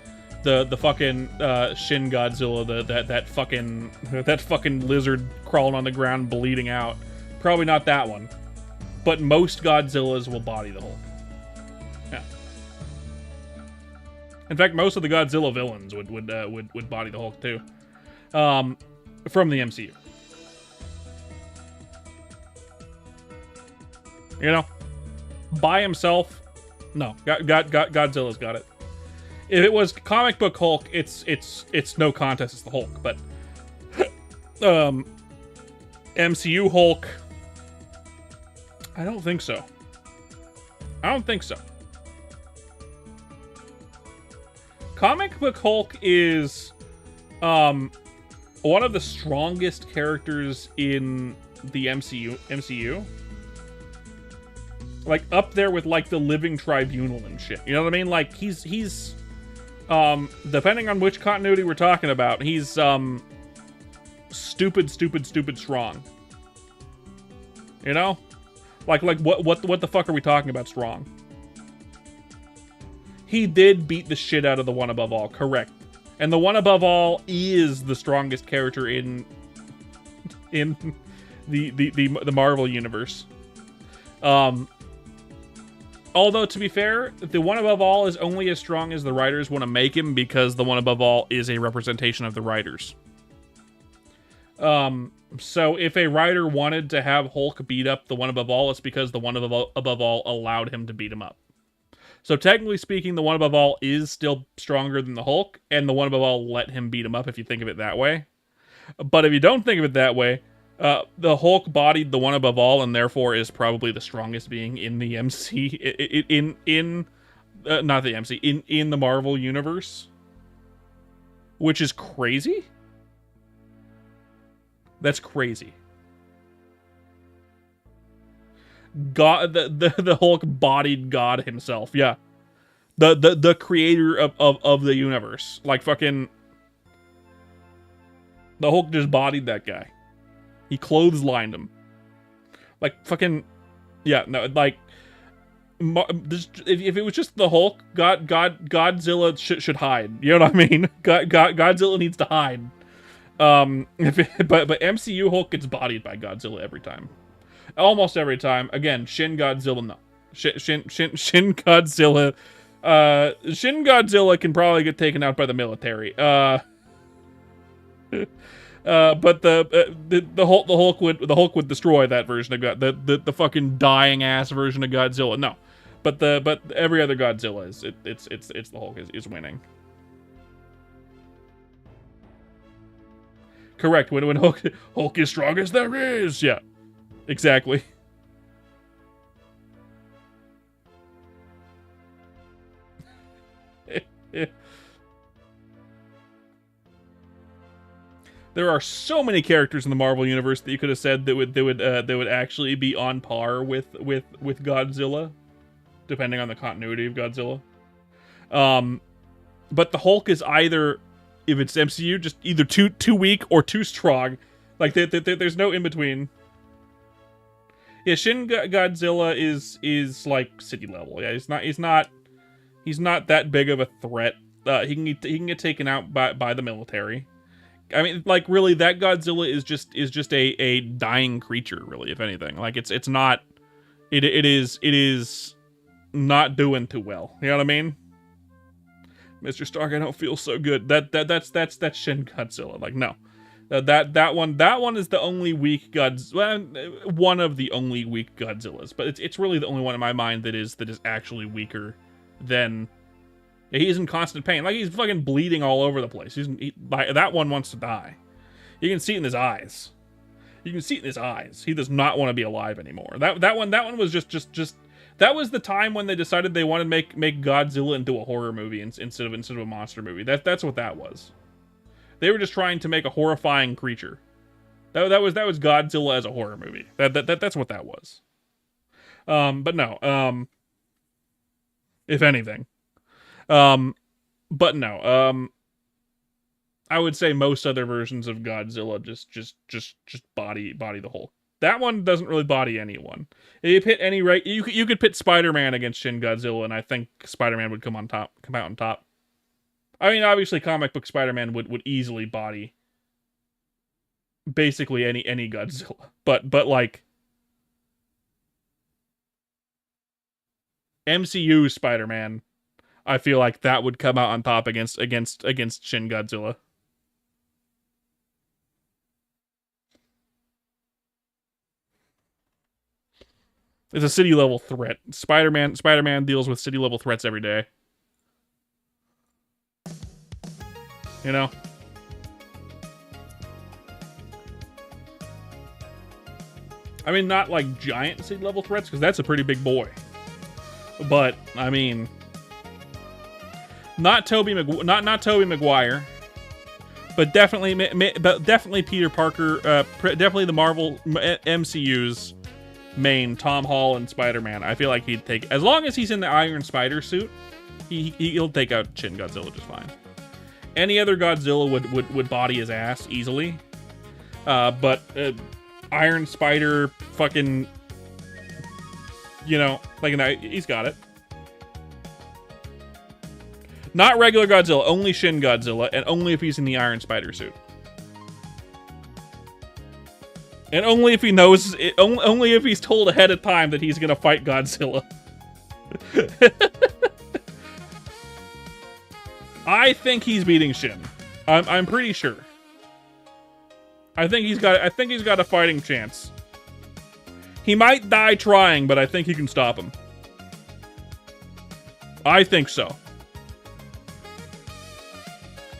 the fucking Shin Godzilla, that fucking lizard crawling on the ground bleeding out. Probably not that one, but most Godzillas will body the Hulk. Yeah. In fact, most of the Godzilla villains would body the Hulk too, from the MCU. You know. By himself, no. Godzilla's got it. If it was comic book Hulk, it's no contest. It's the Hulk. But MCU Hulk, I don't think so. I don't think so. Comic book Hulk is one of the strongest characters in the MCU. Like up there with like the Living Tribunal and shit. You know what I mean? Like he's depending on which continuity we're talking about, he's stupid strong. You know? Like what the fuck are we talking about strong? He did beat the shit out of the One Above All, correct. And the One Above All is the strongest character in the Marvel universe. Although, to be fair, the One Above All is only as strong as the writers want to make him, because the One Above All is a representation of the writers. So if a writer wanted to have Hulk beat up the One Above All, it's because the One Above All allowed him to beat him up. So technically speaking, the One Above All is still stronger than the Hulk, and the One Above All let him beat him up, if you think of it that way. But if you don't think of it that way, the Hulk bodied the One Above All, and therefore is probably the strongest being in the not the MC, in the Marvel universe, which is crazy. That's crazy. God, the Hulk bodied God himself. Yeah, the creator of the universe. Like fucking, the Hulk just bodied that guy. He clotheslined him. Like fucking, yeah. No, like, if it was just the Hulk, Godzilla should hide. You know what I mean? Godzilla needs to hide. But MCU Hulk gets bodied by Godzilla every time. Almost every time. Again, Shin Godzilla, no. Shin Godzilla. Shin Godzilla can probably get taken out by the military. But the Hulk would destroy that version of the fucking dying ass version of Godzilla. No, but every other Godzilla is it's the Hulk is winning. Correct. When Hulk is strong as there is. Yeah. Exactly. There are so many characters in the Marvel universe that you could have said that would actually be on par with Godzilla, depending on the continuity of Godzilla. But the Hulk is either, if it's MCU, just either too weak or too strong. Like there's no in between. Yeah, Shin Godzilla is like city level. Yeah, he's not that big of a threat. He can get taken out by the military. I mean, like, really, that Godzilla is just a dying creature, really, if anything. Like, it is not doing too well. You know what I mean? Mr. Stark, I don't feel so good. That's Shin Godzilla. Like, no. That one is the only weak one of the only weak Godzillas, but it's really the only one in my mind that is actually weaker than. He's in constant pain, like he's fucking bleeding all over the place. That one wants to die. You can see it in his eyes. You can see it in his eyes. He does not want to be alive anymore. That one was just that was the time when they decided they wanted to make Godzilla into a horror movie instead of a monster movie. That's what that was. They were just trying to make a horrifying creature. That was Godzilla as a horror movie. That's what that was. But no. If anything. But no. I would say most other versions of Godzilla just body the Hulk. That one doesn't really body anyone. If you pit any you could pit Spider-Man against Shin Godzilla, and I think Spider-Man would come out on top. I mean, obviously, comic book Spider-Man would easily body basically any Godzilla, but like MCU Spider-Man, I feel like that would come out on top against Shin Godzilla. It's a city level threat. Spider-Man deals with city level threats every day. You know? I mean, not like giant city level threats, because that's a pretty big boy. But I mean, not Tobey Maguire, but definitely Peter Parker. Definitely the Marvel MCU's main Tom Holland Spider-Man. I feel like he'd take, as long as he's in the Iron Spider suit, he'll take out Shin Godzilla just fine. Any other Godzilla would body his ass easily, but Iron Spider, fucking, you know, like he's got it. Not regular Godzilla, only Shin Godzilla, and only if he's in the Iron Spider suit. And only if he knows, only if he's told ahead of time that he's gonna fight Godzilla. I think he's beating Shin. I'm pretty sure. I think he's got a fighting chance. He might die trying, but I think he can stop him. I think so.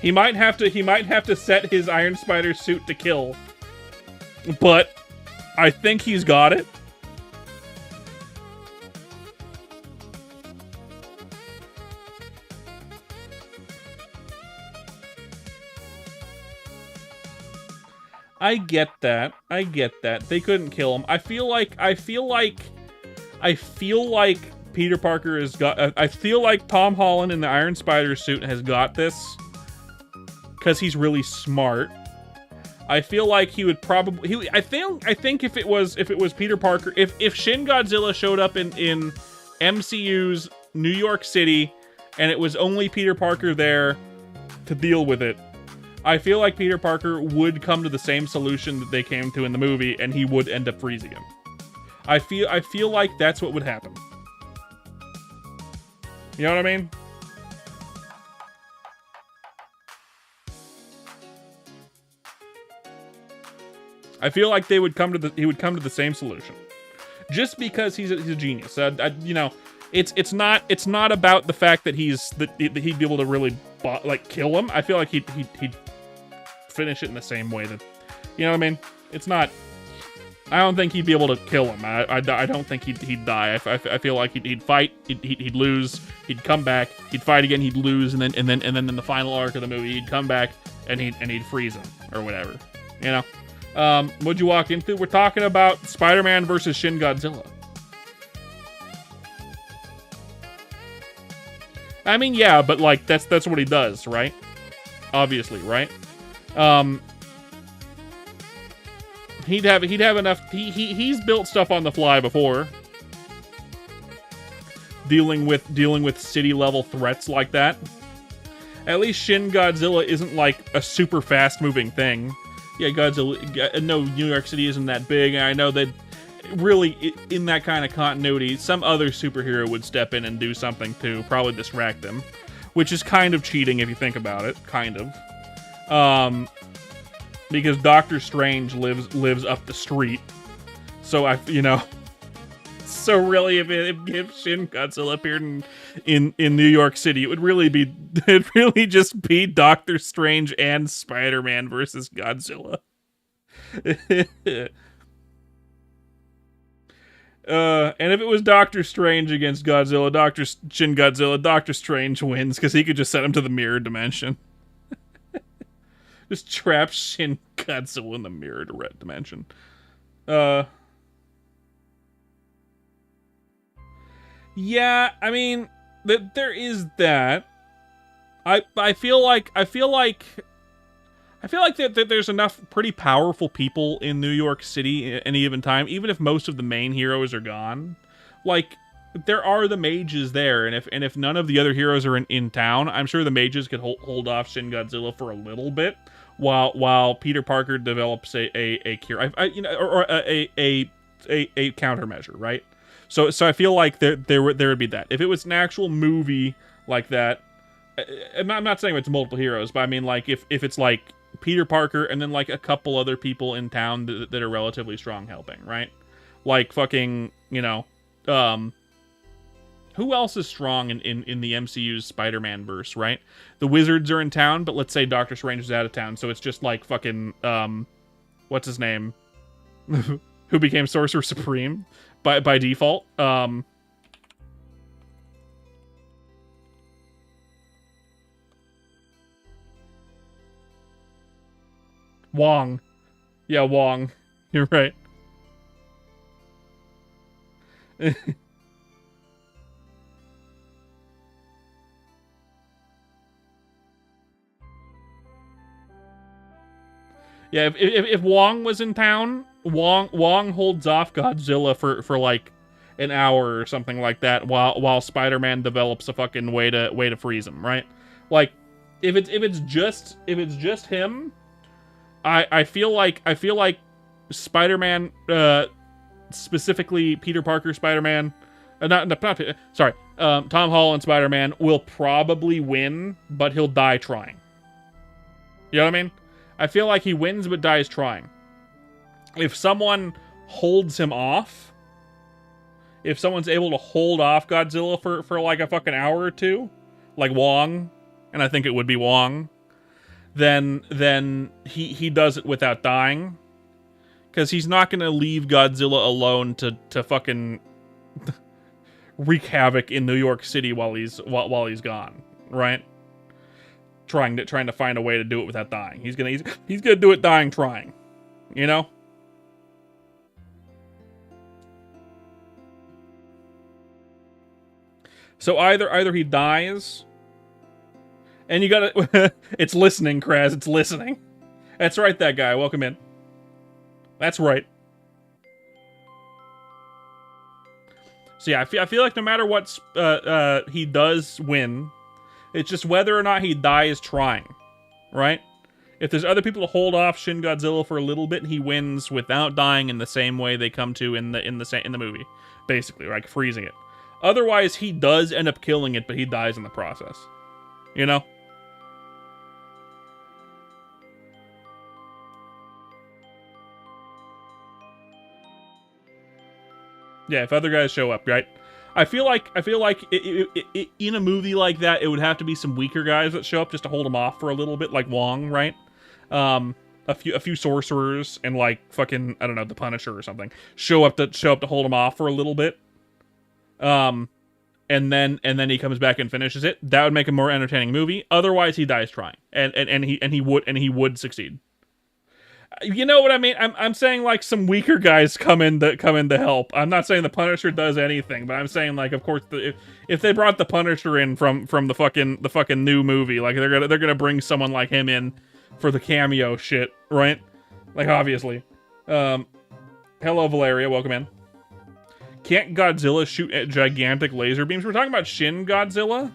He might have to set his Iron Spider suit to kill. But I think he's got it. I get that. They couldn't kill him. I feel like Peter Parker has got, I feel like Tom Holland in the Iron Spider suit has got this because he's really smart. I feel like he would probably, I think if it was Peter Parker, if Shin Godzilla showed up in MCU's New York City and it was only Peter Parker there to deal with it, I feel like Peter Parker would come to the same solution that they came to in the movie, and he would end up freezing him. I feel like that's what would happen. You know what I mean? I feel like he would come to the same solution, just because he's a genius. You know, it's not about the fact that that he'd be able to really like kill him. I feel like he'd finish it in the same way that, you know what I mean? It's not. I don't think he'd be able to kill him. I don't think he'd die. I feel like he'd fight. He'd lose. He'd come back. He'd fight again. He'd lose, and then in the final arc of the movie, he'd come back and he'd freeze him or whatever. You know. What'd you walk into? We're talking about Spider-Man versus Shin Godzilla. I mean, yeah, but like that's what he does, right? Obviously, right? He'd have enough. He's built stuff on the fly before, dealing with city level threats like that. At least Shin Godzilla isn't like a super fast moving thing. Yeah, Godzilla. No, New York City isn't that big. I know that really in that kind of continuity, some other superhero would step in and do something to probably distract them, which is kind of cheating if you think about it. Kind of. Because Doctor Strange lives up the street, so so really if Shin Godzilla appeared in New York City, it'd really just be Doctor Strange and Spider-Man versus Godzilla. And if it was Doctor Strange against Godzilla, Shin Godzilla, Doctor Strange wins because he could just send him to the mirror dimension. Just trap Shin Godzilla in the mirror dimension. Yeah, I mean, there is that. I feel like that there's enough pretty powerful people in New York City at any given time, even if most of the main heroes are gone. Like, there are the mages there, and if none of the other heroes are in town, I'm sure the mages could hold off Shin Godzilla for a little bit while Peter Parker develops a cure, or a countermeasure, right? So I feel like there would be that. If it was an actual movie like that, I'm not saying it's multiple heroes, but I mean like if it's like Peter Parker and then like a couple other people in town that are relatively strong helping, right? Like fucking, who else is strong in the MCU's Spider-Man verse, right? The Wizards are in town, but let's say Doctor Strange is out of town, so it's just like fucking what's his name? Who became Sorcerer Supreme by default. Wong. Yeah, Wong. You're right. Yeah, if Wong was in town, Wong holds off Godzilla for like an hour or something like that while Spider-Man develops a fucking way to freeze him, right? Like if it's just him, I feel like Spider-Man, specifically Peter Parker Spider-Man, Tom Holland Spider-Man will probably win, but he'll die trying. You know what I mean? I feel like he wins but dies trying. If someone holds him off, if someone's able to hold off Godzilla for like a fucking hour or two, like Wong, and I think it would be Wong, then he does it without dying. Because he's not going to leave Godzilla alone to fucking wreak havoc in New York City while he's gone, right? Trying to find a way to do it without dying. He's gonna do it dying trying, you know. So either he dies, and you gotta. It's listening, Kraz. It's listening. That's right, that guy. Welcome in. That's right. So yeah, I feel like no matter what he does win, it's just whether or not he dies trying, right? If there's other people to hold off Shin Godzilla for a little bit, he wins without dying in the same way they come to in the movie, basically, like freezing it. Otherwise, he does end up killing it, but he dies in the process. You know? Yeah, if other guys show up, right? I feel like in a movie like that, it would have to be some weaker guys that show up just to hold them off for a little bit, like Wong, right? A few sorcerers and like fucking, I don't know, the Punisher or something show up to hold him off for a little bit. And then he comes back and finishes it. That would make a more entertaining movie. Otherwise, he dies trying, and he would succeid. You know what I mean? I'm saying like some weaker guys come in to help. I'm not saying the Punisher does anything, but I'm saying like, of course, if they brought the Punisher in from the fucking new movie, like they're gonna bring someone like him in for the cameo shit, right? Like obviously. Hello Valeria, welcome in. Can't Godzilla shoot at gigantic laser beams? We're talking about Shin Godzilla.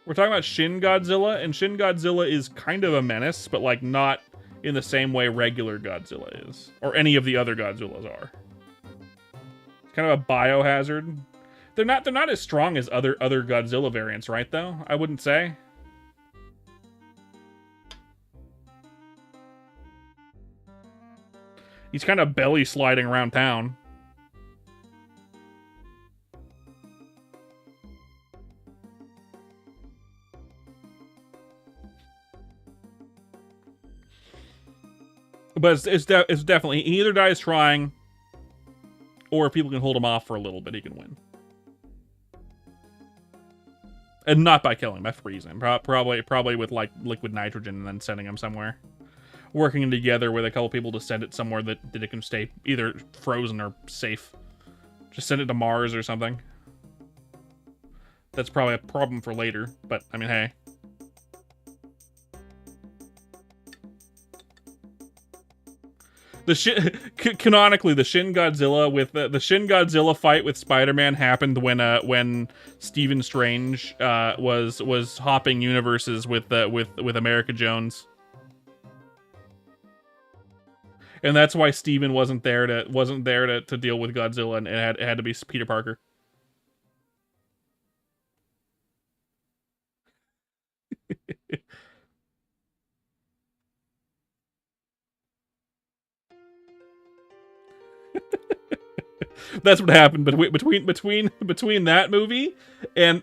We're talking about Shin Godzilla, and Shin Godzilla is kind of a menace, but like not in the same way regular Godzilla is, or any of the other Godzillas are. It's kind of a biohazard. They're not as strong as other Godzilla variants, right? Though I wouldn't say. He's kind of belly sliding around town. But it's definitely, he either dies trying, or if people can hold him off for a little bit, he can win. And not by killing him, by freezing him. Probably with like liquid nitrogen and then sending him somewhere. Working together with a couple people to send it somewhere that it can stay either frozen or safe. Just send it to Mars or something. That's probably a problem for later, but I mean, hey. Canonically, the Shin Godzilla with the Shin Godzilla fight with Spider-Man happened when Stephen Strange was hopping universes with America Jones, and that's why Stephen wasn't there to deal with Godzilla, and it had to be Peter Parker. That's what happened between that movie and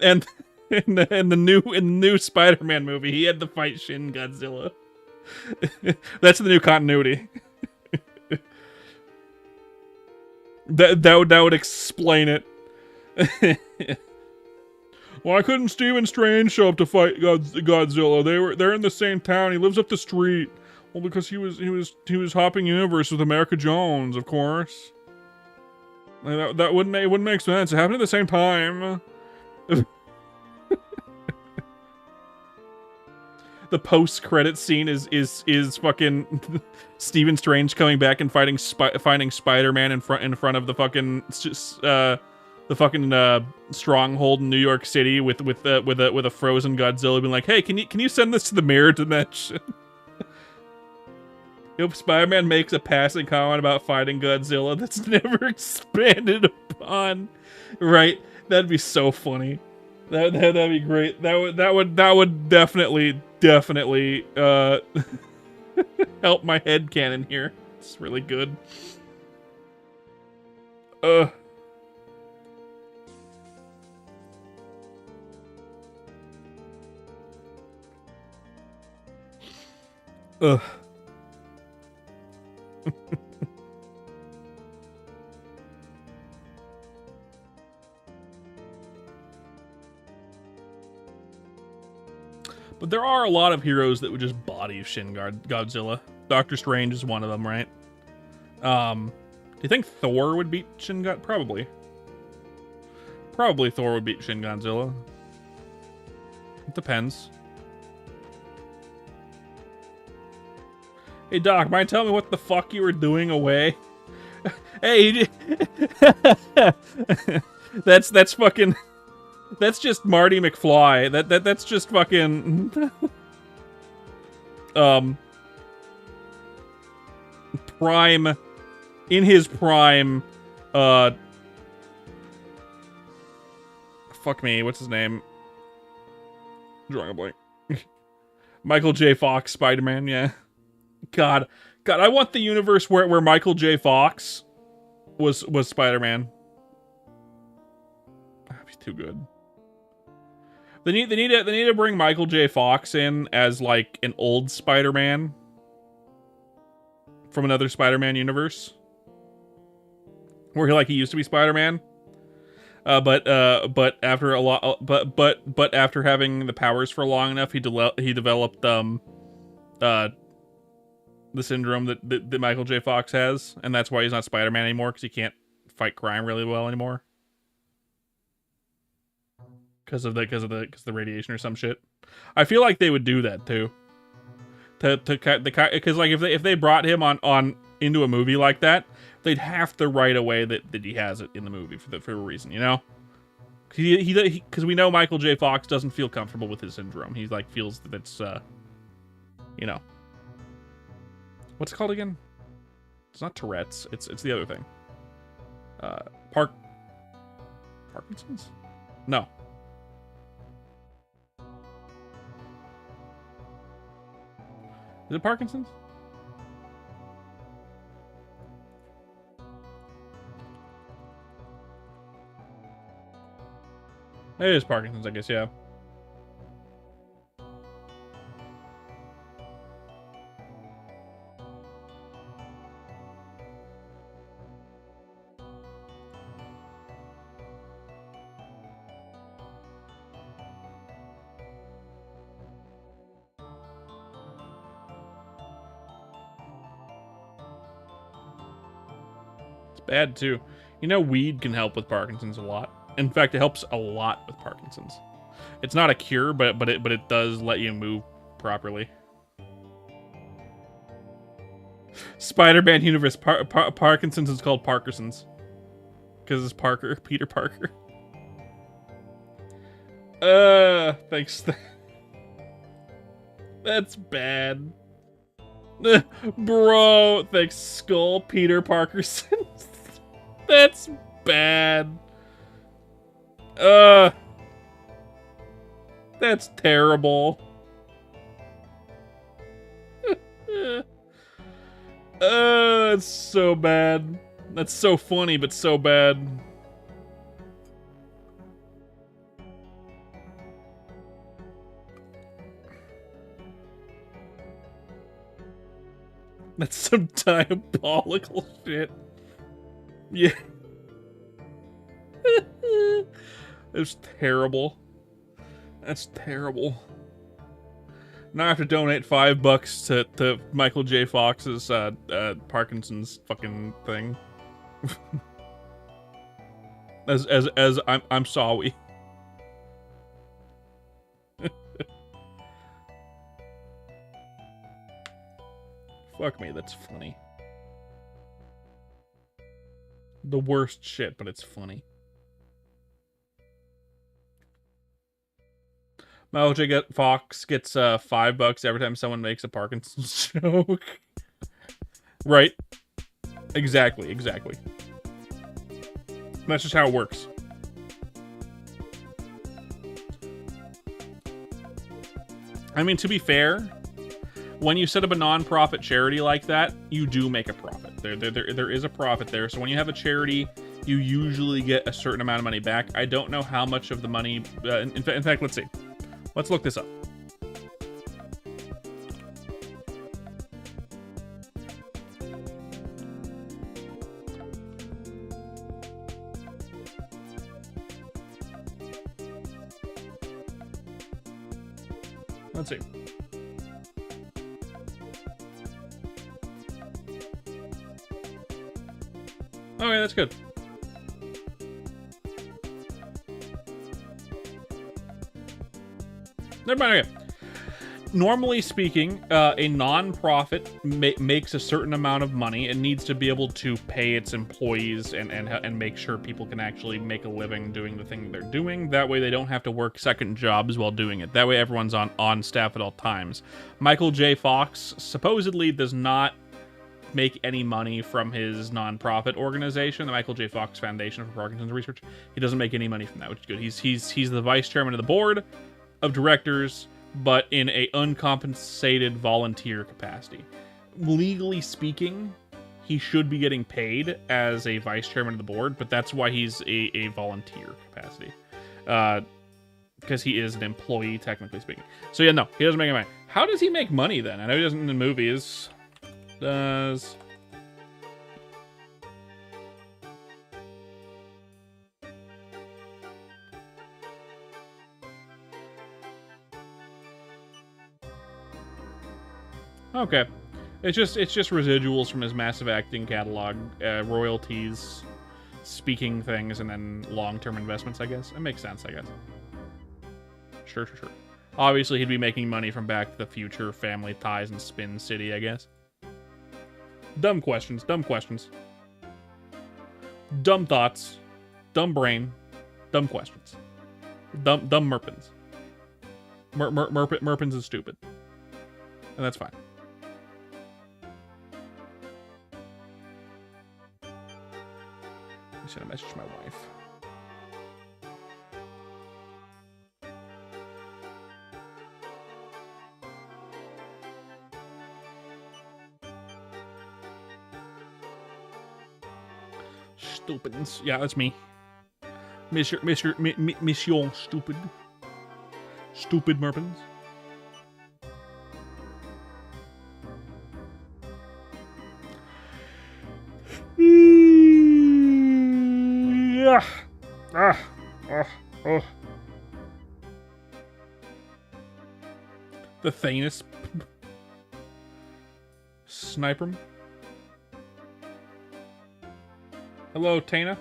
the new Spider-Man movie. He had to fight Shin Godzilla. That's the new continuity. that would explain it. Why couldn't Stephen Strange show up to fight Godzilla? They're in the same town. He lives up the street. Well, because he was hopping universe with America Jones, of course. Like, that wouldn't make sense. It happened at the same time. The post-credit scene is fucking Stephen Strange coming back and finding Spider-Man in front of the fucking stronghold in New York City with a frozen Godzilla being like, "Hey, can you send this to the mirror dimension?" If Spider-Man makes a passing comment about fighting Godzilla that's never expanded upon, right? That'd be so funny. That'd be great. That would definitely help my headcanon here. It's really good. Ugh. But there are a lot of heroes that would just body Shin Godzilla. Doctor Strange is one of them, right? Do you think Thor would beat Shin Godzilla? Probably. Probably Thor would beat Shin Godzilla. It depends. Hey Doc, mind telling me what the fuck you were doing away? Hey, that's fucking. That's just Marty McFly. That's just fucking prime in his prime. Fuck me. What's his name? Drawing a blank. Michael J. Fox Spider-Man. Yeah. God, I want the universe where Michael J. Fox was Spider-Man. That'd be too good. They need to bring Michael J. Fox in as like an old Spider-Man from another Spider-Man universe, where he used to be Spider-Man, but after a lot, but after having the powers for long enough, he developed the syndrome that Michael J. Fox has, and that's why he's not Spider-Man anymore, because he can't fight crime really well anymore. Because of the radiation or some shit. I feel like they would do that too. Because like if they brought him on into a movie like that, they'd have to write away that he has it in the movie for a reason, you know. Because we know Michael J. Fox doesn't feel comfortable with his syndrome. He like feels that it's you know, what's it called again? It's not Tourette's. It's the other thing. Parkinson's? No. Is it Parkinson's? It is Parkinson's, I guess, yeah. Bad too. You know, weed can help with Parkinson's a lot. In fact, it helps a lot with Parkinson's. It's not a cure, but it does let you move properly. Spider-Man universe Parkinson's is called Parkerson's because it's Peter Parker. Thanks. That's bad. Bro, thanks, Skull Peter Parkerson. That's bad. That's terrible. It's so bad. That's so funny, but so bad. That's some diabolical shit. Yeah. It's terrible. That's terrible. Now I have to donate $5 to Michael J. Fox's Parkinson's fucking thing. as I'm sorry. Fuck me, that's funny. The worst shit, but it's funny. Michael J. Fox gets $5 every time someone makes a Parkinson's joke. Right. Exactly. That's just how it works. I mean, to be fair, when you set up a non-profit charity like that, you do make a profit. There is a profit there. So when you have a charity, you usually get a certain amount of money back. I don't know how much of the money... in fact, let's see. Let's look this up. Let's see. Okay, that's good. Never mind. Okay. Normally speaking, a non-profit makes a certain amount of money and needs to be able to pay its employees and make sure people can actually make a living doing the thing they're doing. That way they don't have to work second jobs while doing it. That way everyone's on staff at all times. Michael J. Fox supposedly does not make any money from his non-profit organization, the Michael J. Fox Foundation for Parkinson's Research. He doesn't make any money from that, which is good. He's the vice chairman of the board of directors, but in a uncompensated volunteer capacity. Legally speaking, he should be getting paid as a vice chairman of the board, but that's why he's a volunteer capacity. Because he is an employee, technically speaking. So yeah, no, he doesn't make any money. How does he make money then? I know he doesn't in the movies. Does... Okay. It's just residuals from his massive acting catalog, royalties, speaking things, and then long-term investments, I guess. It makes sense, I guess. Sure. Obviously, he'd be making money from Back to the Future, Family Ties, and Spin City, I guess. Dumb questions. Dumb thoughts. Dumb brain. Dumb questions. Dumb Merpins. Merpins is stupid. And that's fine. I sent a message to my wife. Stupidens. Yeah, that's me. Monsieur Stupid. Stupid Merpins. The Thanos Sniper. Hello, Tana.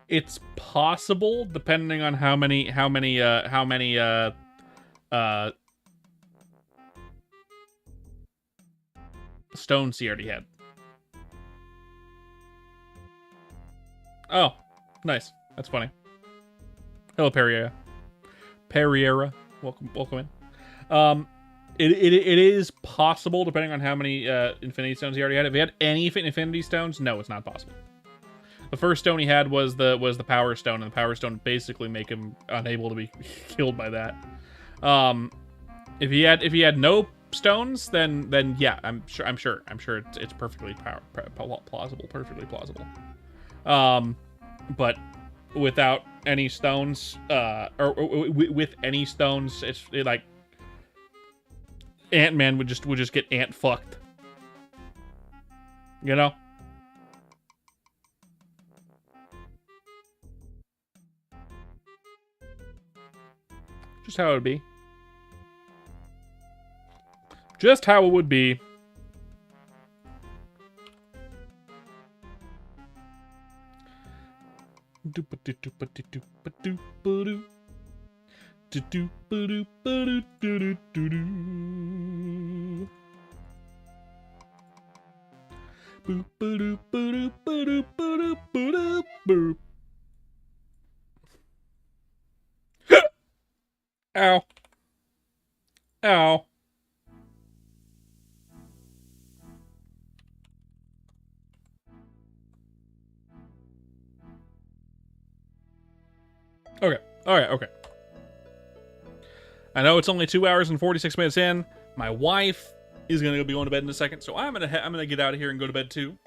It's possible, depending on how many stones he already had. Oh, nice. That's funny. Hello, Pereira. Welcome in. It is possible, depending on how many Infinity Stones he already had. If he had any Infinity Stones, no, it's not possible. The first stone he had was the Power Stone, and the Power Stone basically make him unable to be killed by that. If he had no stones, then yeah, I'm sure it's perfectly plausible, perfectly plausible. But without any stones, or with any stones, it's like Ant-Man would just get ant fucked. You know? Just how it would be. Just how it would be. Ow. Ow. Okay. Okay. I know it's only 2 hours and 46 minutes in. My wife is gonna be going to bed in a second, so I'm gonna get out of here and go to bed too.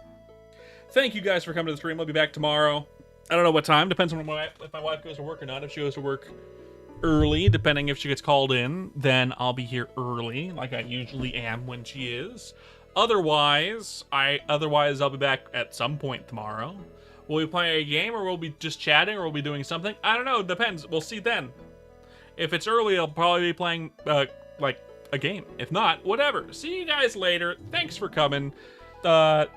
Thank you guys for coming to the stream. I'll be back tomorrow. I don't know what time. Depends on if my wife goes to work or not. If she goes to work early, depending if she gets called in, then I'll be here early, like I usually am when she is. Otherwise, I'll be back at some point tomorrow. Will we play a game, or will we be just chatting, or will we be doing something? I don't know. It depends. We'll see then. If it's early, I'll probably be playing, like, a game. If not, whatever. See you guys later. Thanks for coming. Good,